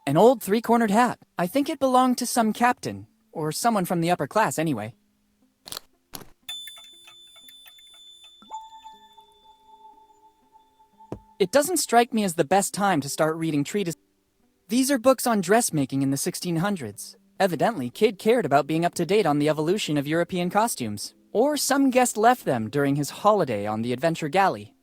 An old three-cornered hat. I think it belonged to some captain, or someone from the upper class anyway. It doesn't strike me as the best time to start reading treatises. These are books on dressmaking in the 1600s. Evidently, Kid cared about being up to date on the evolution of European costumes. Or some guest left them during his holiday on the Adventure Galley.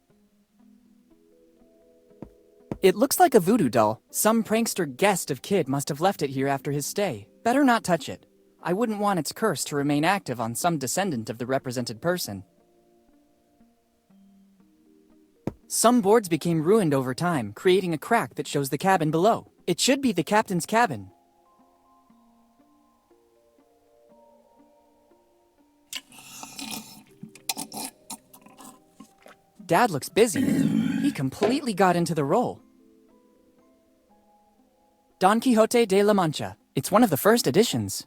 It looks like a voodoo doll. Some prankster guest of Kid must have left it here after his stay. Better not touch it. I wouldn't want its curse to remain active on some descendant of the represented person. Some boards became ruined over time, creating a crack that shows the cabin below. It should be the captain's cabin. Dad looks busy. He completely got into the role. Don Quixote de la Mancha. It's one of the first editions.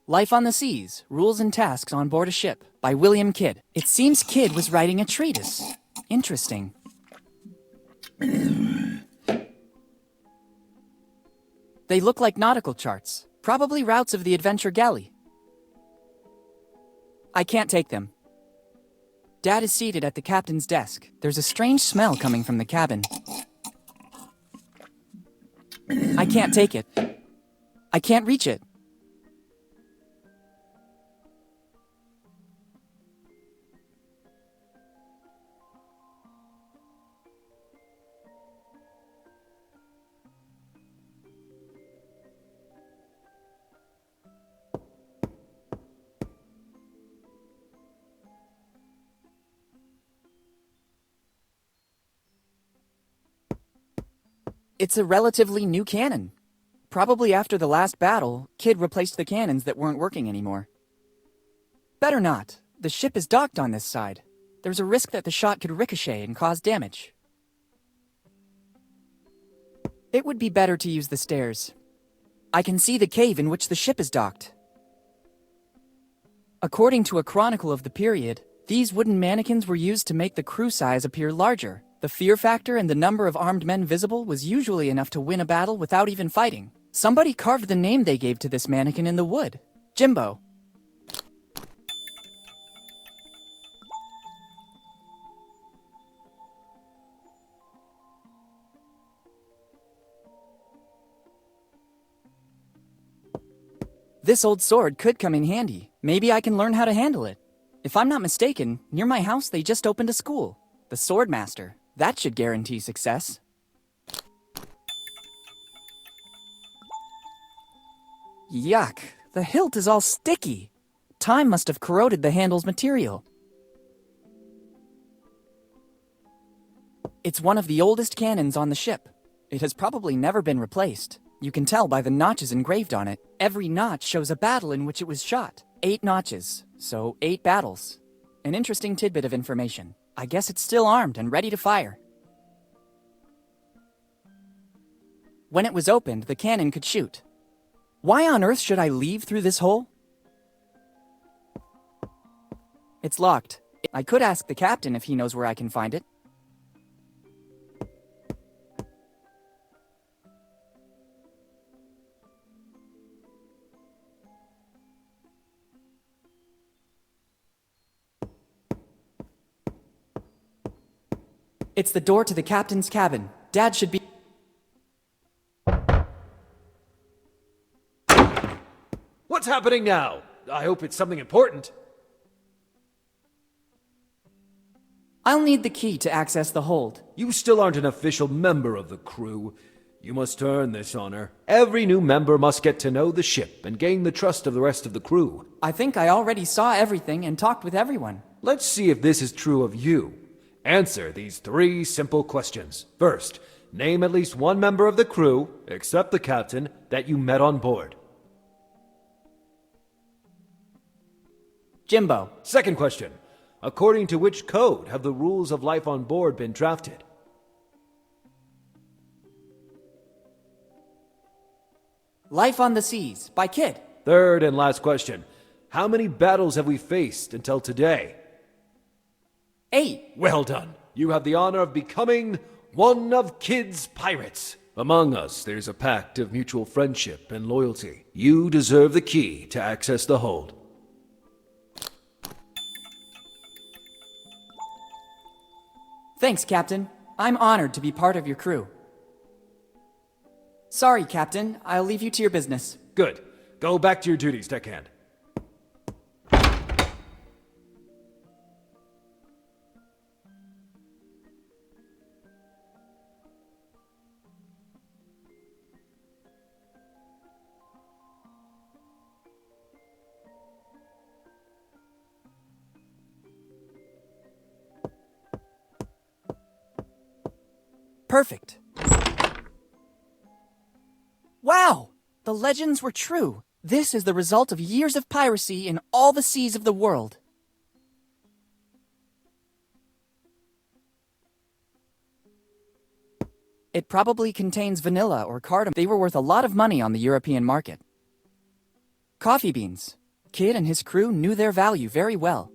Life on the Seas, Rules and Tasks on Board a Ship by William Kidd. It seems Kidd was writing a treatise. Interesting. They look like nautical charts, probably routes of the Adventure Galley. I can't take them. Dad is seated at the captain's desk. There's a strange smell coming from the cabin. I can't take it. I can't reach it. It's a relatively new cannon. Probably after the last battle, Kidd replaced the cannons that weren't working anymore. Better not. The ship is docked on this side. There's a risk that the shot could ricochet and cause damage. It would be better to use the stairs. I can see the cave in which the ship is docked. According to a chronicle of the period, these wooden mannequins were used to make the crew size appear larger. The fear factor and the number of armed men visible was usually enough to win a battle without even fighting. Somebody carved the name they gave to this mannequin in the wood. Jimbo. This old sword could come in handy. Maybe I can learn how to handle it. If I'm not mistaken, near my house they just opened a school. The Swordmaster. That should guarantee success. Yuck, the hilt is all sticky. Time must have corroded the handle's material. It's one of the oldest cannons on the ship. It has probably never been replaced. You can tell by the notches engraved on it. Every notch shows a battle in which it was shot. 8 notches, so 8 battles. An interesting tidbit of information. I guess it's still armed and ready to fire. When it was opened, the cannon could shoot. Why on earth should I leave through this hole? It's locked. I could ask the captain if he knows where I can find it. It's the door to the captain's cabin. Dad should be...
happening now? I hope it's something important.
I'll need the key to access the hold.
You still aren't an official member of the crew. You must earn this honor. Every new member must get to know the ship and gain the trust of the rest of the crew.
I think I already saw everything and talked with everyone.
Let's see if this is true of you. Answer these 3 simple questions. First, name at least one member of the crew, except the captain, that you met on board.
Jimbo.
Second question. According to which code have the rules of life on board been drafted?
Life on the Seas by Kid.
Third and last question. How many battles have we faced until today?
8.
Well done. You have the honor of becoming one of Kid's pirates. Among us, there's a pact of mutual friendship and loyalty. You deserve the key to access the hold.
Thanks, Captain. I'm honored to be part of your crew. Sorry, Captain. I'll leave you to your business.
Good. Go back to your duties, deckhand.
Perfect. Wow! The legends were true. This is the result of years of piracy in all the seas of the world. It probably contains vanilla or cardamom. They were worth a lot of money on the European market. Coffee beans. Kid and his crew knew their value very well.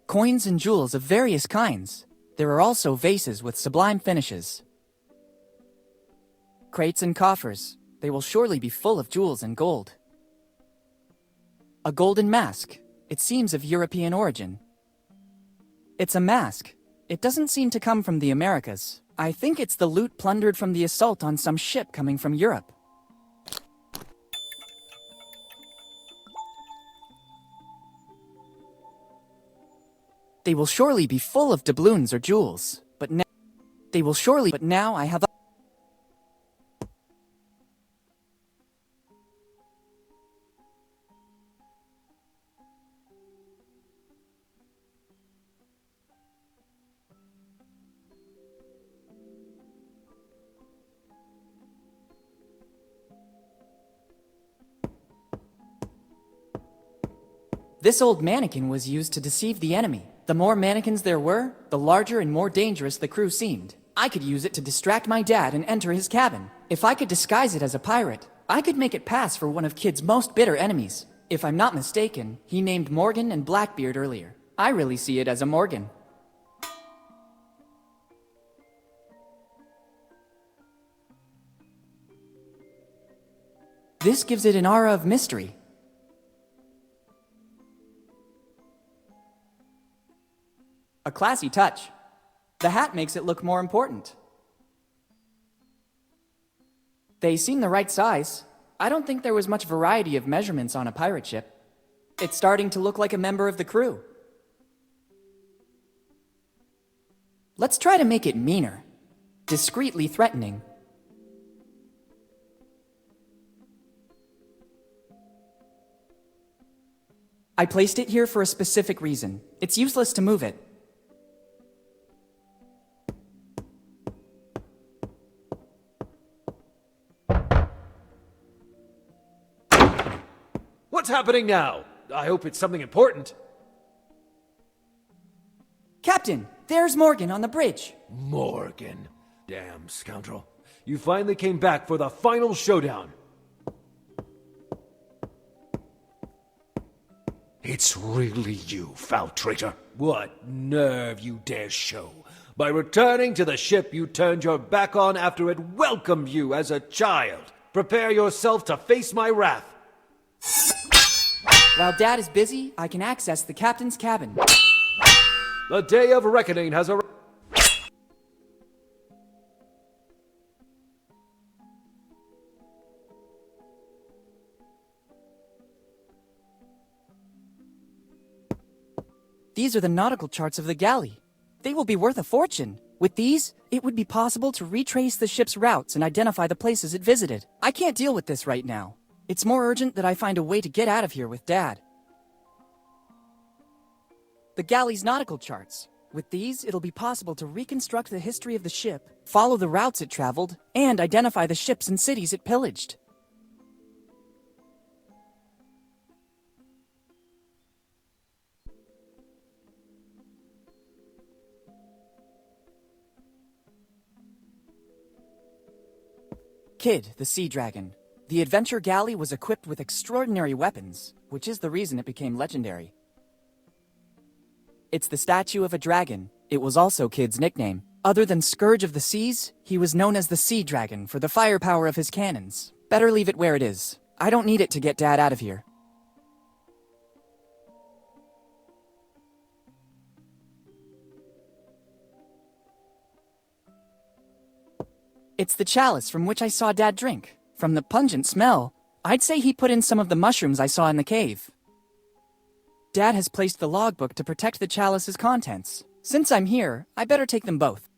Coins and jewels of various kinds. There are also vases with sublime finishes. Crates and coffers. They will surely be full of jewels and gold. A golden mask. It seems of European origin. It's a mask. It doesn't seem to come from the Americas. I think it's the loot plundered from the assault on some ship coming from Europe. They will surely be full of doubloons or jewels, but now I have This old mannequin was used to deceive the enemy. The more mannequins there were, the larger and more dangerous the crew seemed. I could use it to distract my dad and enter his cabin. If I could disguise it as a pirate, I could make it pass for one of Kid's most bitter enemies. If I'm not mistaken, he named Morgan and Blackbeard earlier. I really see it as a Morgan. This gives it an aura of mystery. A classy touch. The hat makes it look more important. They seem the right size. I don't think there was much variety of measurements on a pirate ship. It's starting to look like a member of the crew. Let's try to make it meaner. Discreetly threatening. I placed it here for a specific reason. It's useless to move it.
What's happening now? I hope it's something important.
Captain, there's Morgan on the bridge.
Morgan. Damn scoundrel. You finally came back for the final showdown. It's really you, foul traitor. What nerve you dare show. By returning to the ship you turned your back on after it welcomed you as a child. Prepare yourself to face my wrath.
While Dad is busy, I can access the captain's cabin.
The day of reckoning has arrived.
These are the nautical charts of the galley. They will be worth a fortune. With these, it would be possible to retrace the ship's routes and identify the places it visited. I can't deal with this right now. It's more urgent that I find a way to get out of here with Dad. The galley's nautical charts. With these, it'll be possible to reconstruct the history of the ship, follow the routes it traveled, and identify the ships and cities it pillaged. Kid, the sea dragon. The adventure galley was equipped with extraordinary weapons, which is the reason it became legendary. It's the statue of a dragon. It was also Kid's nickname. Other than Scourge of the Seas, he was known as the Sea Dragon for the firepower of his cannons. Better leave it where it is. I don't need it to get Dad out of here. It's the chalice from which I saw Dad drink. From the pungent smell, I'd say he put in some of the mushrooms I saw in the cave. Dad has placed the logbook to protect the chalice's contents. Since I'm here, I better take them both.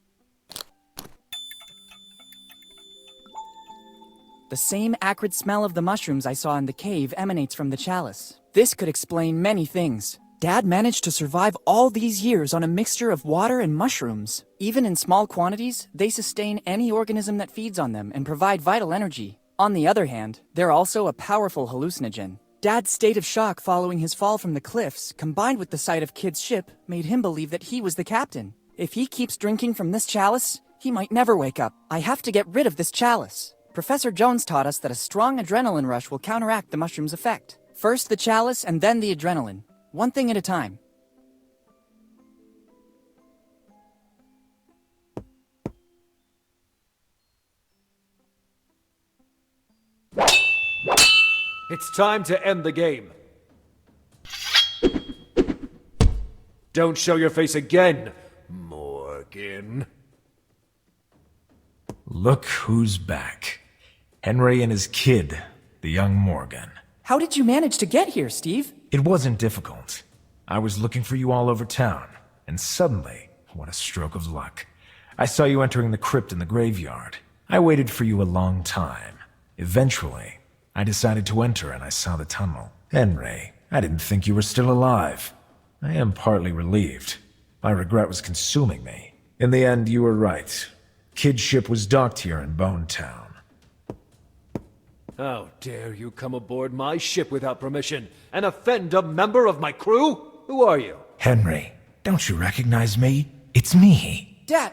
The same acrid smell of the mushrooms I saw in the cave emanates from the chalice. This could explain many things. Dad managed to survive all these years on a mixture of water and mushrooms. Even in small quantities, they sustain any organism that feeds on them and provide vital energy. On the other hand, they're also a powerful hallucinogen. Dad's state of shock following his fall from the cliffs, combined with the sight of Kid's ship, made him believe that he was the captain. If he keeps drinking from this chalice, he might never wake up. I have to get rid of this chalice. Professor Jones taught us that a strong adrenaline rush will counteract the mushroom's effect. First the chalice and then the adrenaline. One thing at a time.
It's time to end the game. Don't show your face again, Morgan.
Look who's back. Henry and his kid, the young Morgan.
How did you manage to get here, Steve?
It wasn't difficult. I was looking for you all over town, and suddenly, what a stroke of luck. I saw you entering the crypt in the graveyard. I waited for you a long time. Eventually, I decided to enter and I saw the tunnel. Henry, I didn't think you were still alive. I am partly relieved. My regret was consuming me. In the end, you were right. Kid's ship was docked here in Bone Town.
How dare you come aboard my ship without permission and offend a member of my crew? Who are you?
Henry, don't you recognize me? It's me.
Dad!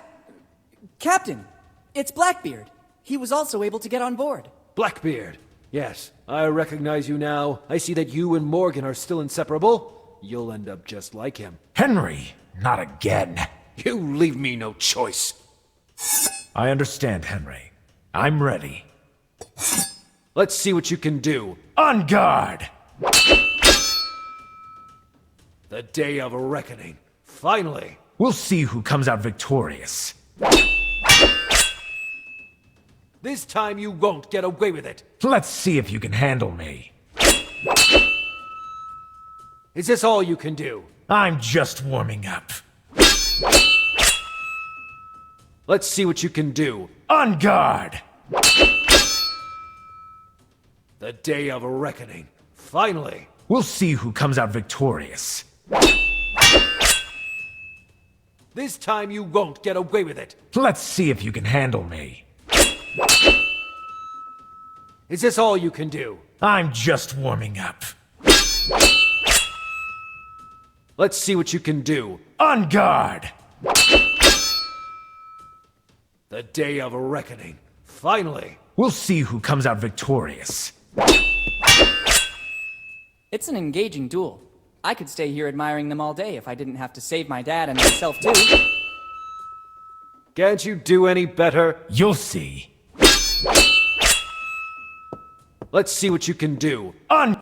Captain! It's Blackbeard. He was also able to get on board.
Blackbeard. Yes, I recognize you now. I see that you and Morgan are still inseparable. You'll end up just like him.
Henry, not again.
You leave me no choice.
I understand, Henry. I'm ready.
Let's see what you can do.
On guard!
The day of reckoning. Finally.
We'll see who comes out victorious.
This time you won't get away with it.
Let's see if you can handle me.
Is this all you can do?
I'm just warming up.
Let's see what you can do.
On guard!
The day of reckoning. Finally.
We'll see who comes out victorious.
This time you won't get away with it.
Let's see if you can handle me.
Is this all you can do?
I'm just warming up.
Let's see what you can do.
On guard!
The day of reckoning. Finally.
We'll see who comes out victorious.
It's an engaging duel. I could stay here admiring them all day if I didn't have to save my dad and myself too.
Can't you do any better?
You'll see.
Let's see what you can do.
On...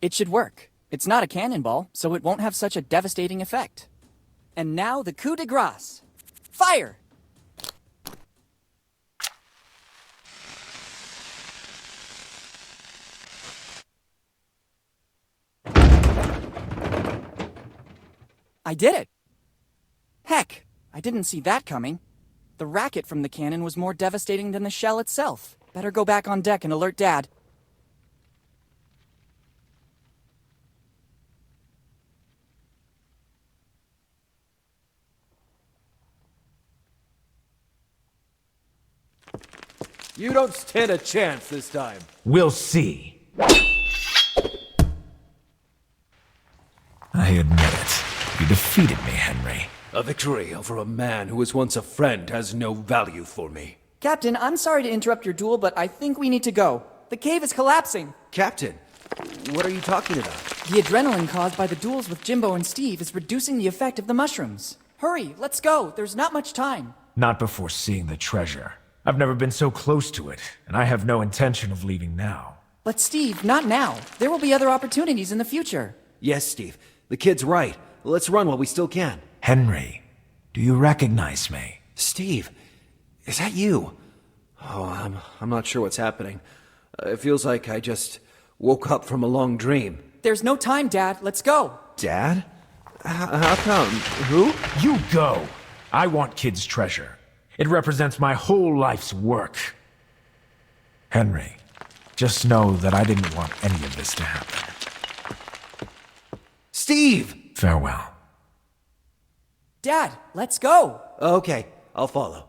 It should work. It's not a cannonball, so it won't have such a devastating effect. And now the coup de grace. Fire! I did it! Heck, I didn't see that coming. The racket from the cannon was more devastating than the shell itself. Better go back on deck and alert Dad.
You don't stand a chance this time.
We'll see. I admit it. You defeated me, Henry.
A victory over a man who was once a friend has no value for me.
Captain, I'm sorry to interrupt your duel, but I think we need to go. The cave is collapsing.
Captain, what are you talking about?
The adrenaline caused by the duels with Jimbo and Steve is reducing the effect of the mushrooms. Hurry, let's go. There's not much time.
Not before seeing the treasure. I've never been so close to it, and I have no intention of leaving now.
But Steve, not now. There will be other opportunities in the future.
Yes, Steve. The kid's right. Let's run while we still can.
Henry, do you recognize me?
Steve, is that you? Oh, I'm not sure what's happening. It feels like I just woke up from a long dream.
There's no time, Dad. Let's go.
Dad? How come? Who?
You go! I want Kid's treasure. It represents my whole life's work. Henry, just know that I didn't want any of this to happen.
Steve!
Farewell.
Dad, let's go.
Okay, I'll follow.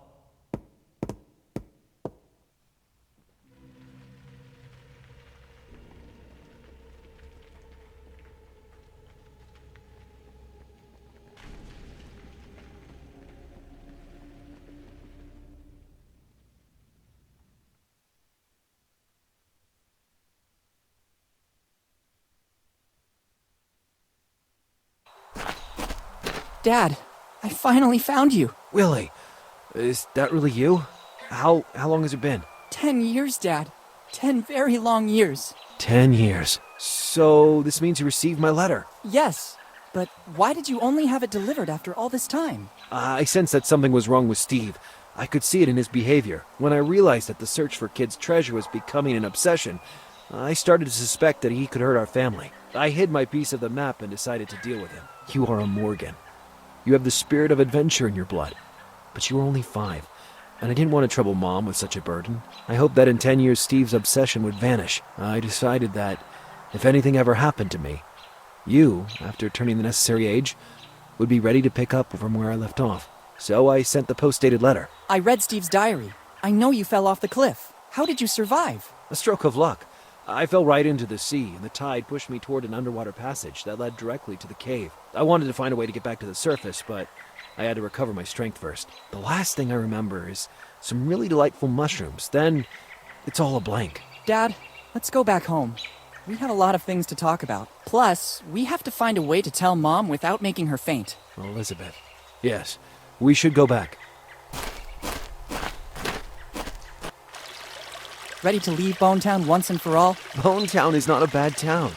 Dad, I finally found you.
Willie, is that really you? How long has it been?
10 years, Dad. 10 very long years.
10 years. So this means you received my letter.
Yes, but why did you only have it delivered after all this time?
I sensed that something was wrong with Steve. I could see it in his behavior. When I realized that the search for Kid's treasure was becoming an obsession, I started to suspect that he could hurt our family. I hid my piece of the map and decided to deal with him. You are a Morgan. You have the spirit of adventure in your blood. But you were only 5, and I didn't want to trouble Mom with such a burden. I hoped that in 10 years Steve's obsession would vanish. I decided that if anything ever happened to me, you, after turning the necessary age, would be ready to pick up from where I left off. So I sent the post-dated letter.
I read Steve's diary. I know you fell off the cliff. How did you survive?
A stroke of luck. I fell right into the sea, and the tide pushed me toward an underwater passage that led directly to the cave. I wanted to find a way to get back to the surface, but I had to recover my strength first. The last thing I remember is some really delightful mushrooms. Then it's all a blank.
Dad, let's go back home. We have a lot of things to talk about. Plus, we have to find a way to tell Mom without making her faint.
Elizabeth. Yes, we should go back.
Ready to leave Bonetown once and for all?
Bonetown is not a bad town.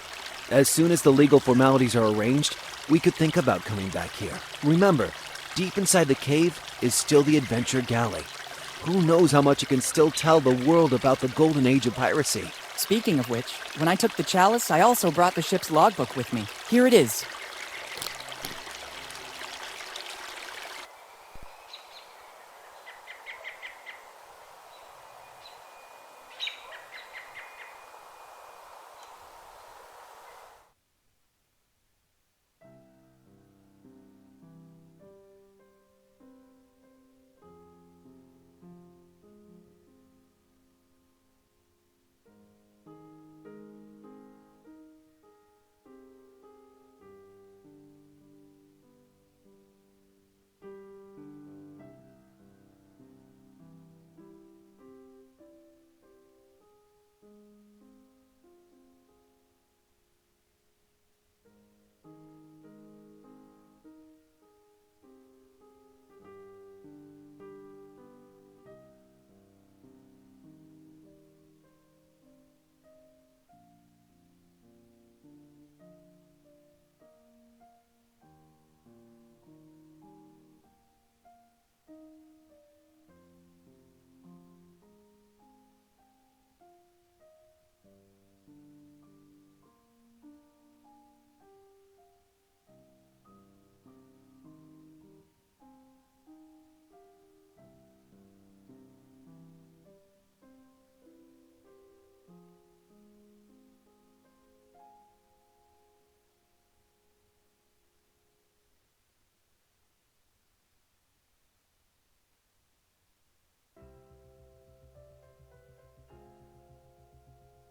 As soon as the legal formalities are arranged, we could think about coming back here. Remember, deep inside the cave is still the Adventure Galley. Who knows how much it can still tell the world about the golden age of piracy.
Speaking of which, when I took the chalice, I also brought the ship's logbook with me. Here it is.